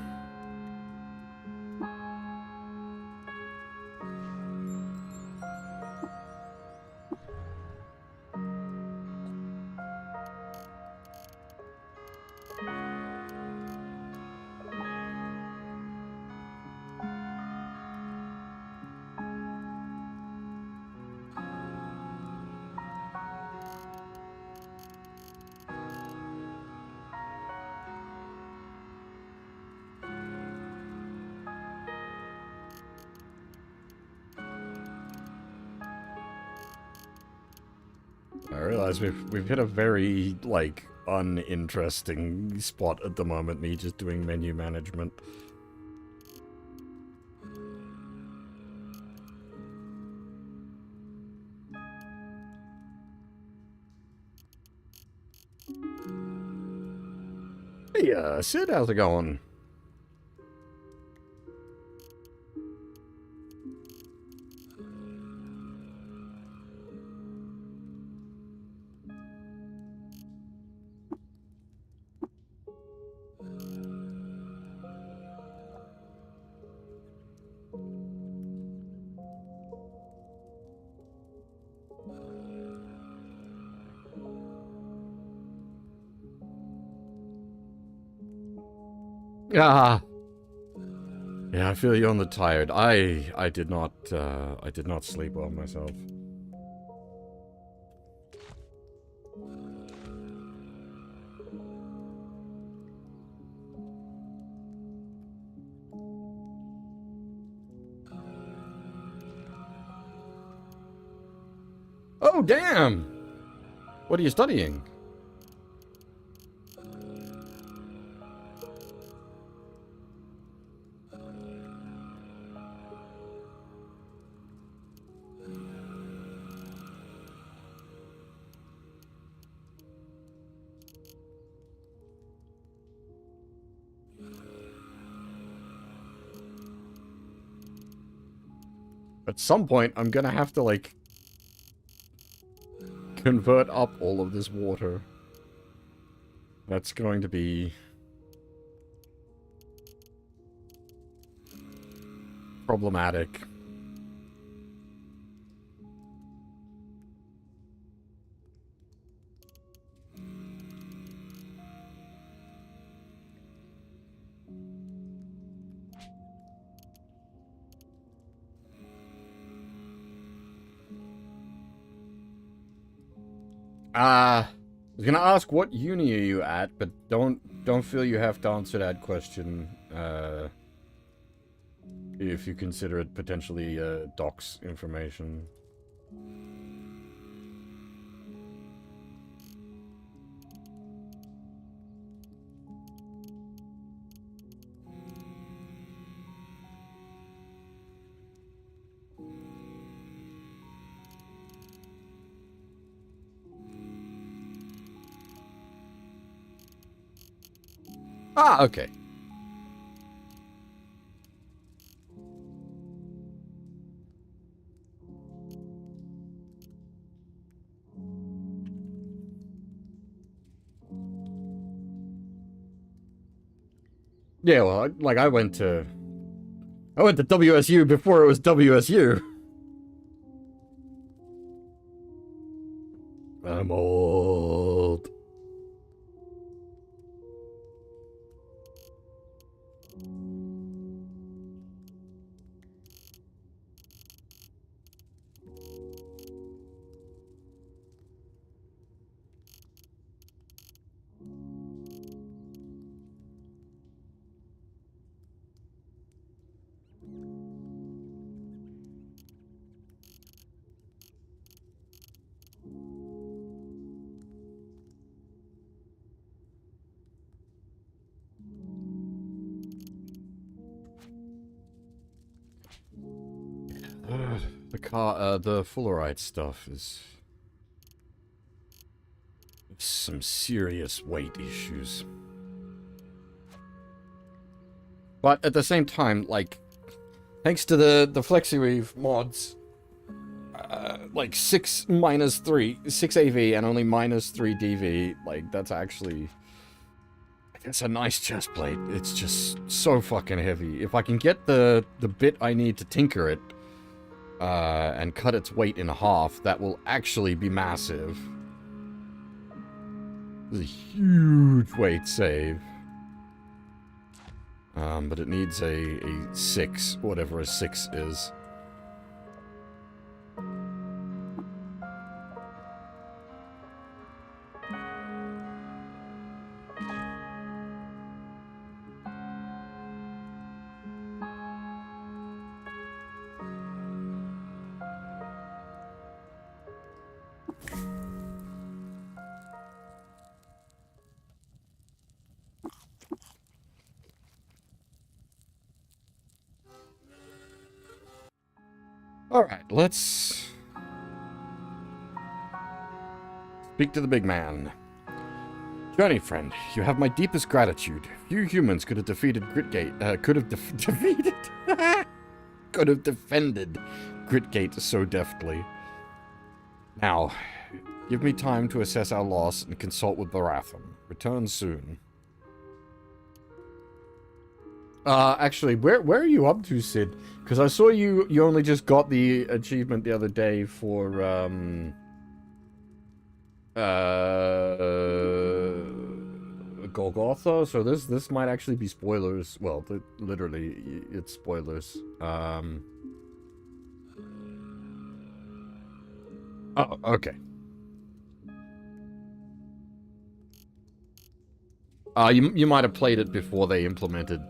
I realize we've hit a very, like, uninteresting spot at the moment, me just doing menu management. Hey, Sid, how's it going? Ah, yeah, I feel you on the tired. I did not sleep well myself. Oh, damn! What are you studying? At some point, I'm gonna have to, like, convert up all of this water. That's going to be problematic. I was gonna ask what uni are you at, but don't feel you have to answer that question. If you consider it potentially docs information. Ah, okay. Yeah, well, like I went to WSU before it was WSU. I'm old. The fluoride stuff is some serious weight issues. But at the same time, like, thanks to the FlexiWeave mods, like 6 AV and only -3 DV, like, that's actually... It's a nice chest plate. It's just so fucking heavy. If I can get the bit I need to tinker it, and cut its weight in half, that will actually be massive. It's a huge weight save. But it needs a 6, whatever a 6 is. Alright, let's speak to the big man. Journey friend, you have my deepest gratitude. Few humans could have defeated Gritgate, could have defended Gritgate so deftly. Now, give me time to assess our loss and consult with Baratham. Return soon. Actually, where are you up to, Sid? Because I saw you only just got the achievement the other day for, Golgotha, so this might actually be spoilers. Well, literally, it's spoilers. Oh, okay. You might have played it before they implemented,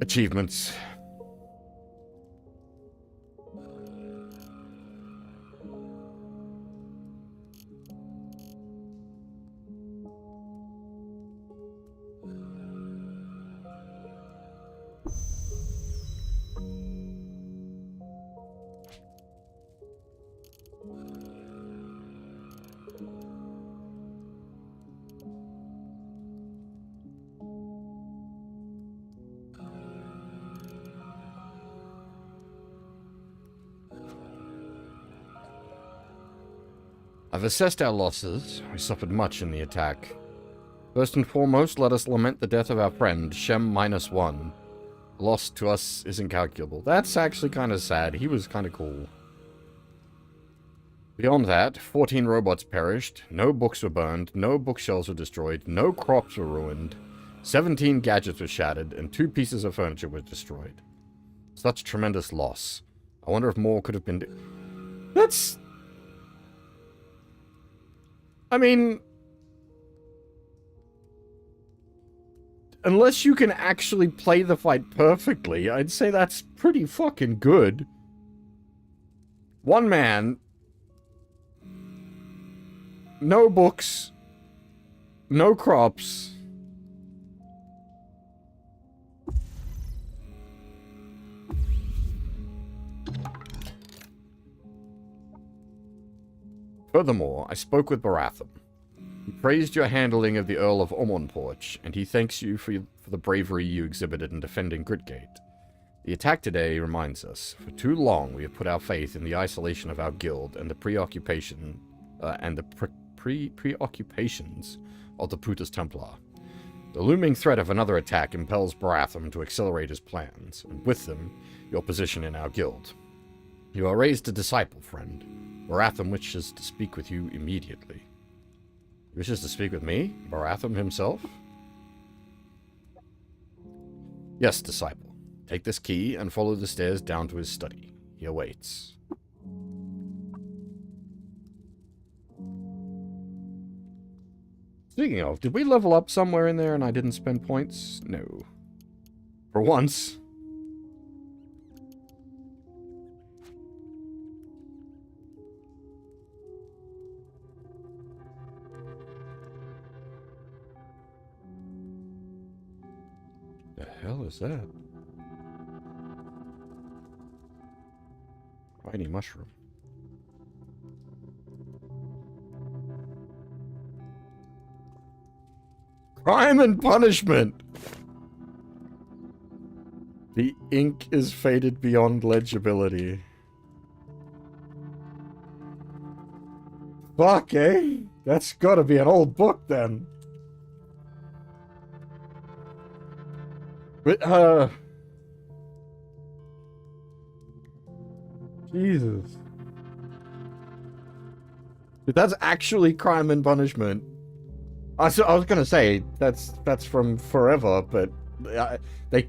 achievements. I've assessed our losses. We suffered much in the attack. First and foremost, let us lament the death of our friend, Shem-1. The loss to us is incalculable. That's actually kind of sad. He was kind of cool. Beyond that, 14 robots perished, no books were burned, no bookshelves were destroyed, no crops were ruined, 17 gadgets were shattered, and 2 pieces of furniture were destroyed. Such tremendous loss. I wonder if more could have been... That's... I mean, unless you can actually play the fight perfectly, I'd say that's pretty fucking good. One man, no books, no crops. Furthermore, I spoke with Baratham. He praised your handling of the Earl of Omonporch, and he thanks you for the bravery you exhibited in defending Gritgate. The attack today reminds us, for too long we have put our faith in the isolation of our guild and the preoccupations of the Putus Templar. The looming threat of another attack impels Baratham to accelerate his plans, and with them, your position in our guild. You are raised a disciple, friend. Baratham wishes to speak with you immediately. He wishes to speak with me? Baratham himself? Yes, disciple. Take this key and follow the stairs down to his study. He awaits. Speaking of, did we level up somewhere in there and I didn't spend points? No. For once. The hell is that? Tiny mushroom. Crime and punishment! The ink is faded beyond legibility. Fuck, eh? That's gotta be an old book, then. But, Jesus. But that's actually Crime and Punishment. I was gonna say, that's from forever, but they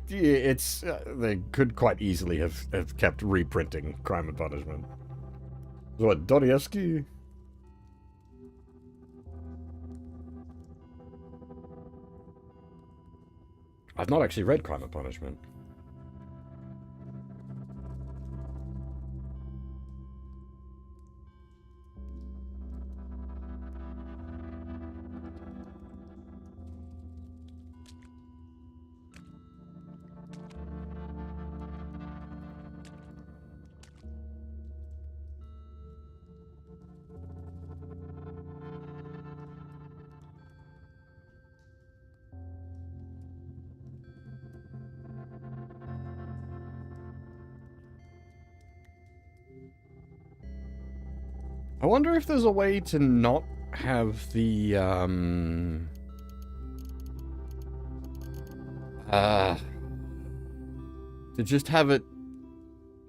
could quite easily have kept reprinting Crime and Punishment. What, Dostoevsky? I've not actually read Crime and Punishment. I wonder if there's a way to not have the, to just have it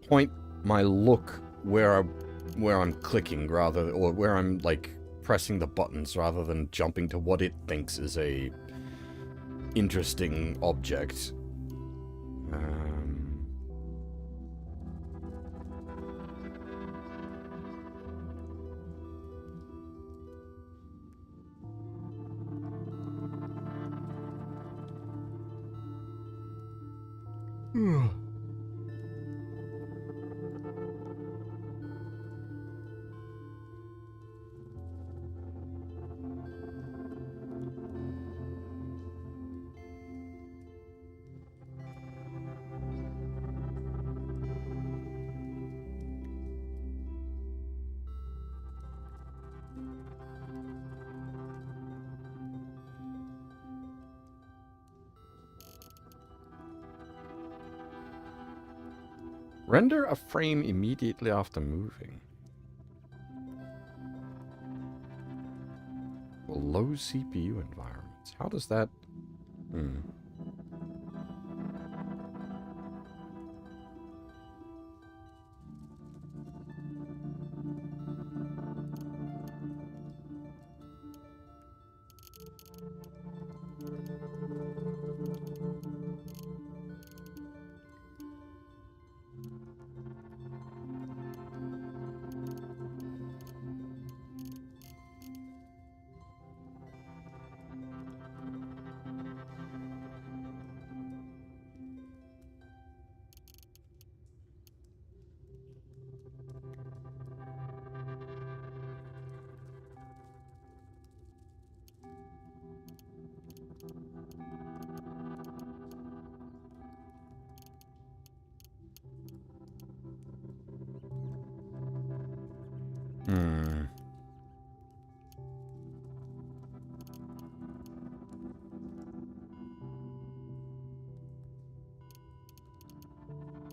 point my look where I'm clicking rather, or where I'm, like, pressing the buttons rather than jumping to what it thinks is a interesting object. Render a frame immediately after moving. For low CPU environments. How does that...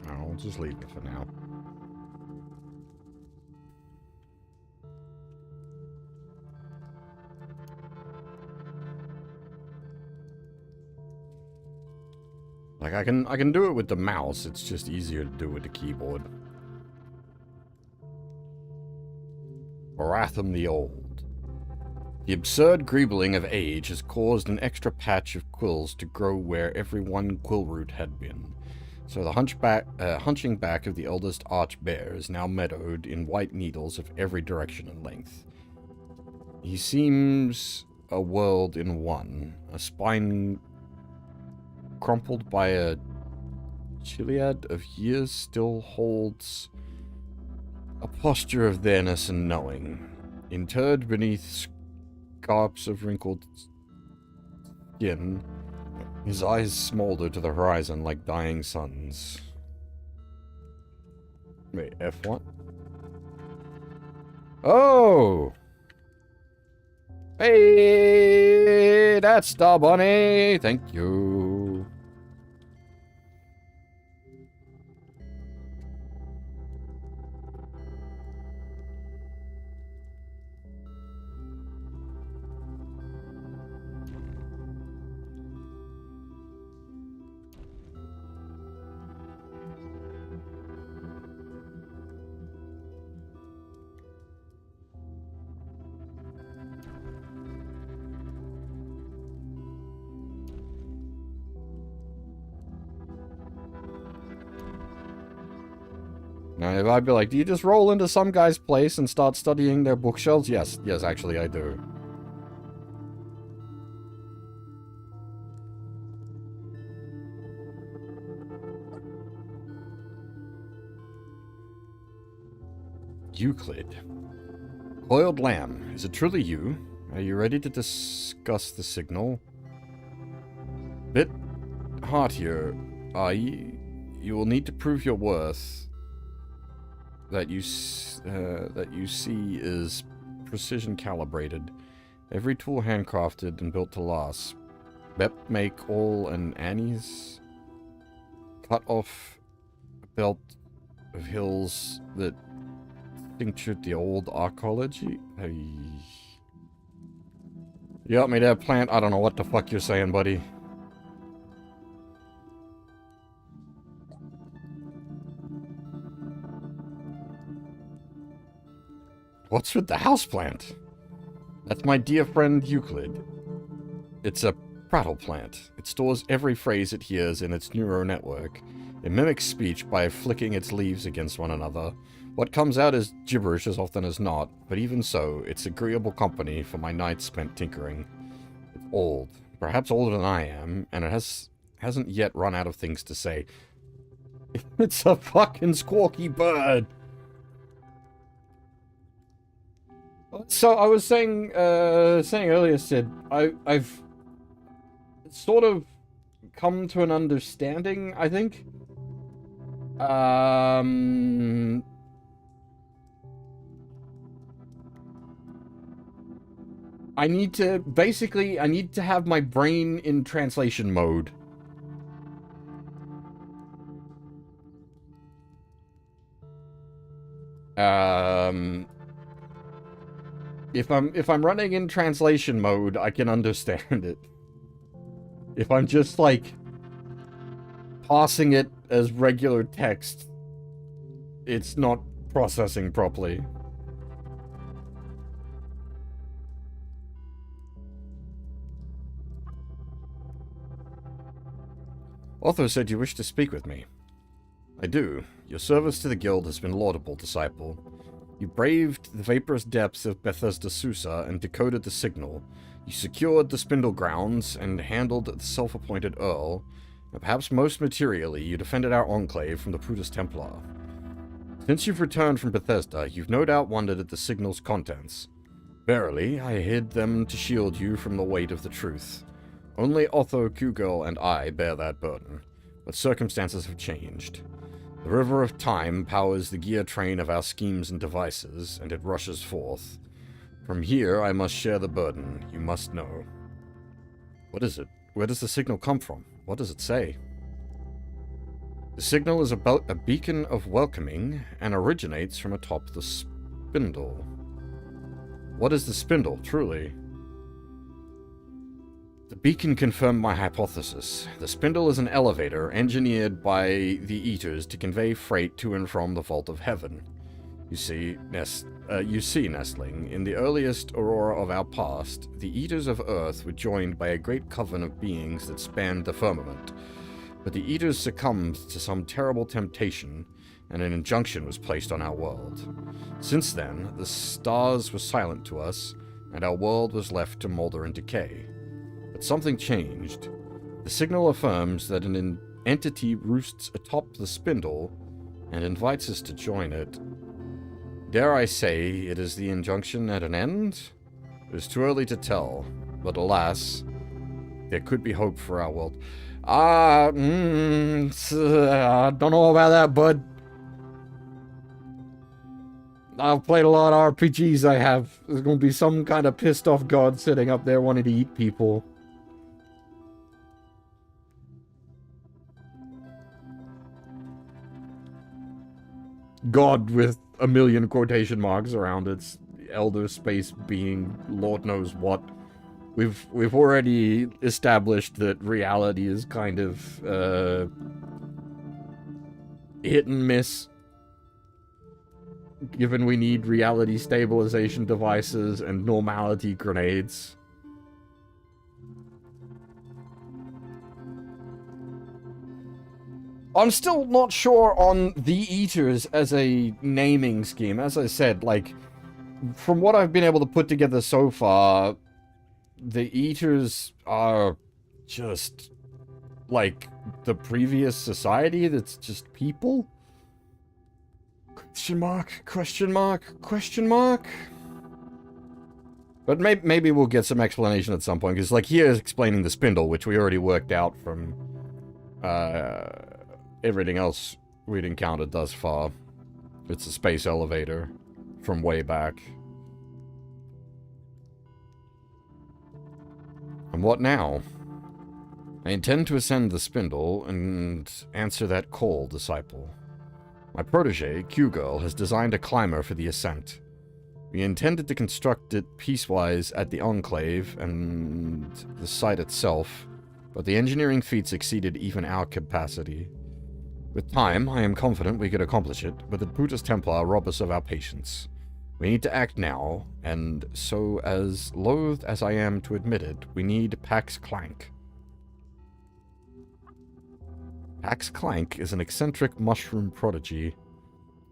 I'll just leave it for now. Like, I can do it with the mouse, it's just easier to do with the keyboard. Baratham the Old. The absurd greebling of age has caused an extra patch of quills to grow where every one quill root had been. So the hunching back of the eldest arch bear is now meadowed in white needles of every direction and length. He seems a world in one, a spine crumpled by a chiliad of years still holds a posture of there-ness and knowing. Interred beneath scarps of wrinkled skin, his eyes smolder to the horizon like dying suns. Wait, F1? Oh! Hey, that's the bunny! Thank you. Now, if I'd be like, do you just roll into some guy's place and start studying their bookshelves? Yes, actually I do. Euclid. Coiled lamb, is it truly you? Are you ready to discuss the signal? Bit hard here, are you? You will need to prove your worth. That you see is precision calibrated. Every tool handcrafted and built to last. Bep make all and Annie's cut off a belt of hills that Tinctured the old arcology? Hey. You got me there, plant? I don't know what the fuck you're saying, buddy. What's with the houseplant? That's my dear friend Euclid. It's a prattle plant. It stores every phrase it hears in its neural network. It mimics speech by flicking its leaves against one another. What comes out is gibberish as often as not, but even so, it's agreeable company for my nights spent tinkering. It's old, perhaps older than I am, and it hasn't yet run out of things to say. It's a fucking squawky bird! So I was saying earlier, Sid, I've sort of come to an understanding, I think. I need to have my brain in translation mode. If I'm running in translation mode, I can understand it. If I'm just, like, passing it as regular text, it's not processing properly. Otho said you wish to speak with me. I do. Your service to the guild has been laudable, disciple. You braved the vaporous depths of Bethesda Susa and decoded the signal. You secured the spindle grounds and handled the self-appointed Earl. And perhaps most materially, you defended our enclave from the Brutus Templar. Since you've returned from Bethesda, you've no doubt wondered at the signal's contents. Verily, I hid them to shield you from the weight of the truth. Only Otho, Q-Girl, and I bear that burden, but circumstances have changed. The river of time powers the gear train of our schemes and devices, and it rushes forth. From here, I must share the burden, you must know. What is it? Where does the signal come from? What does it say? The signal is about a beacon of welcoming, and originates from atop the spindle. What is the spindle, truly? The beacon confirmed my hypothesis. The spindle is an elevator engineered by the Eaters to convey freight to and from the vault of heaven. You see, Nestling, in the earliest aurora of our past, the Eaters of Earth were joined by a great coven of beings that spanned the firmament. But the Eaters succumbed to some terrible temptation, and an injunction was placed on our world. Since then, the stars were silent to us, and our world was left to molder and decay. But something changed. The signal affirms that an entity roosts atop the spindle and invites us to join it. Dare I say it is the injunction at an end? It is too early to tell, but alas, there could be hope for our world. I don't know about that, bud. I've played a lot of RPGs, I have. There's gonna be some kind of pissed off god sitting up there wanting to eat people. God with a million quotation marks around its elder space being Lord knows what. We've already established that reality is kind of hit and miss. Given we need reality stabilization devices and normality grenades. I'm still not sure on the Eaters as a naming scheme. As I said, like, from what I've been able to put together so far, the Eaters are just like the previous society that's just people? Question mark, question mark, question mark? But maybe we'll get some explanation at some point, because, like, here's explaining the spindle, which we already worked out from everything else we'd encountered thus far. It's a space elevator from way back. And what now? I intend to ascend the spindle and answer that call, disciple. My protege, Q-Girl, has designed a climber for the ascent. We intended to construct it piecewise at the Enclave and the site itself, but the engineering feats exceeded even our capacity. With time, I am confident we could accomplish it, but the Brutus Templar rob us of our patience. We need to act now, and so, as loath as I am to admit it, we need Pax Clank. Pax Clank is an eccentric mushroom prodigy.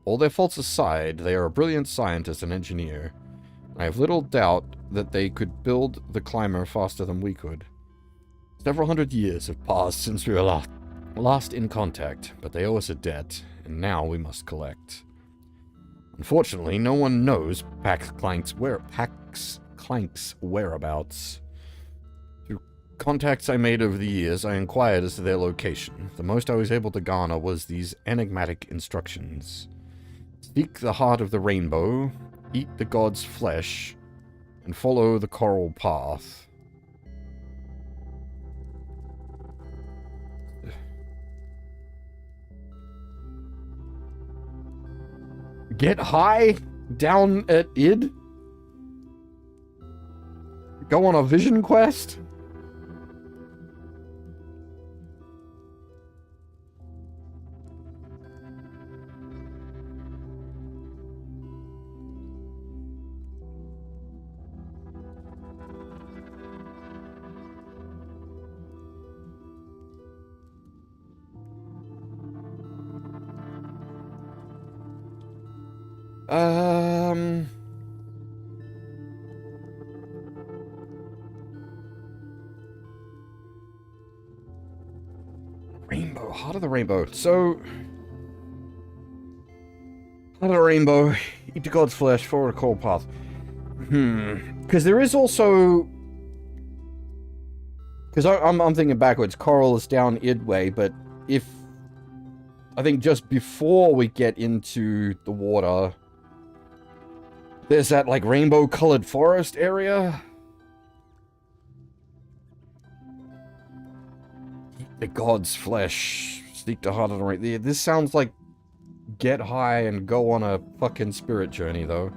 All their faults aside, they are a brilliant scientist and engineer. I have little doubt that they could build the climber faster than we could. Several hundred years have passed since we were last in contact, but they owe us a debt, and now we must collect. Unfortunately, no one knows Pax Clank's whereabouts. Through contacts I made over the years, I inquired as to their location. The most I was able to garner was these enigmatic instructions. Seek the heart of the rainbow, eat the god's flesh, and follow the coral path. Get high down at id? Go on a vision quest? Rainbow, Heart of the Rainbow. So, Heart of the Rainbow, eat the god's flesh, follow the coral path. Because there is also... Because I'm thinking backwards. Coral is down id way, but if... I think just before we get into the water... There's that, like, rainbow-colored forest area. Eat the god's flesh. Seek the heart of the rainbow. This sounds like get high and go on a fucking spirit journey, though.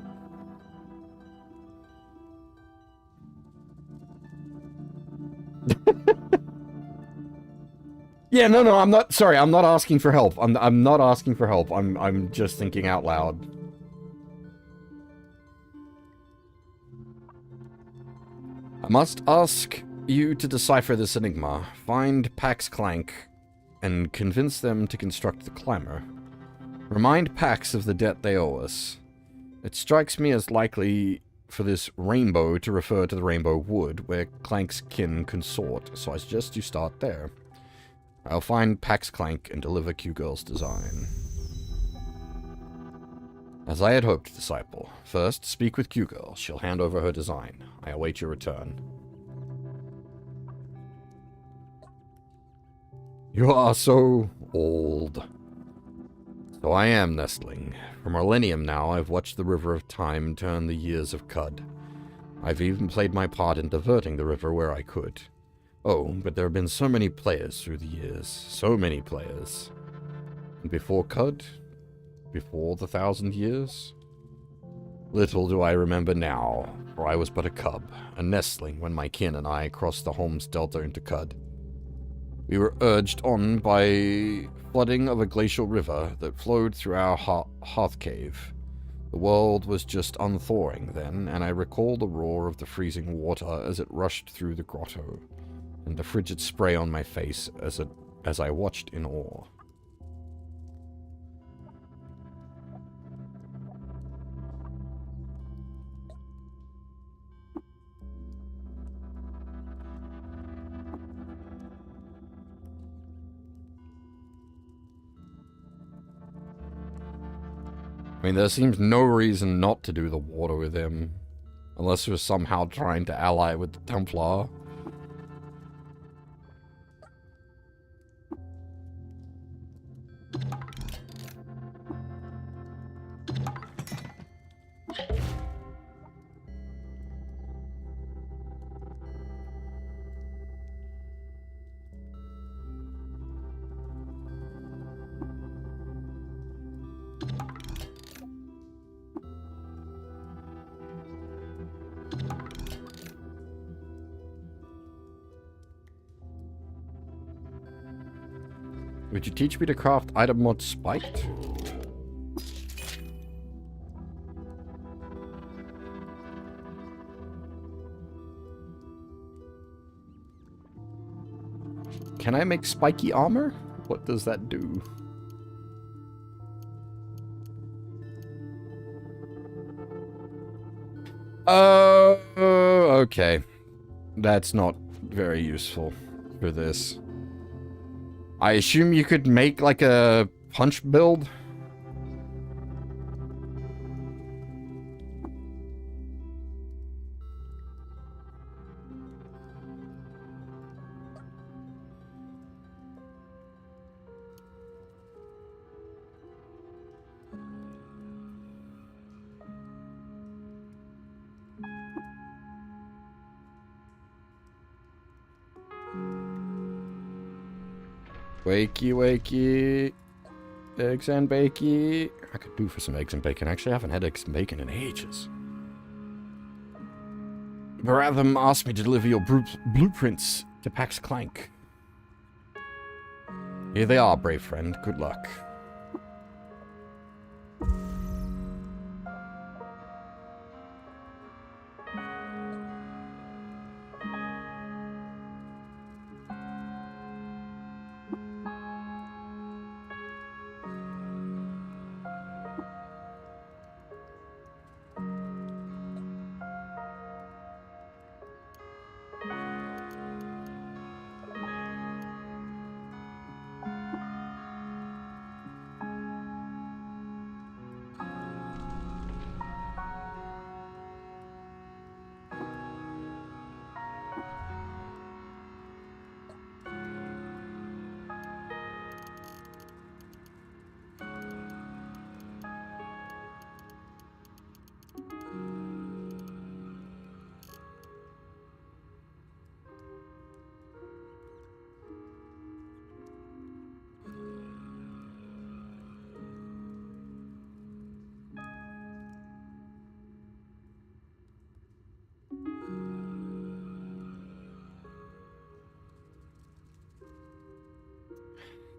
Yeah, no, I'm not... Sorry, I'm not asking for help. I'm not asking for help. I'm just thinking out loud. I must ask you to decipher this enigma. Find Pax Clank and convince them to construct the climber. Remind Pax of the debt they owe us. It strikes me as likely for this rainbow to refer to the Rainbow Wood, where Clank's kin consort, so I suggest you start there. I'll find Pax Clank and deliver Q-Girl's design. As I had hoped, disciple. First, speak with Q-Girl. She'll hand over her design. I await your return. You are so old. So I am, Nestling. For millennium now, I've watched the river of time turn the years of Cud. I've even played my part in diverting the river where I could. Oh, but there have been so many players through the years. So many players. And before Cud? Before the 1,000 years? Little do I remember now, for I was but a cub, a nestling when my kin and I crossed the Holmes Delta into Cud. We were urged on by flooding of a glacial river that flowed through our hearth cave. The world was just unthawing then, and I recall the roar of the freezing water as it rushed through the grotto, and the frigid spray on my face as I watched in awe. I mean, there seems no reason not to do the water with him. Unless we're somehow trying to ally with the Templar. Would you teach me to craft item mod spiked? Can I make spiky armor? What does that do? Okay. That's not very useful for this. I assume you could make like a punch build? Wakey, wakey. Eggs and bakey. I could do for some eggs and bacon. Actually, I haven't had eggs and bacon in ages. Baratham asked me to deliver your blueprints to Pax Clank. Here they are, brave friend. Good luck.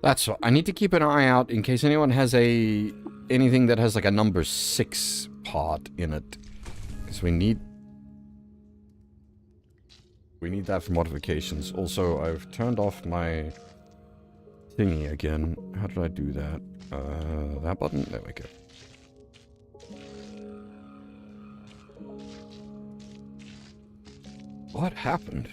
That's all. I need to keep an eye out in case anyone has anything that has like a number 6 part in it. Because we need that for modifications. Also, I've turned off my thingy again. How did I do that? That button? There we go. What happened?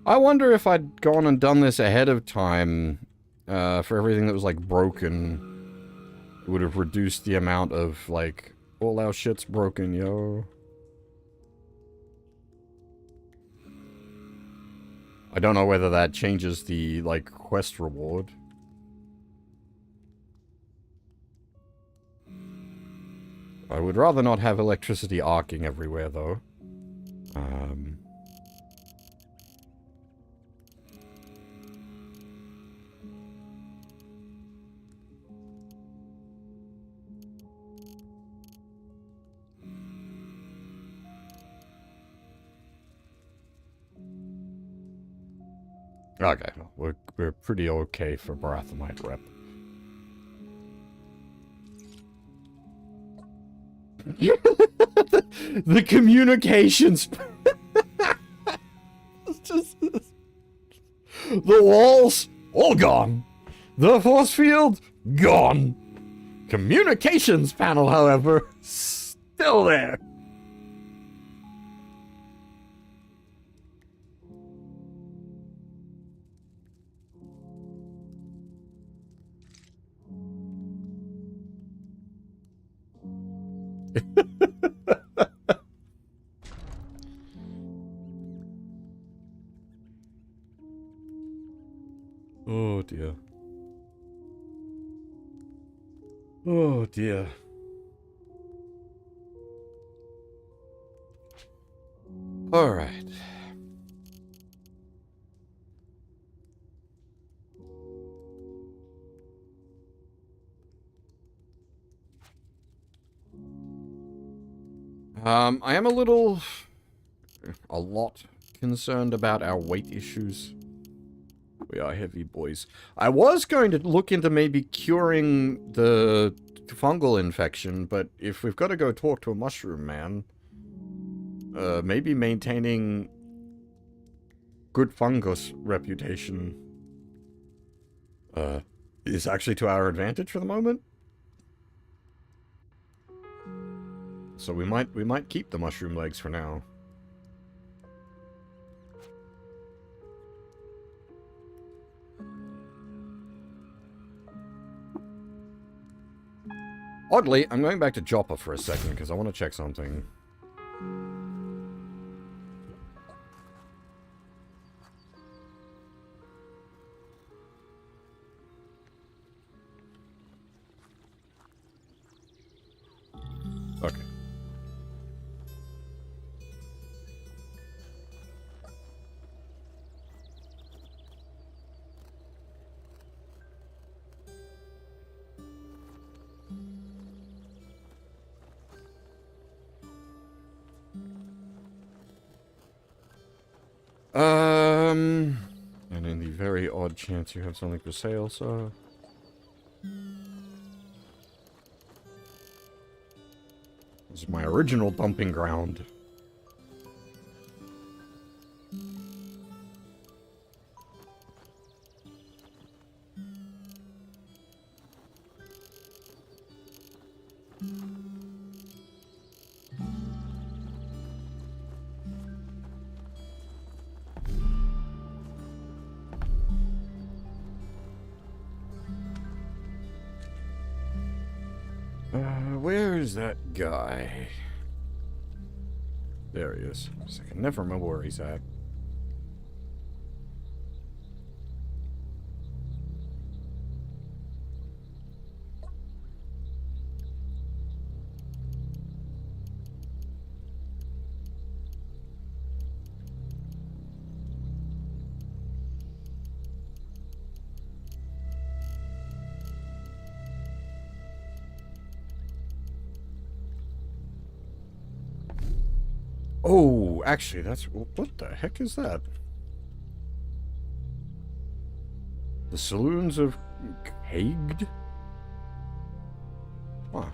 I wonder if I'd gone and done this ahead of time, for everything that was, like, broken. It would have reduced the amount of, like, all our shit's broken, yo. I don't know whether that changes the, like, quest reward. I would rather not have electricity arcing everywhere, though. Okay, we're pretty okay for Barathomite rep. The communications. The walls all gone. The force field gone. Communications panel, however, still there. Oh dear. Oh dear. All right. I am a lot concerned about our weight issues. We are heavy boys. I was going to look into maybe curing the fungal infection, but if we've got to go talk to a mushroom man, maybe maintaining good fungus reputation is actually to our advantage for the moment. So we might keep the mushroom legs for now. Oddly, I'm going back to Joppa for a second because I want to check something. Okay. And in the very odd chance you have something for sale, so... This is my original dumping ground. Where is that guy? There he is. I can never remember where he's at. Oh, actually, that's... What the heck is that? The Saloons of Caged? Huh.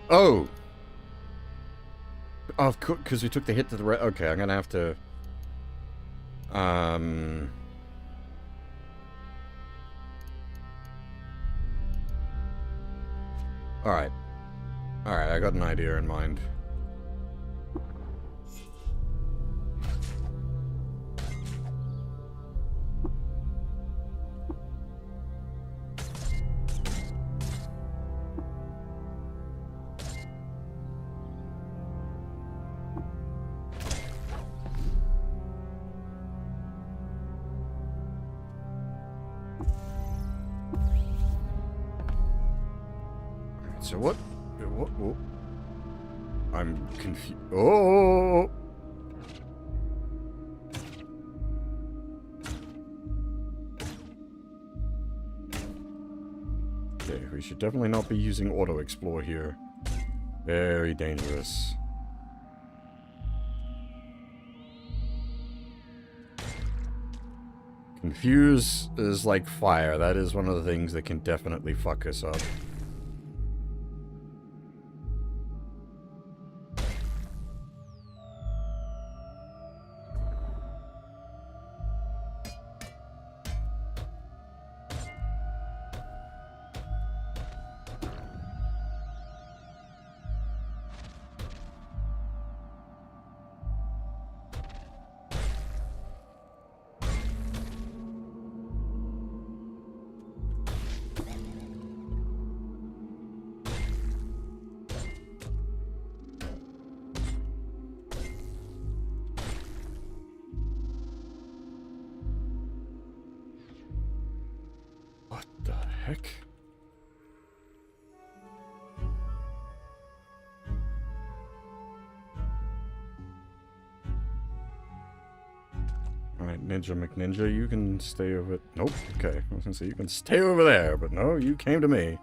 Oh! Oh, of course, because we took the hit to the right. Okay, I'm gonna have to... Alright. Alright, I got an idea in mind. So what? What? I'm confused. Oh! Okay, we should definitely not be using auto-explore here. Very dangerous. Confuse is like fire. That is one of the things that can definitely fuck us up. heck? Alright, Ninja McNinja, you can stay over... Nope, okay. I was gonna say, you can stay over there, but no, you came to me.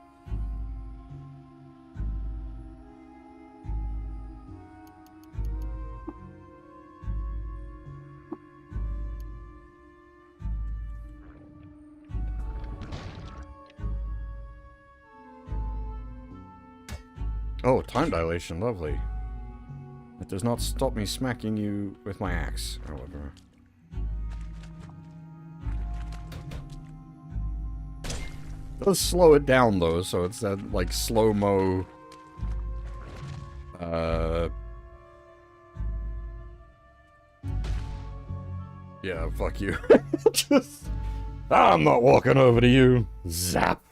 Oh, time dilation, lovely. It does not stop me smacking you with my axe, however. It does slow it down, though, so it's that, like, slow-mo... Yeah, fuck you. Just... I'm not walking over to you. Zap.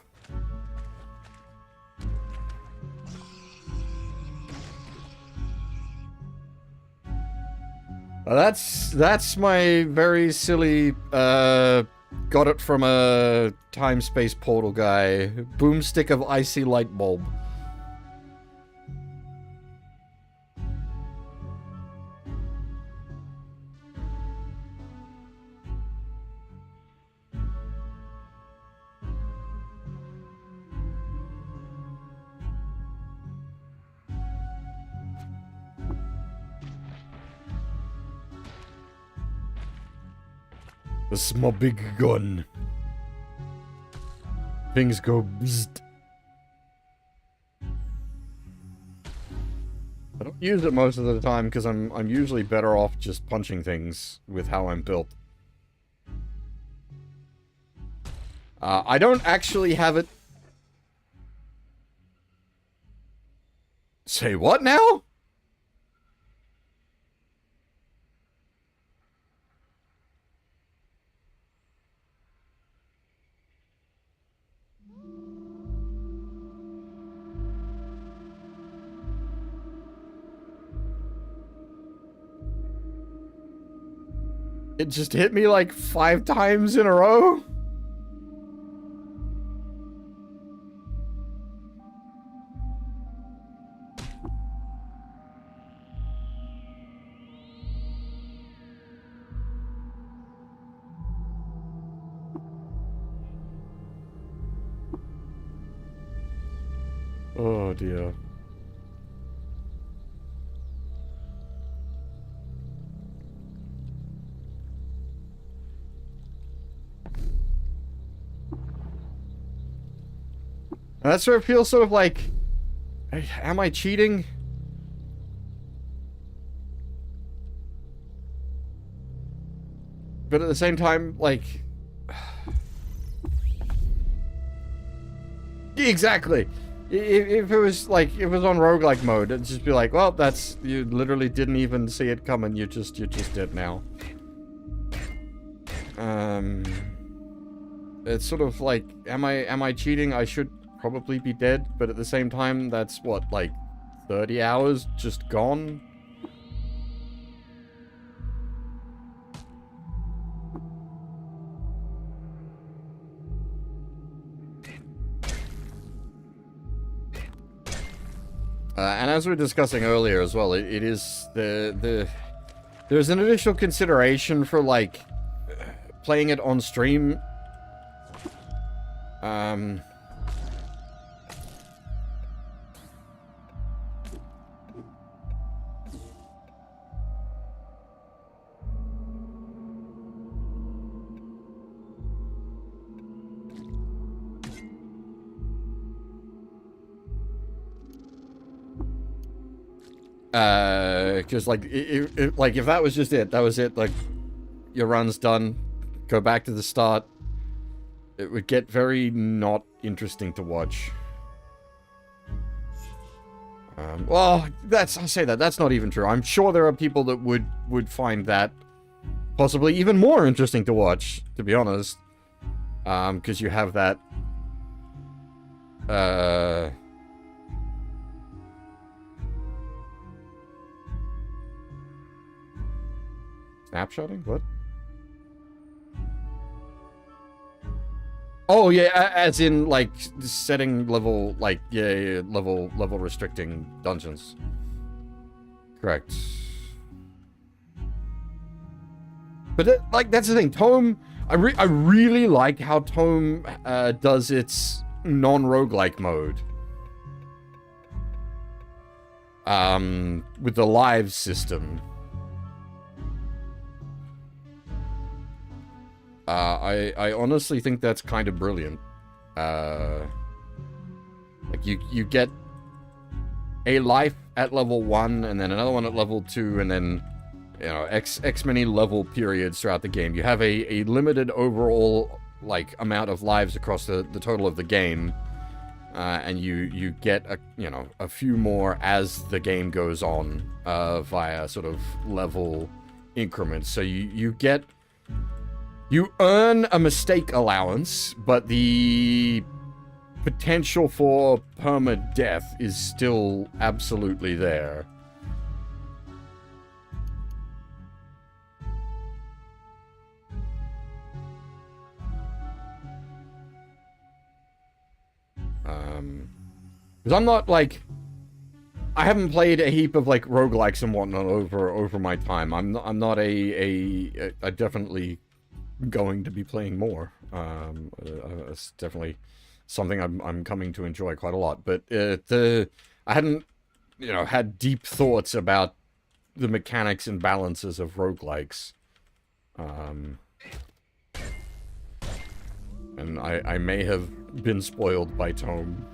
That's my very silly, got it from a time-space portal guy. Boomstick of icy light bulb. This is my big gun. Things go bzzzt. I don't use it most of the time because I'm usually better off just punching things with how I'm built. I don't actually have it. Say what now? It just hit me like 5 times in a row. Oh dear. And that's where it feels sort of like, am I cheating? But at the same time, like... Exactly! If it was, like, if it was on roguelike mode, it'd just be like, well, that's... You literally didn't even see it coming, you just did now. It's sort of like, am I cheating? I should probably be dead, but at the same time, that's what, like, 30 hours just gone? And as we were discussing earlier as well, it is there's an additional consideration for, like, playing it on stream. Because, like, like, if that was just it, that was it, like, your run's done, go back to the start, it would get very not interesting to watch. Well, I say that, that's not even true. I'm sure there are people that would find that possibly even more interesting to watch, to be honest. Because you have that, snapshotting? What? Oh yeah, as in like setting level, like yeah, level restricting dungeons. Correct. But like that's the thing, Tome. I really like how Tome does its non-roguelike mode. With the live system. I honestly think that's kind of brilliant. Like you get a life at level 1, and then another one at level 2, and then, you know, X many level periods throughout the game. You have a limited overall, like, amount of lives across the total of the game. And you get a few more as the game goes on, via sort of level increments. So you earn a mistake allowance, but the potential for permadeath is still absolutely there. Because I'm not, like, I haven't played a heap of, like, roguelikes and whatnot over my time. I'm not I definitely going to be playing more. It's definitely something I'm coming to enjoy quite a lot. But I hadn't, had deep thoughts about the mechanics and balances of roguelikes. And I may have been spoiled by Tome.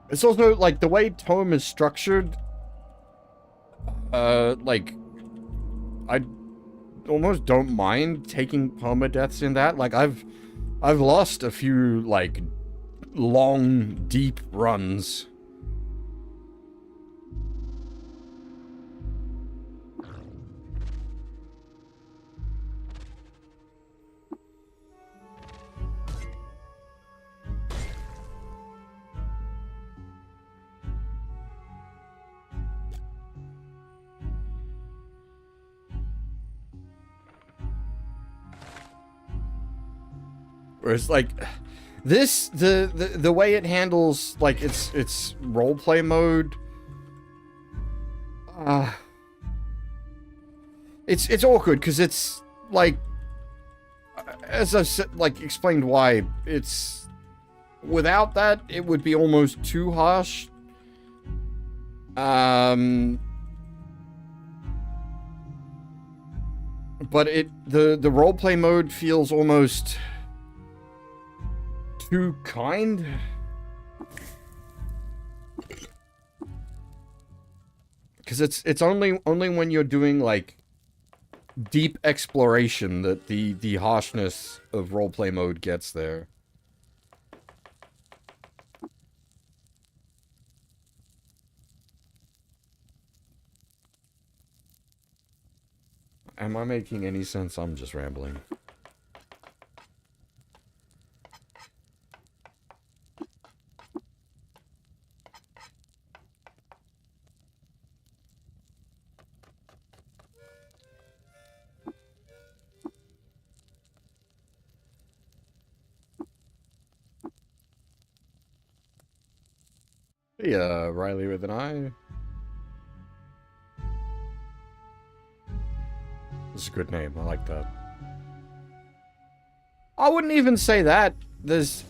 It's also, like, the way Tome is structured, like, I almost don't mind taking permadeaths in that. Like, I've lost a few, like, long, deep runs. Whereas, like, this, the way it handles, like, its roleplay mode, it's awkward, because it's, like, as I've said, like, explained why, it's, without that, it would be almost too harsh. But the roleplay mode feels almost too kind. Because it's only when you're doing, like, deep exploration that the harshness of roleplay mode gets there. Am I making any sense? I'm just rambling. Hey, Riley with an eye. That's a good name. I like that. I wouldn't even say that. There's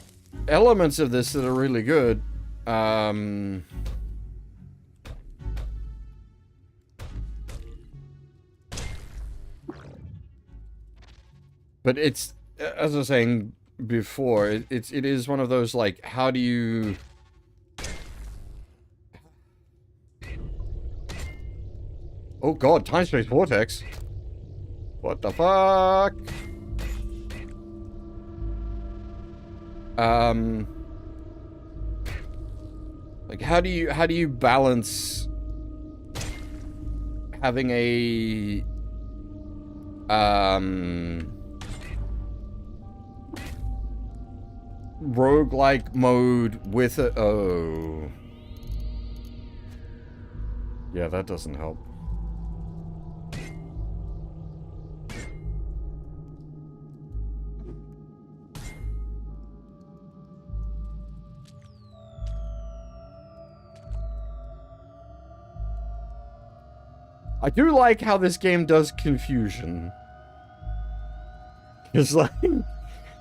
elements of this that are really good. But it's, as I was saying before, it is one of those, like, how do you... Oh god, time space vortex. What the fuck? Like, how do you balance having a roguelike mode with a... Oh. Yeah, that doesn't help. I do like how this game does confusion. It's like,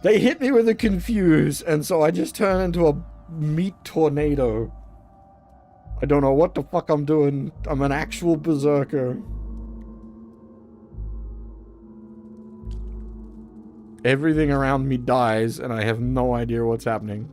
they hit me with a confuse, and so I just turn into a meat tornado. I don't know what the fuck I'm doing. I'm an actual berserker. Everything around me dies, and I have no idea what's happening.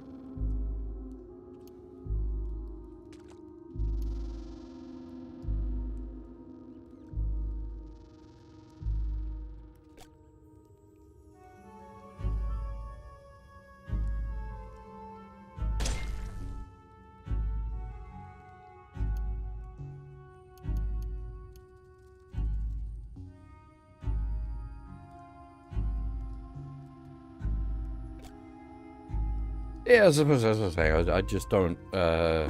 Yeah, I suppose as I say, I just don't, I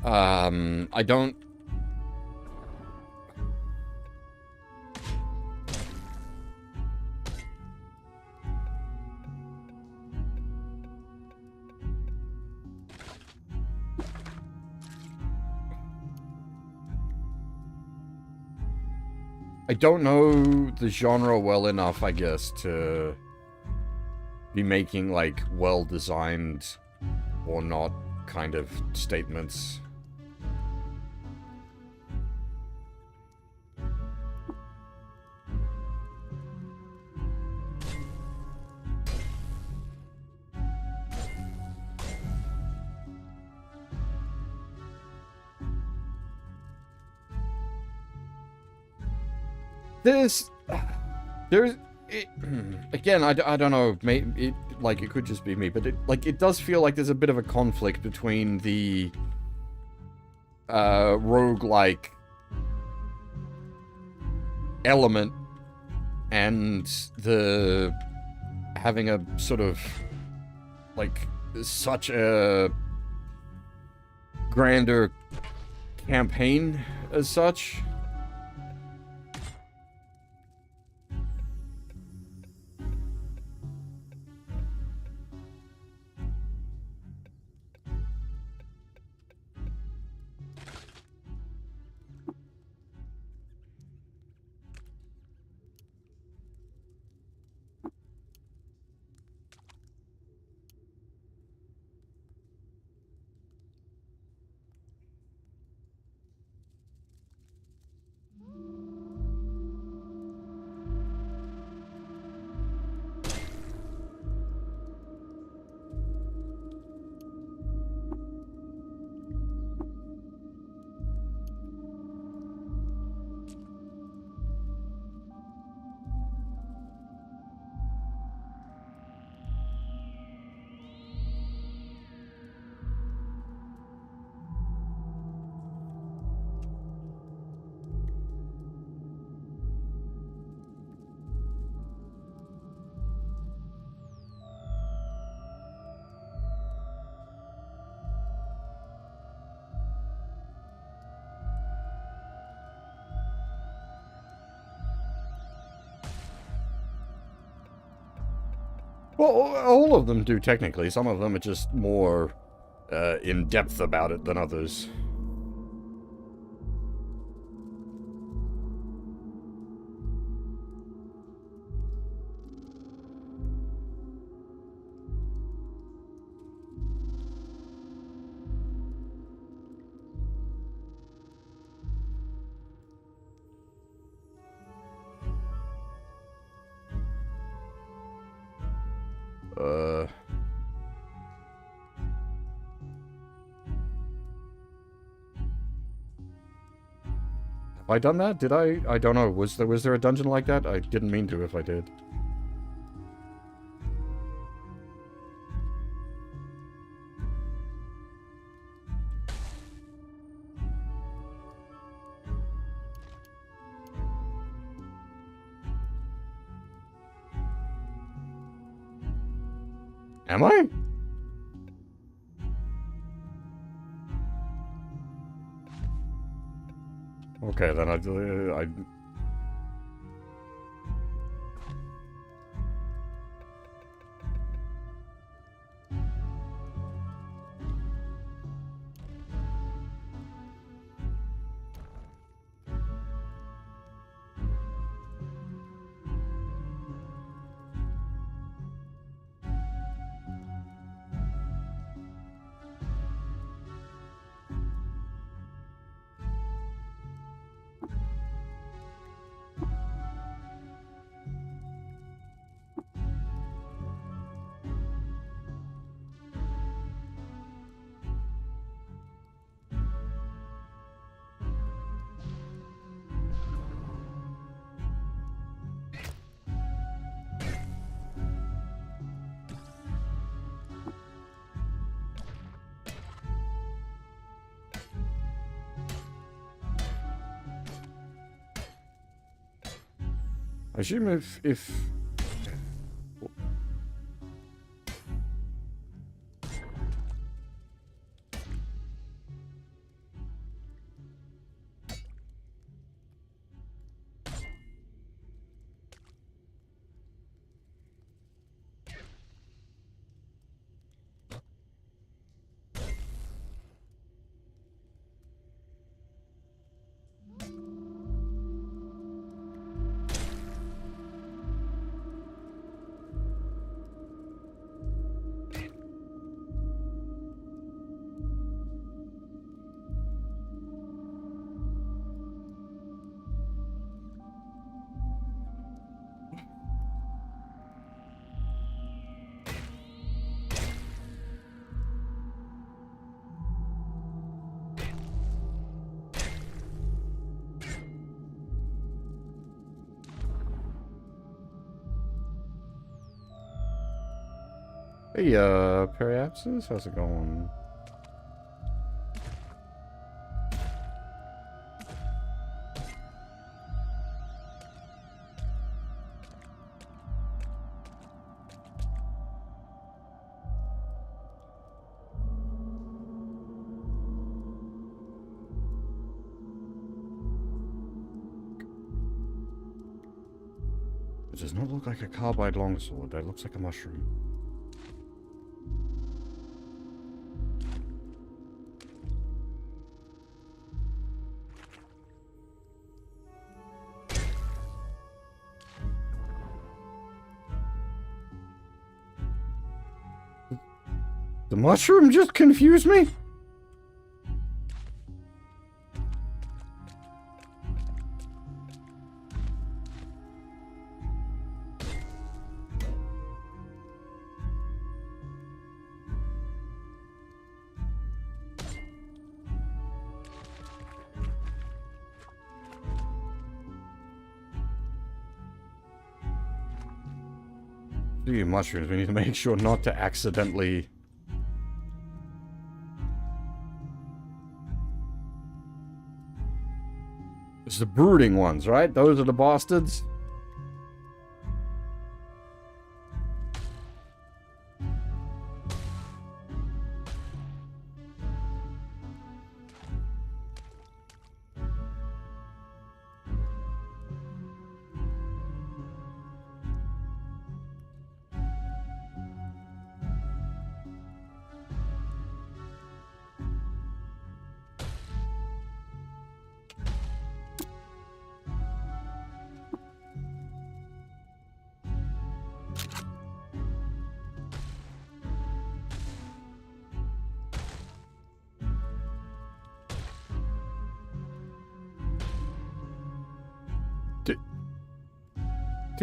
don't... I don't know the genre well enough, I guess, to be making, like, well-designed or not kind of statements. There's... again, I don't know, maybe it could just be me, but it does feel like there's a bit of a conflict between the roguelike element and the having a sort of, like, such a grander campaign as such. Well, all of them do, technically. Some of them are just more in-depth about it than others. Uh... Have I done that? Did I? I don't know. Was there a dungeon like that? I didn't mean to if I did. Am I? Okay, then I assume if hey, Periapsis, how's it going? It does not look like a carbide longsword. That looks like a mushroom. The mushroom just confused me? Mushrooms, we need to make sure not to accidentally... It's the brooding ones, right? Those are the bastards?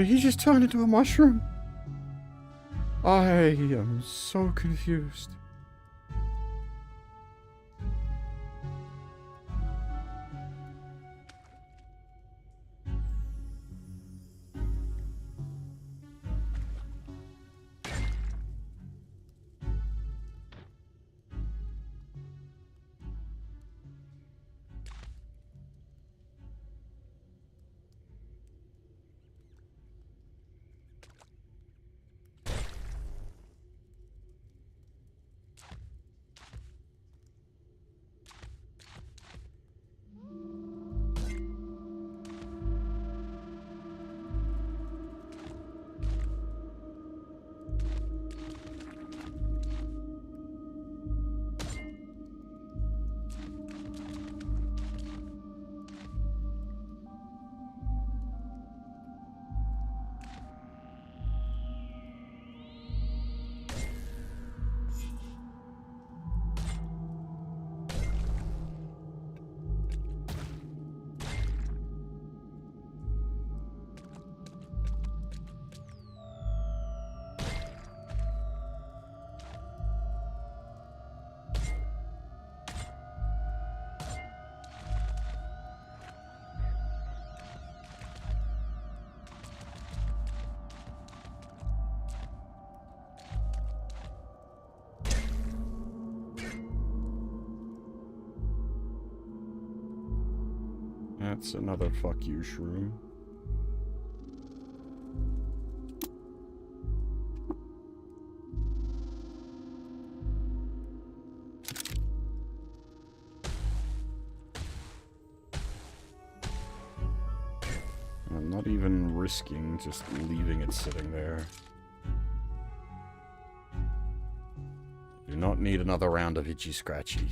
Did he just turn into a mushroom? I am so confused. That's another fuck you shroom. I'm not even risking just leaving it sitting there. Do not need another round of itchy scratchy.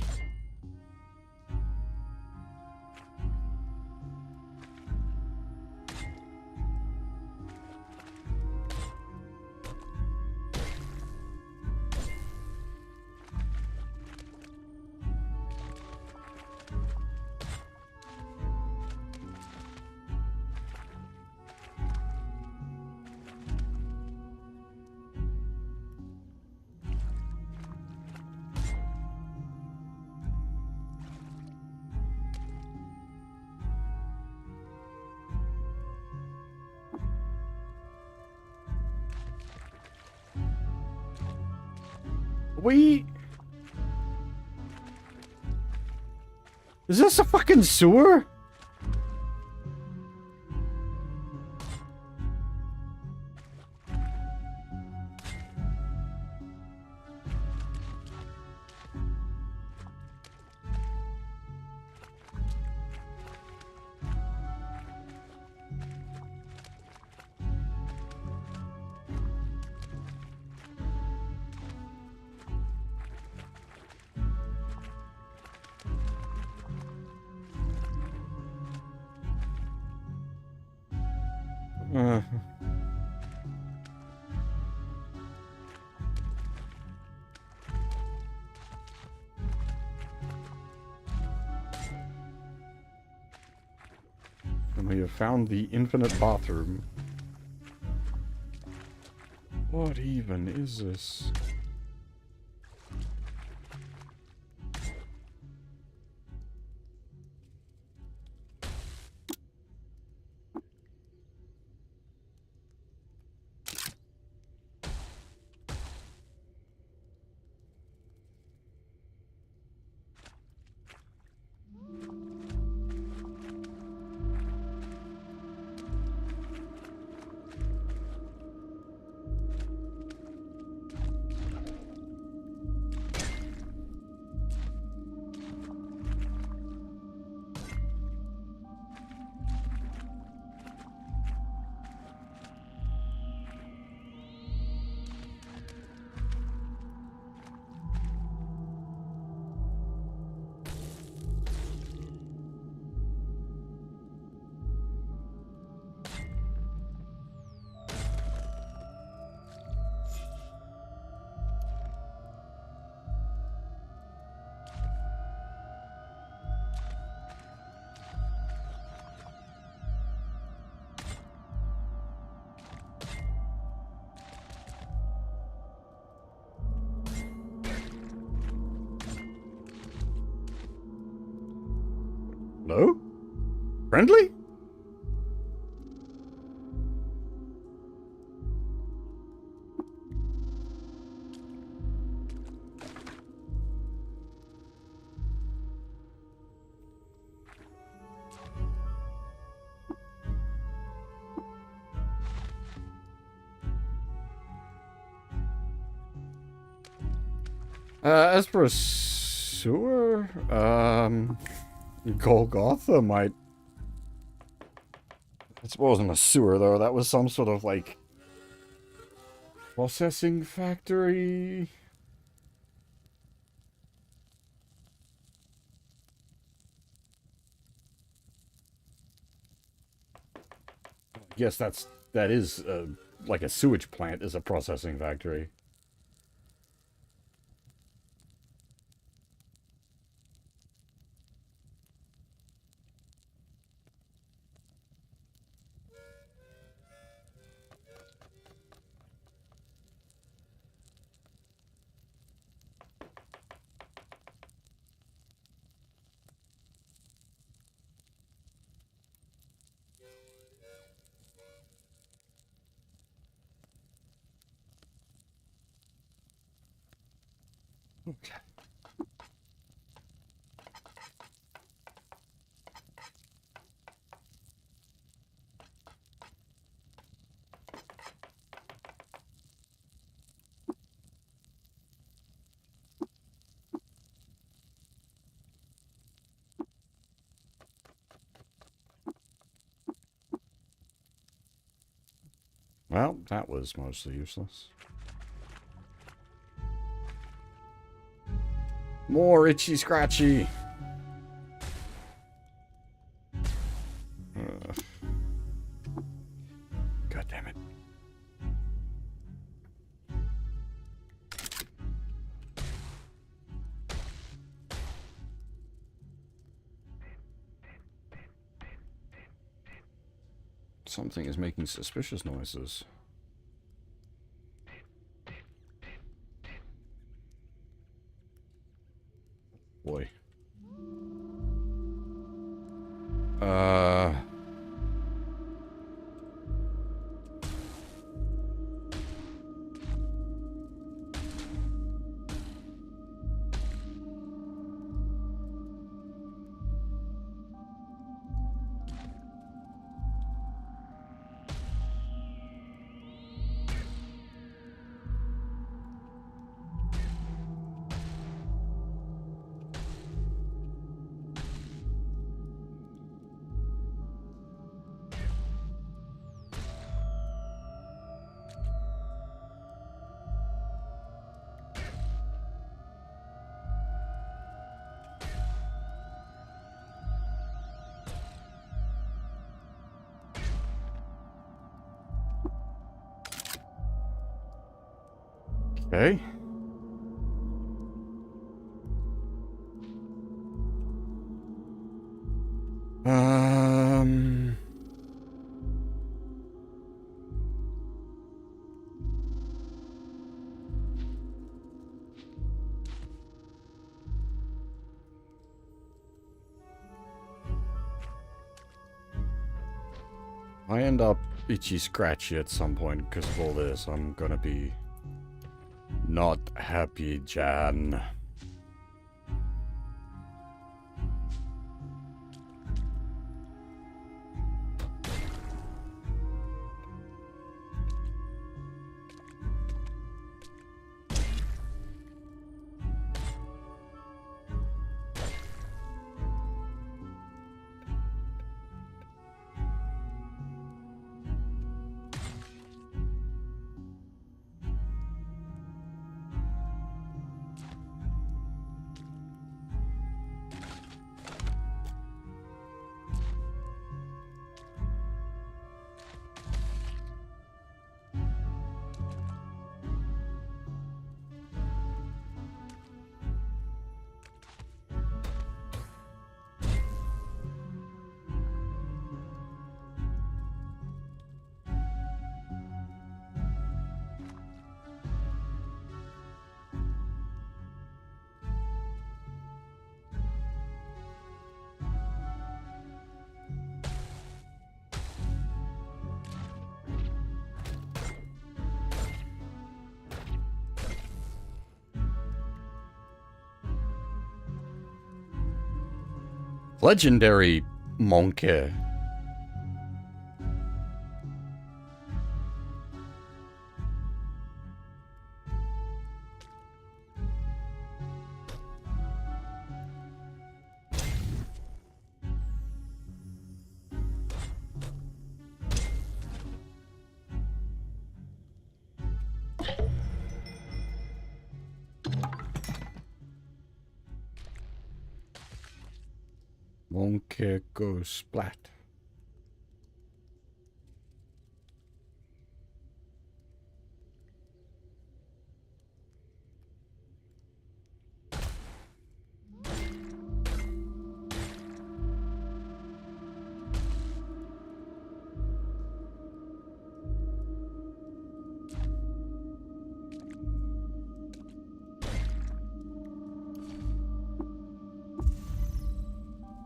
Is this a fucking sewer? And we have found the infinite bathroom. What even is this? Hello? Friendly? As for a sewer, Golgotha might... It wasn't a sewer, though. That was some sort of, like, processing factory. Yes, that is, like a sewage plant is a processing factory. Okay. Well, that was mostly useless. More itchy scratchy. God damn it. Something is making suspicious noises. Boy. Okay. I end up itchy scratchy at some point because of all this. I'm gonna be not happy, Jan. Legendary monkey. Monkey go splat.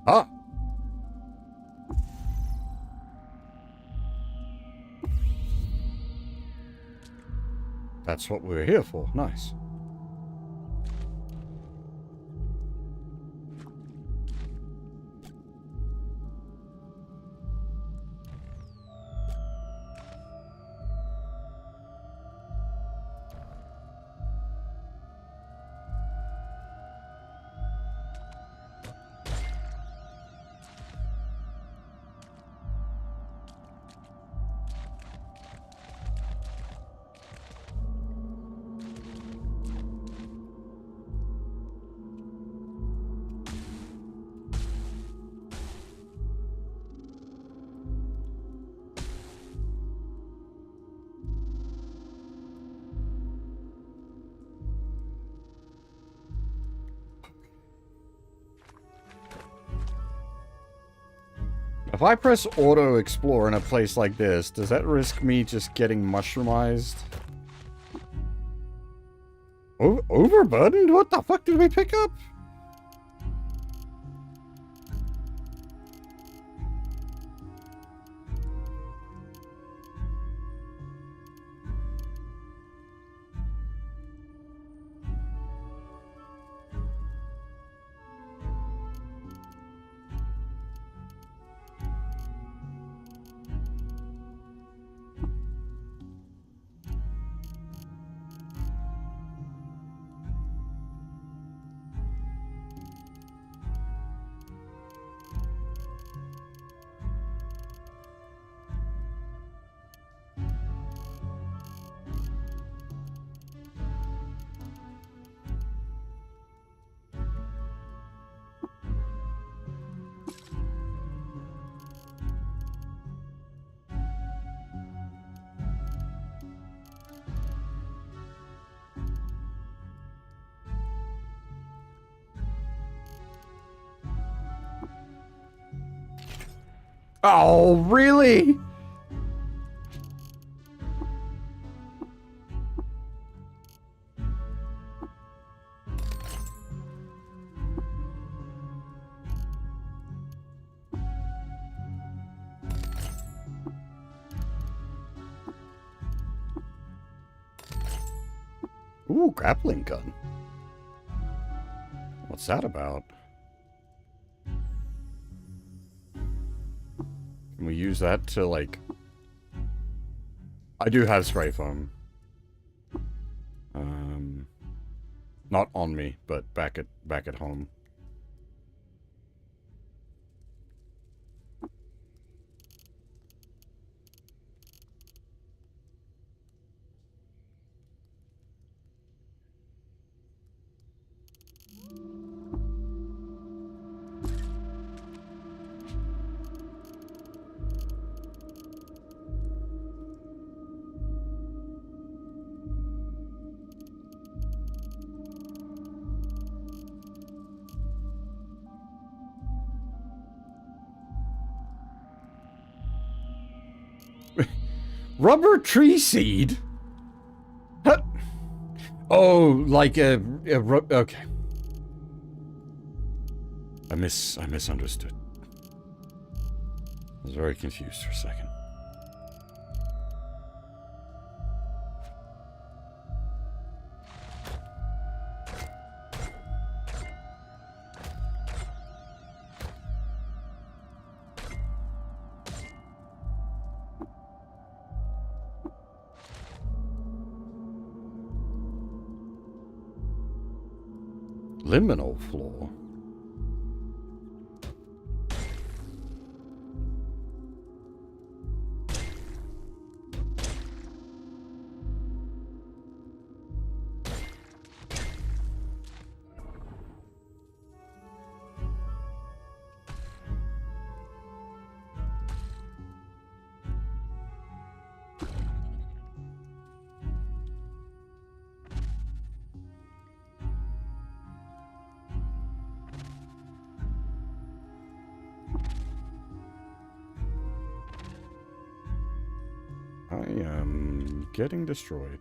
Ah! That's what we're here for. Nice. If I press auto explore in a place like this, does that risk me just getting mushroomized? Overburdened? What the fuck did we pick up? Oh, really? Ooh, grappling gun. What's that about? Can we use that to, like... I do have spray foam. Not on me, but back at home. Rubber tree seed? Huh? Oh, like a okay. I misunderstood. I was very confused for a second. liminal floor. I am getting destroyed.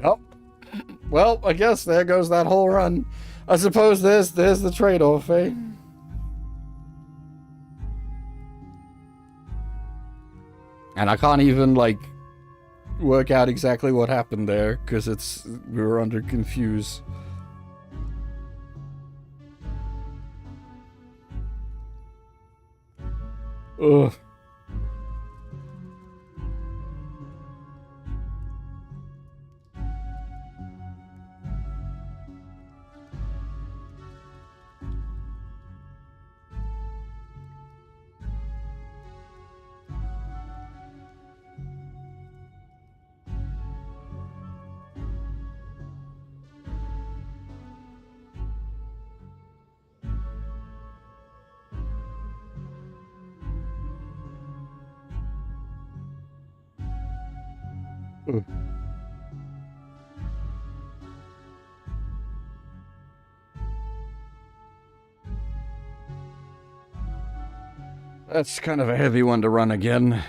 Oh. Well, I guess there goes that whole run. I suppose there's the trade-off, eh? And I can't even, like, work out exactly what happened there, because we were under confuse. Ugh. Ugh. That's kind of a heavy one to run again.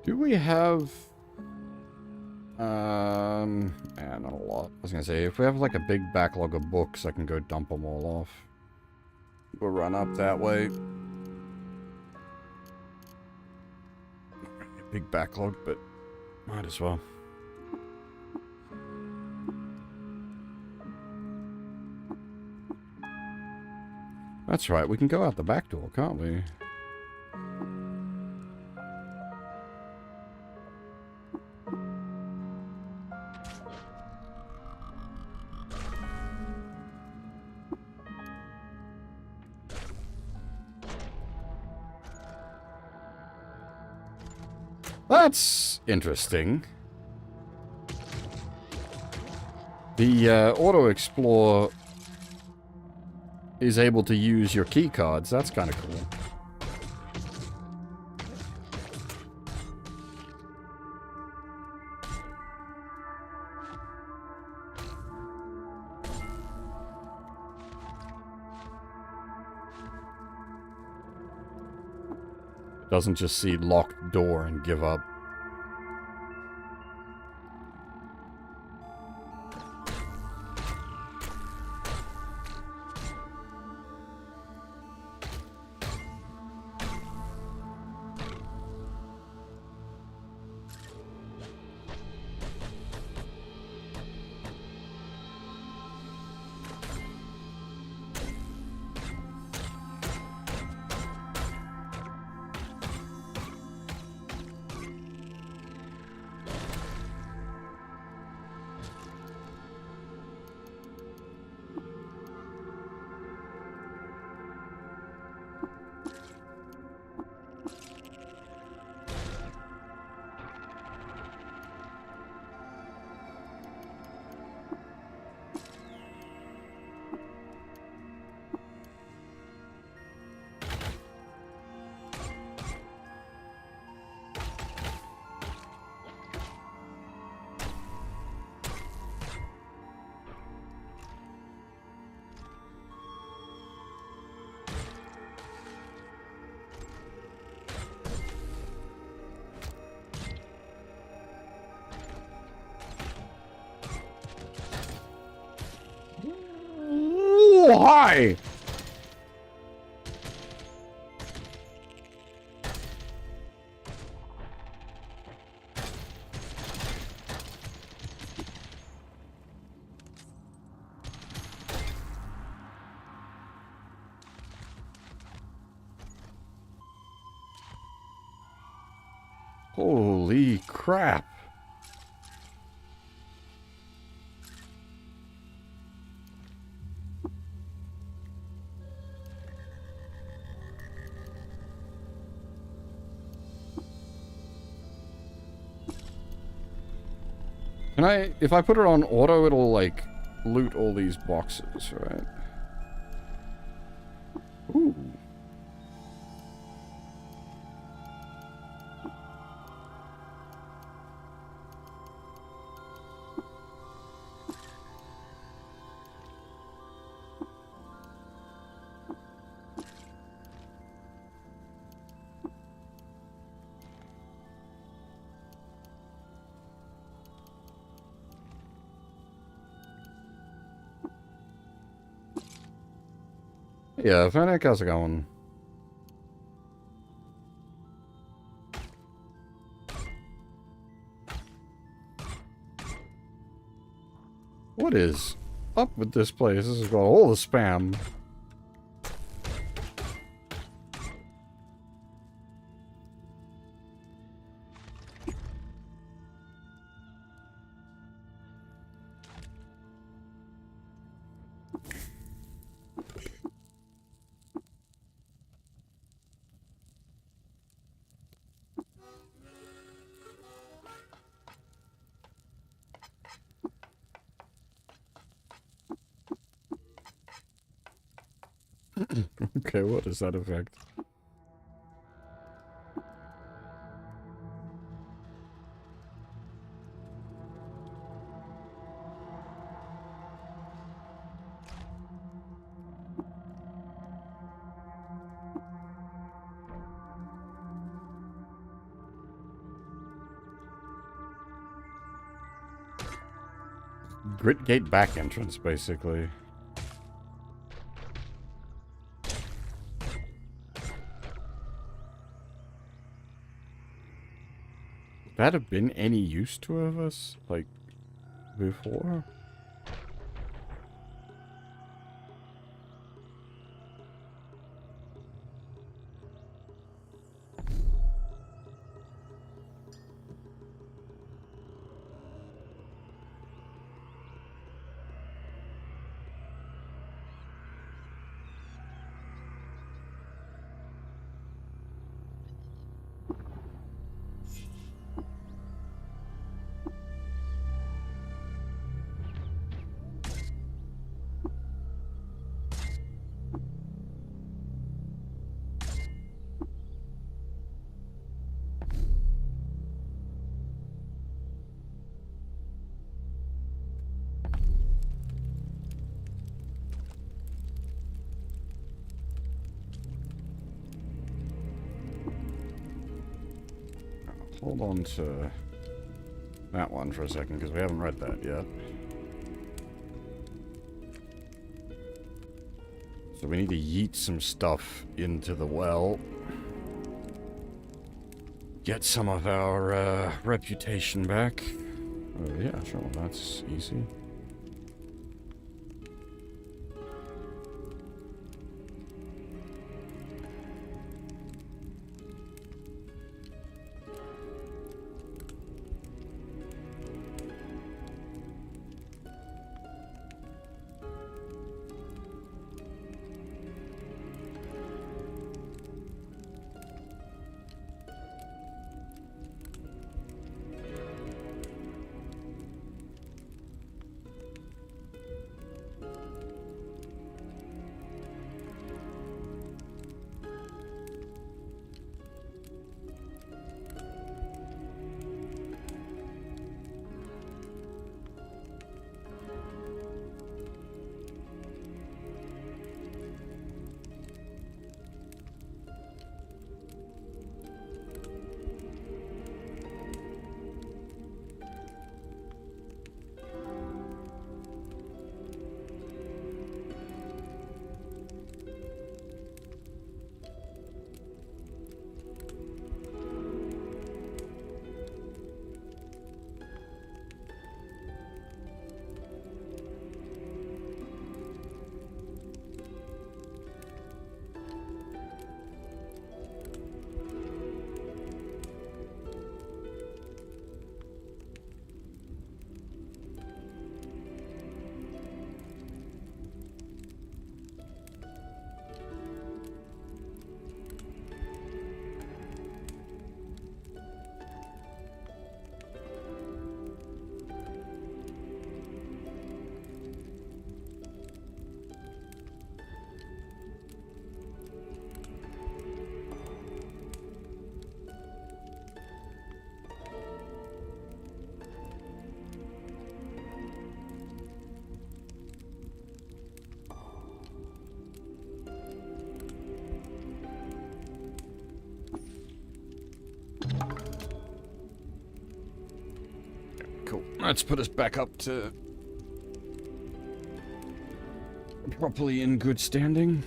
Do we have... not a lot. I was gonna say, if we have like a big backlog of books, I can go dump them all off. We'll run up that way. Big backlog, but might as well. That's right, we can go out the back door, can't we? That's interesting. The auto-explore is able to use your key cards. That's kind of cool. It doesn't just see locked door and give up. Die! Holy crap. Can I, if I put it on auto, it'll like loot all these boxes, right? Ooh. Yeah, Fennec, how's it going? What is up with this place? This has got all the spam. Okay, what is that effect? Grit gate back entrance, basically. Would that have been any use to us, like, before? Hold on to that one for a second, because we haven't read that yet. So we need to yeet some stuff into the well. Get some of our reputation back. Yeah, sure, that's easy. Cool. Let's put us back up to properly in good standing.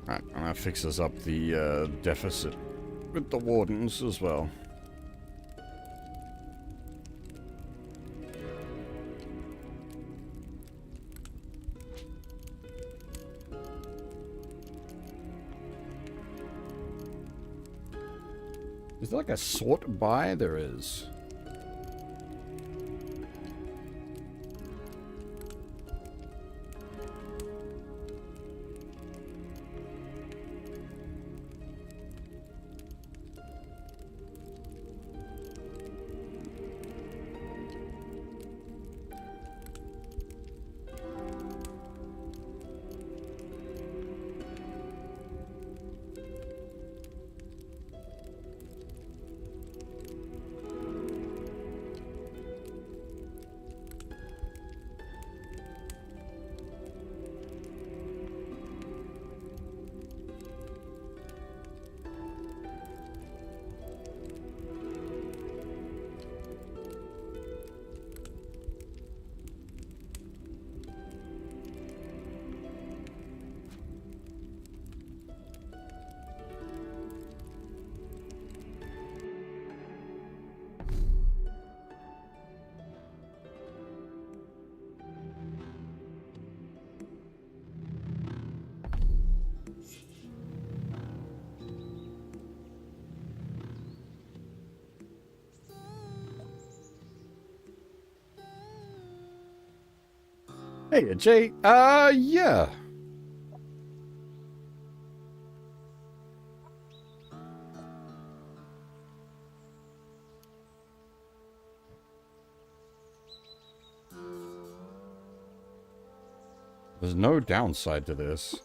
Right, and that fixes up the deficit with the wardens as well. Is there like a sort by? There is. Hey, Jay. Yeah. There's no downside to this.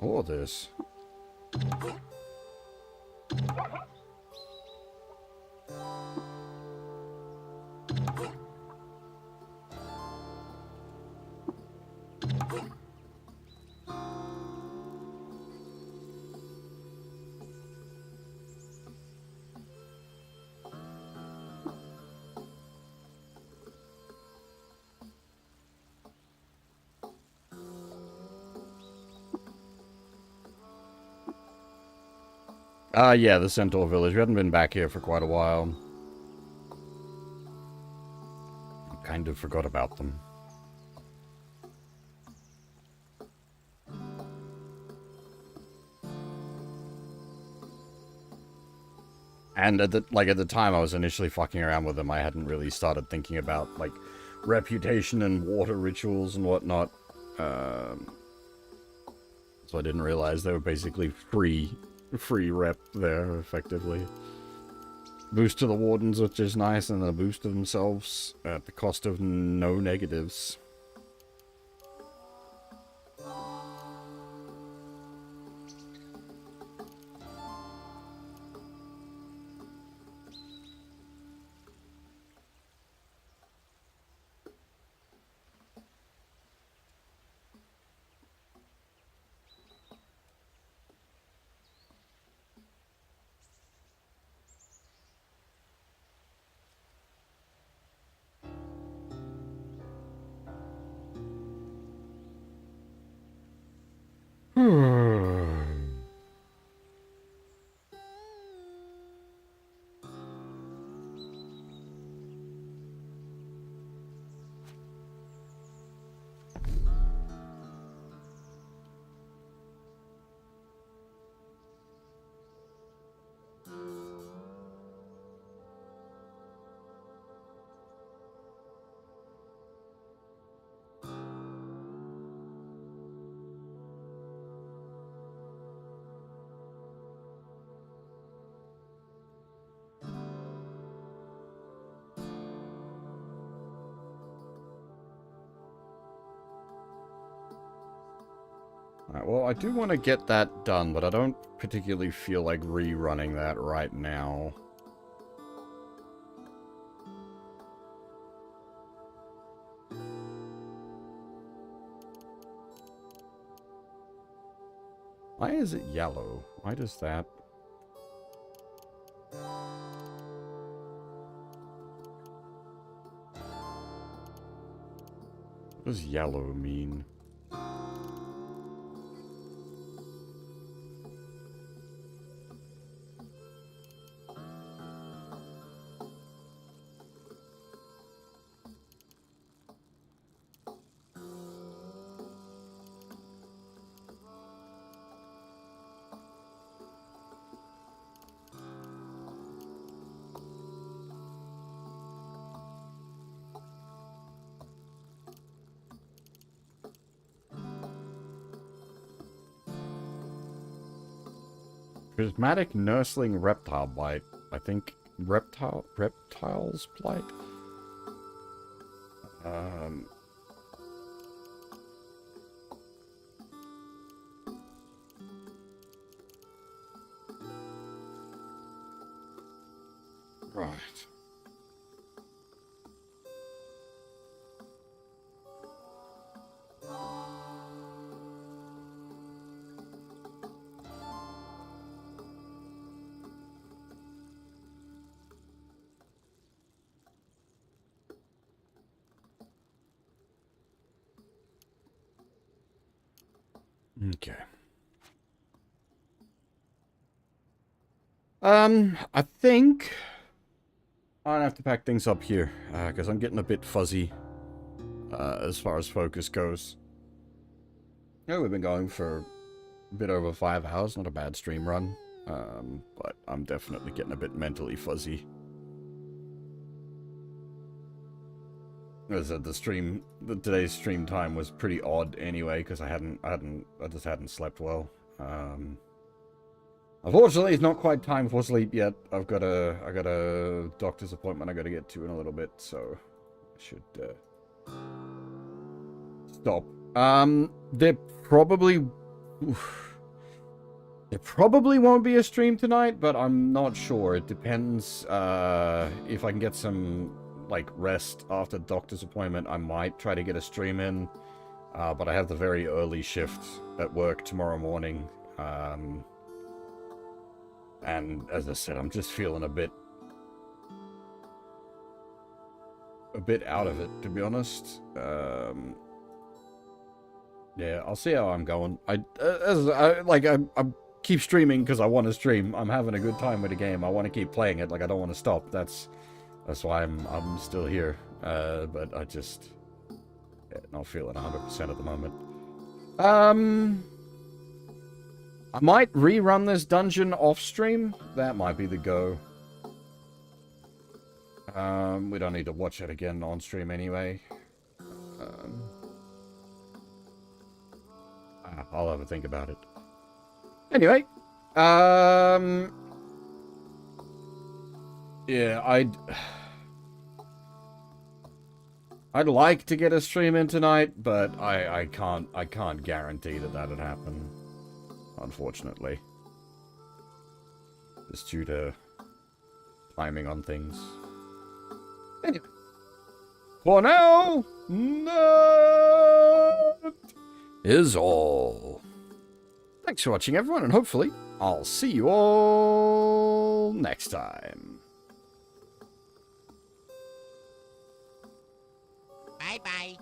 All this. Yeah, the Centaur Village. We hadn't been back here for quite a while. Kind of forgot about them. And at the time I was initially fucking around with them, I hadn't really started thinking about, like, reputation and water rituals and whatnot. So I didn't realize they were basically free rep there, effectively. Boost to the wardens, which is nice, and then a boost to themselves at the cost of no negatives. Alright, well, I do want to get that done, but I don't particularly feel like rerunning that right now. Why is it yellow? Why does that... What does yellow mean? Prismatic nursling reptile blight. I think reptiles blight? Right. Okay. I think I'll have to pack things up here, because I'm getting a bit fuzzy, as far as focus goes. Yeah, we've been going for a bit over 5 hours, not a bad stream run, but I'm definitely getting a bit mentally fuzzy. As I said, today's stream time was pretty odd anyway, because I just hadn't slept well. Unfortunately, it's not quite time for sleep yet. I got a doctor's appointment I gotta get to in a little bit, so I should stop. There probably won't be a stream tonight, but I'm not sure. It depends if I can get some like rest after the doctor's appointment. I might try to get a stream in, but I have the very early shift at work tomorrow morning. And as I said, I'm just feeling a bit out of it, to be honest. Yeah, I'll see how I'm going. I keep streaming because I want to stream. I'm having a good time with the game. I want to keep playing it. Like, I don't want to stop. That's why I'm still here. But I just not feeling 100% at the moment. I might rerun this dungeon off stream. That might be the go. We don't need to watch it again on stream anyway. I'll have a think about it. Anyway, yeah, I'd like to get a stream in tonight, but I can't guarantee that that'd happen. Unfortunately, just due to timing on things. Anyway, for now, that is all. Thanks for watching, everyone, and hopefully I'll see you all next time. Bye-bye.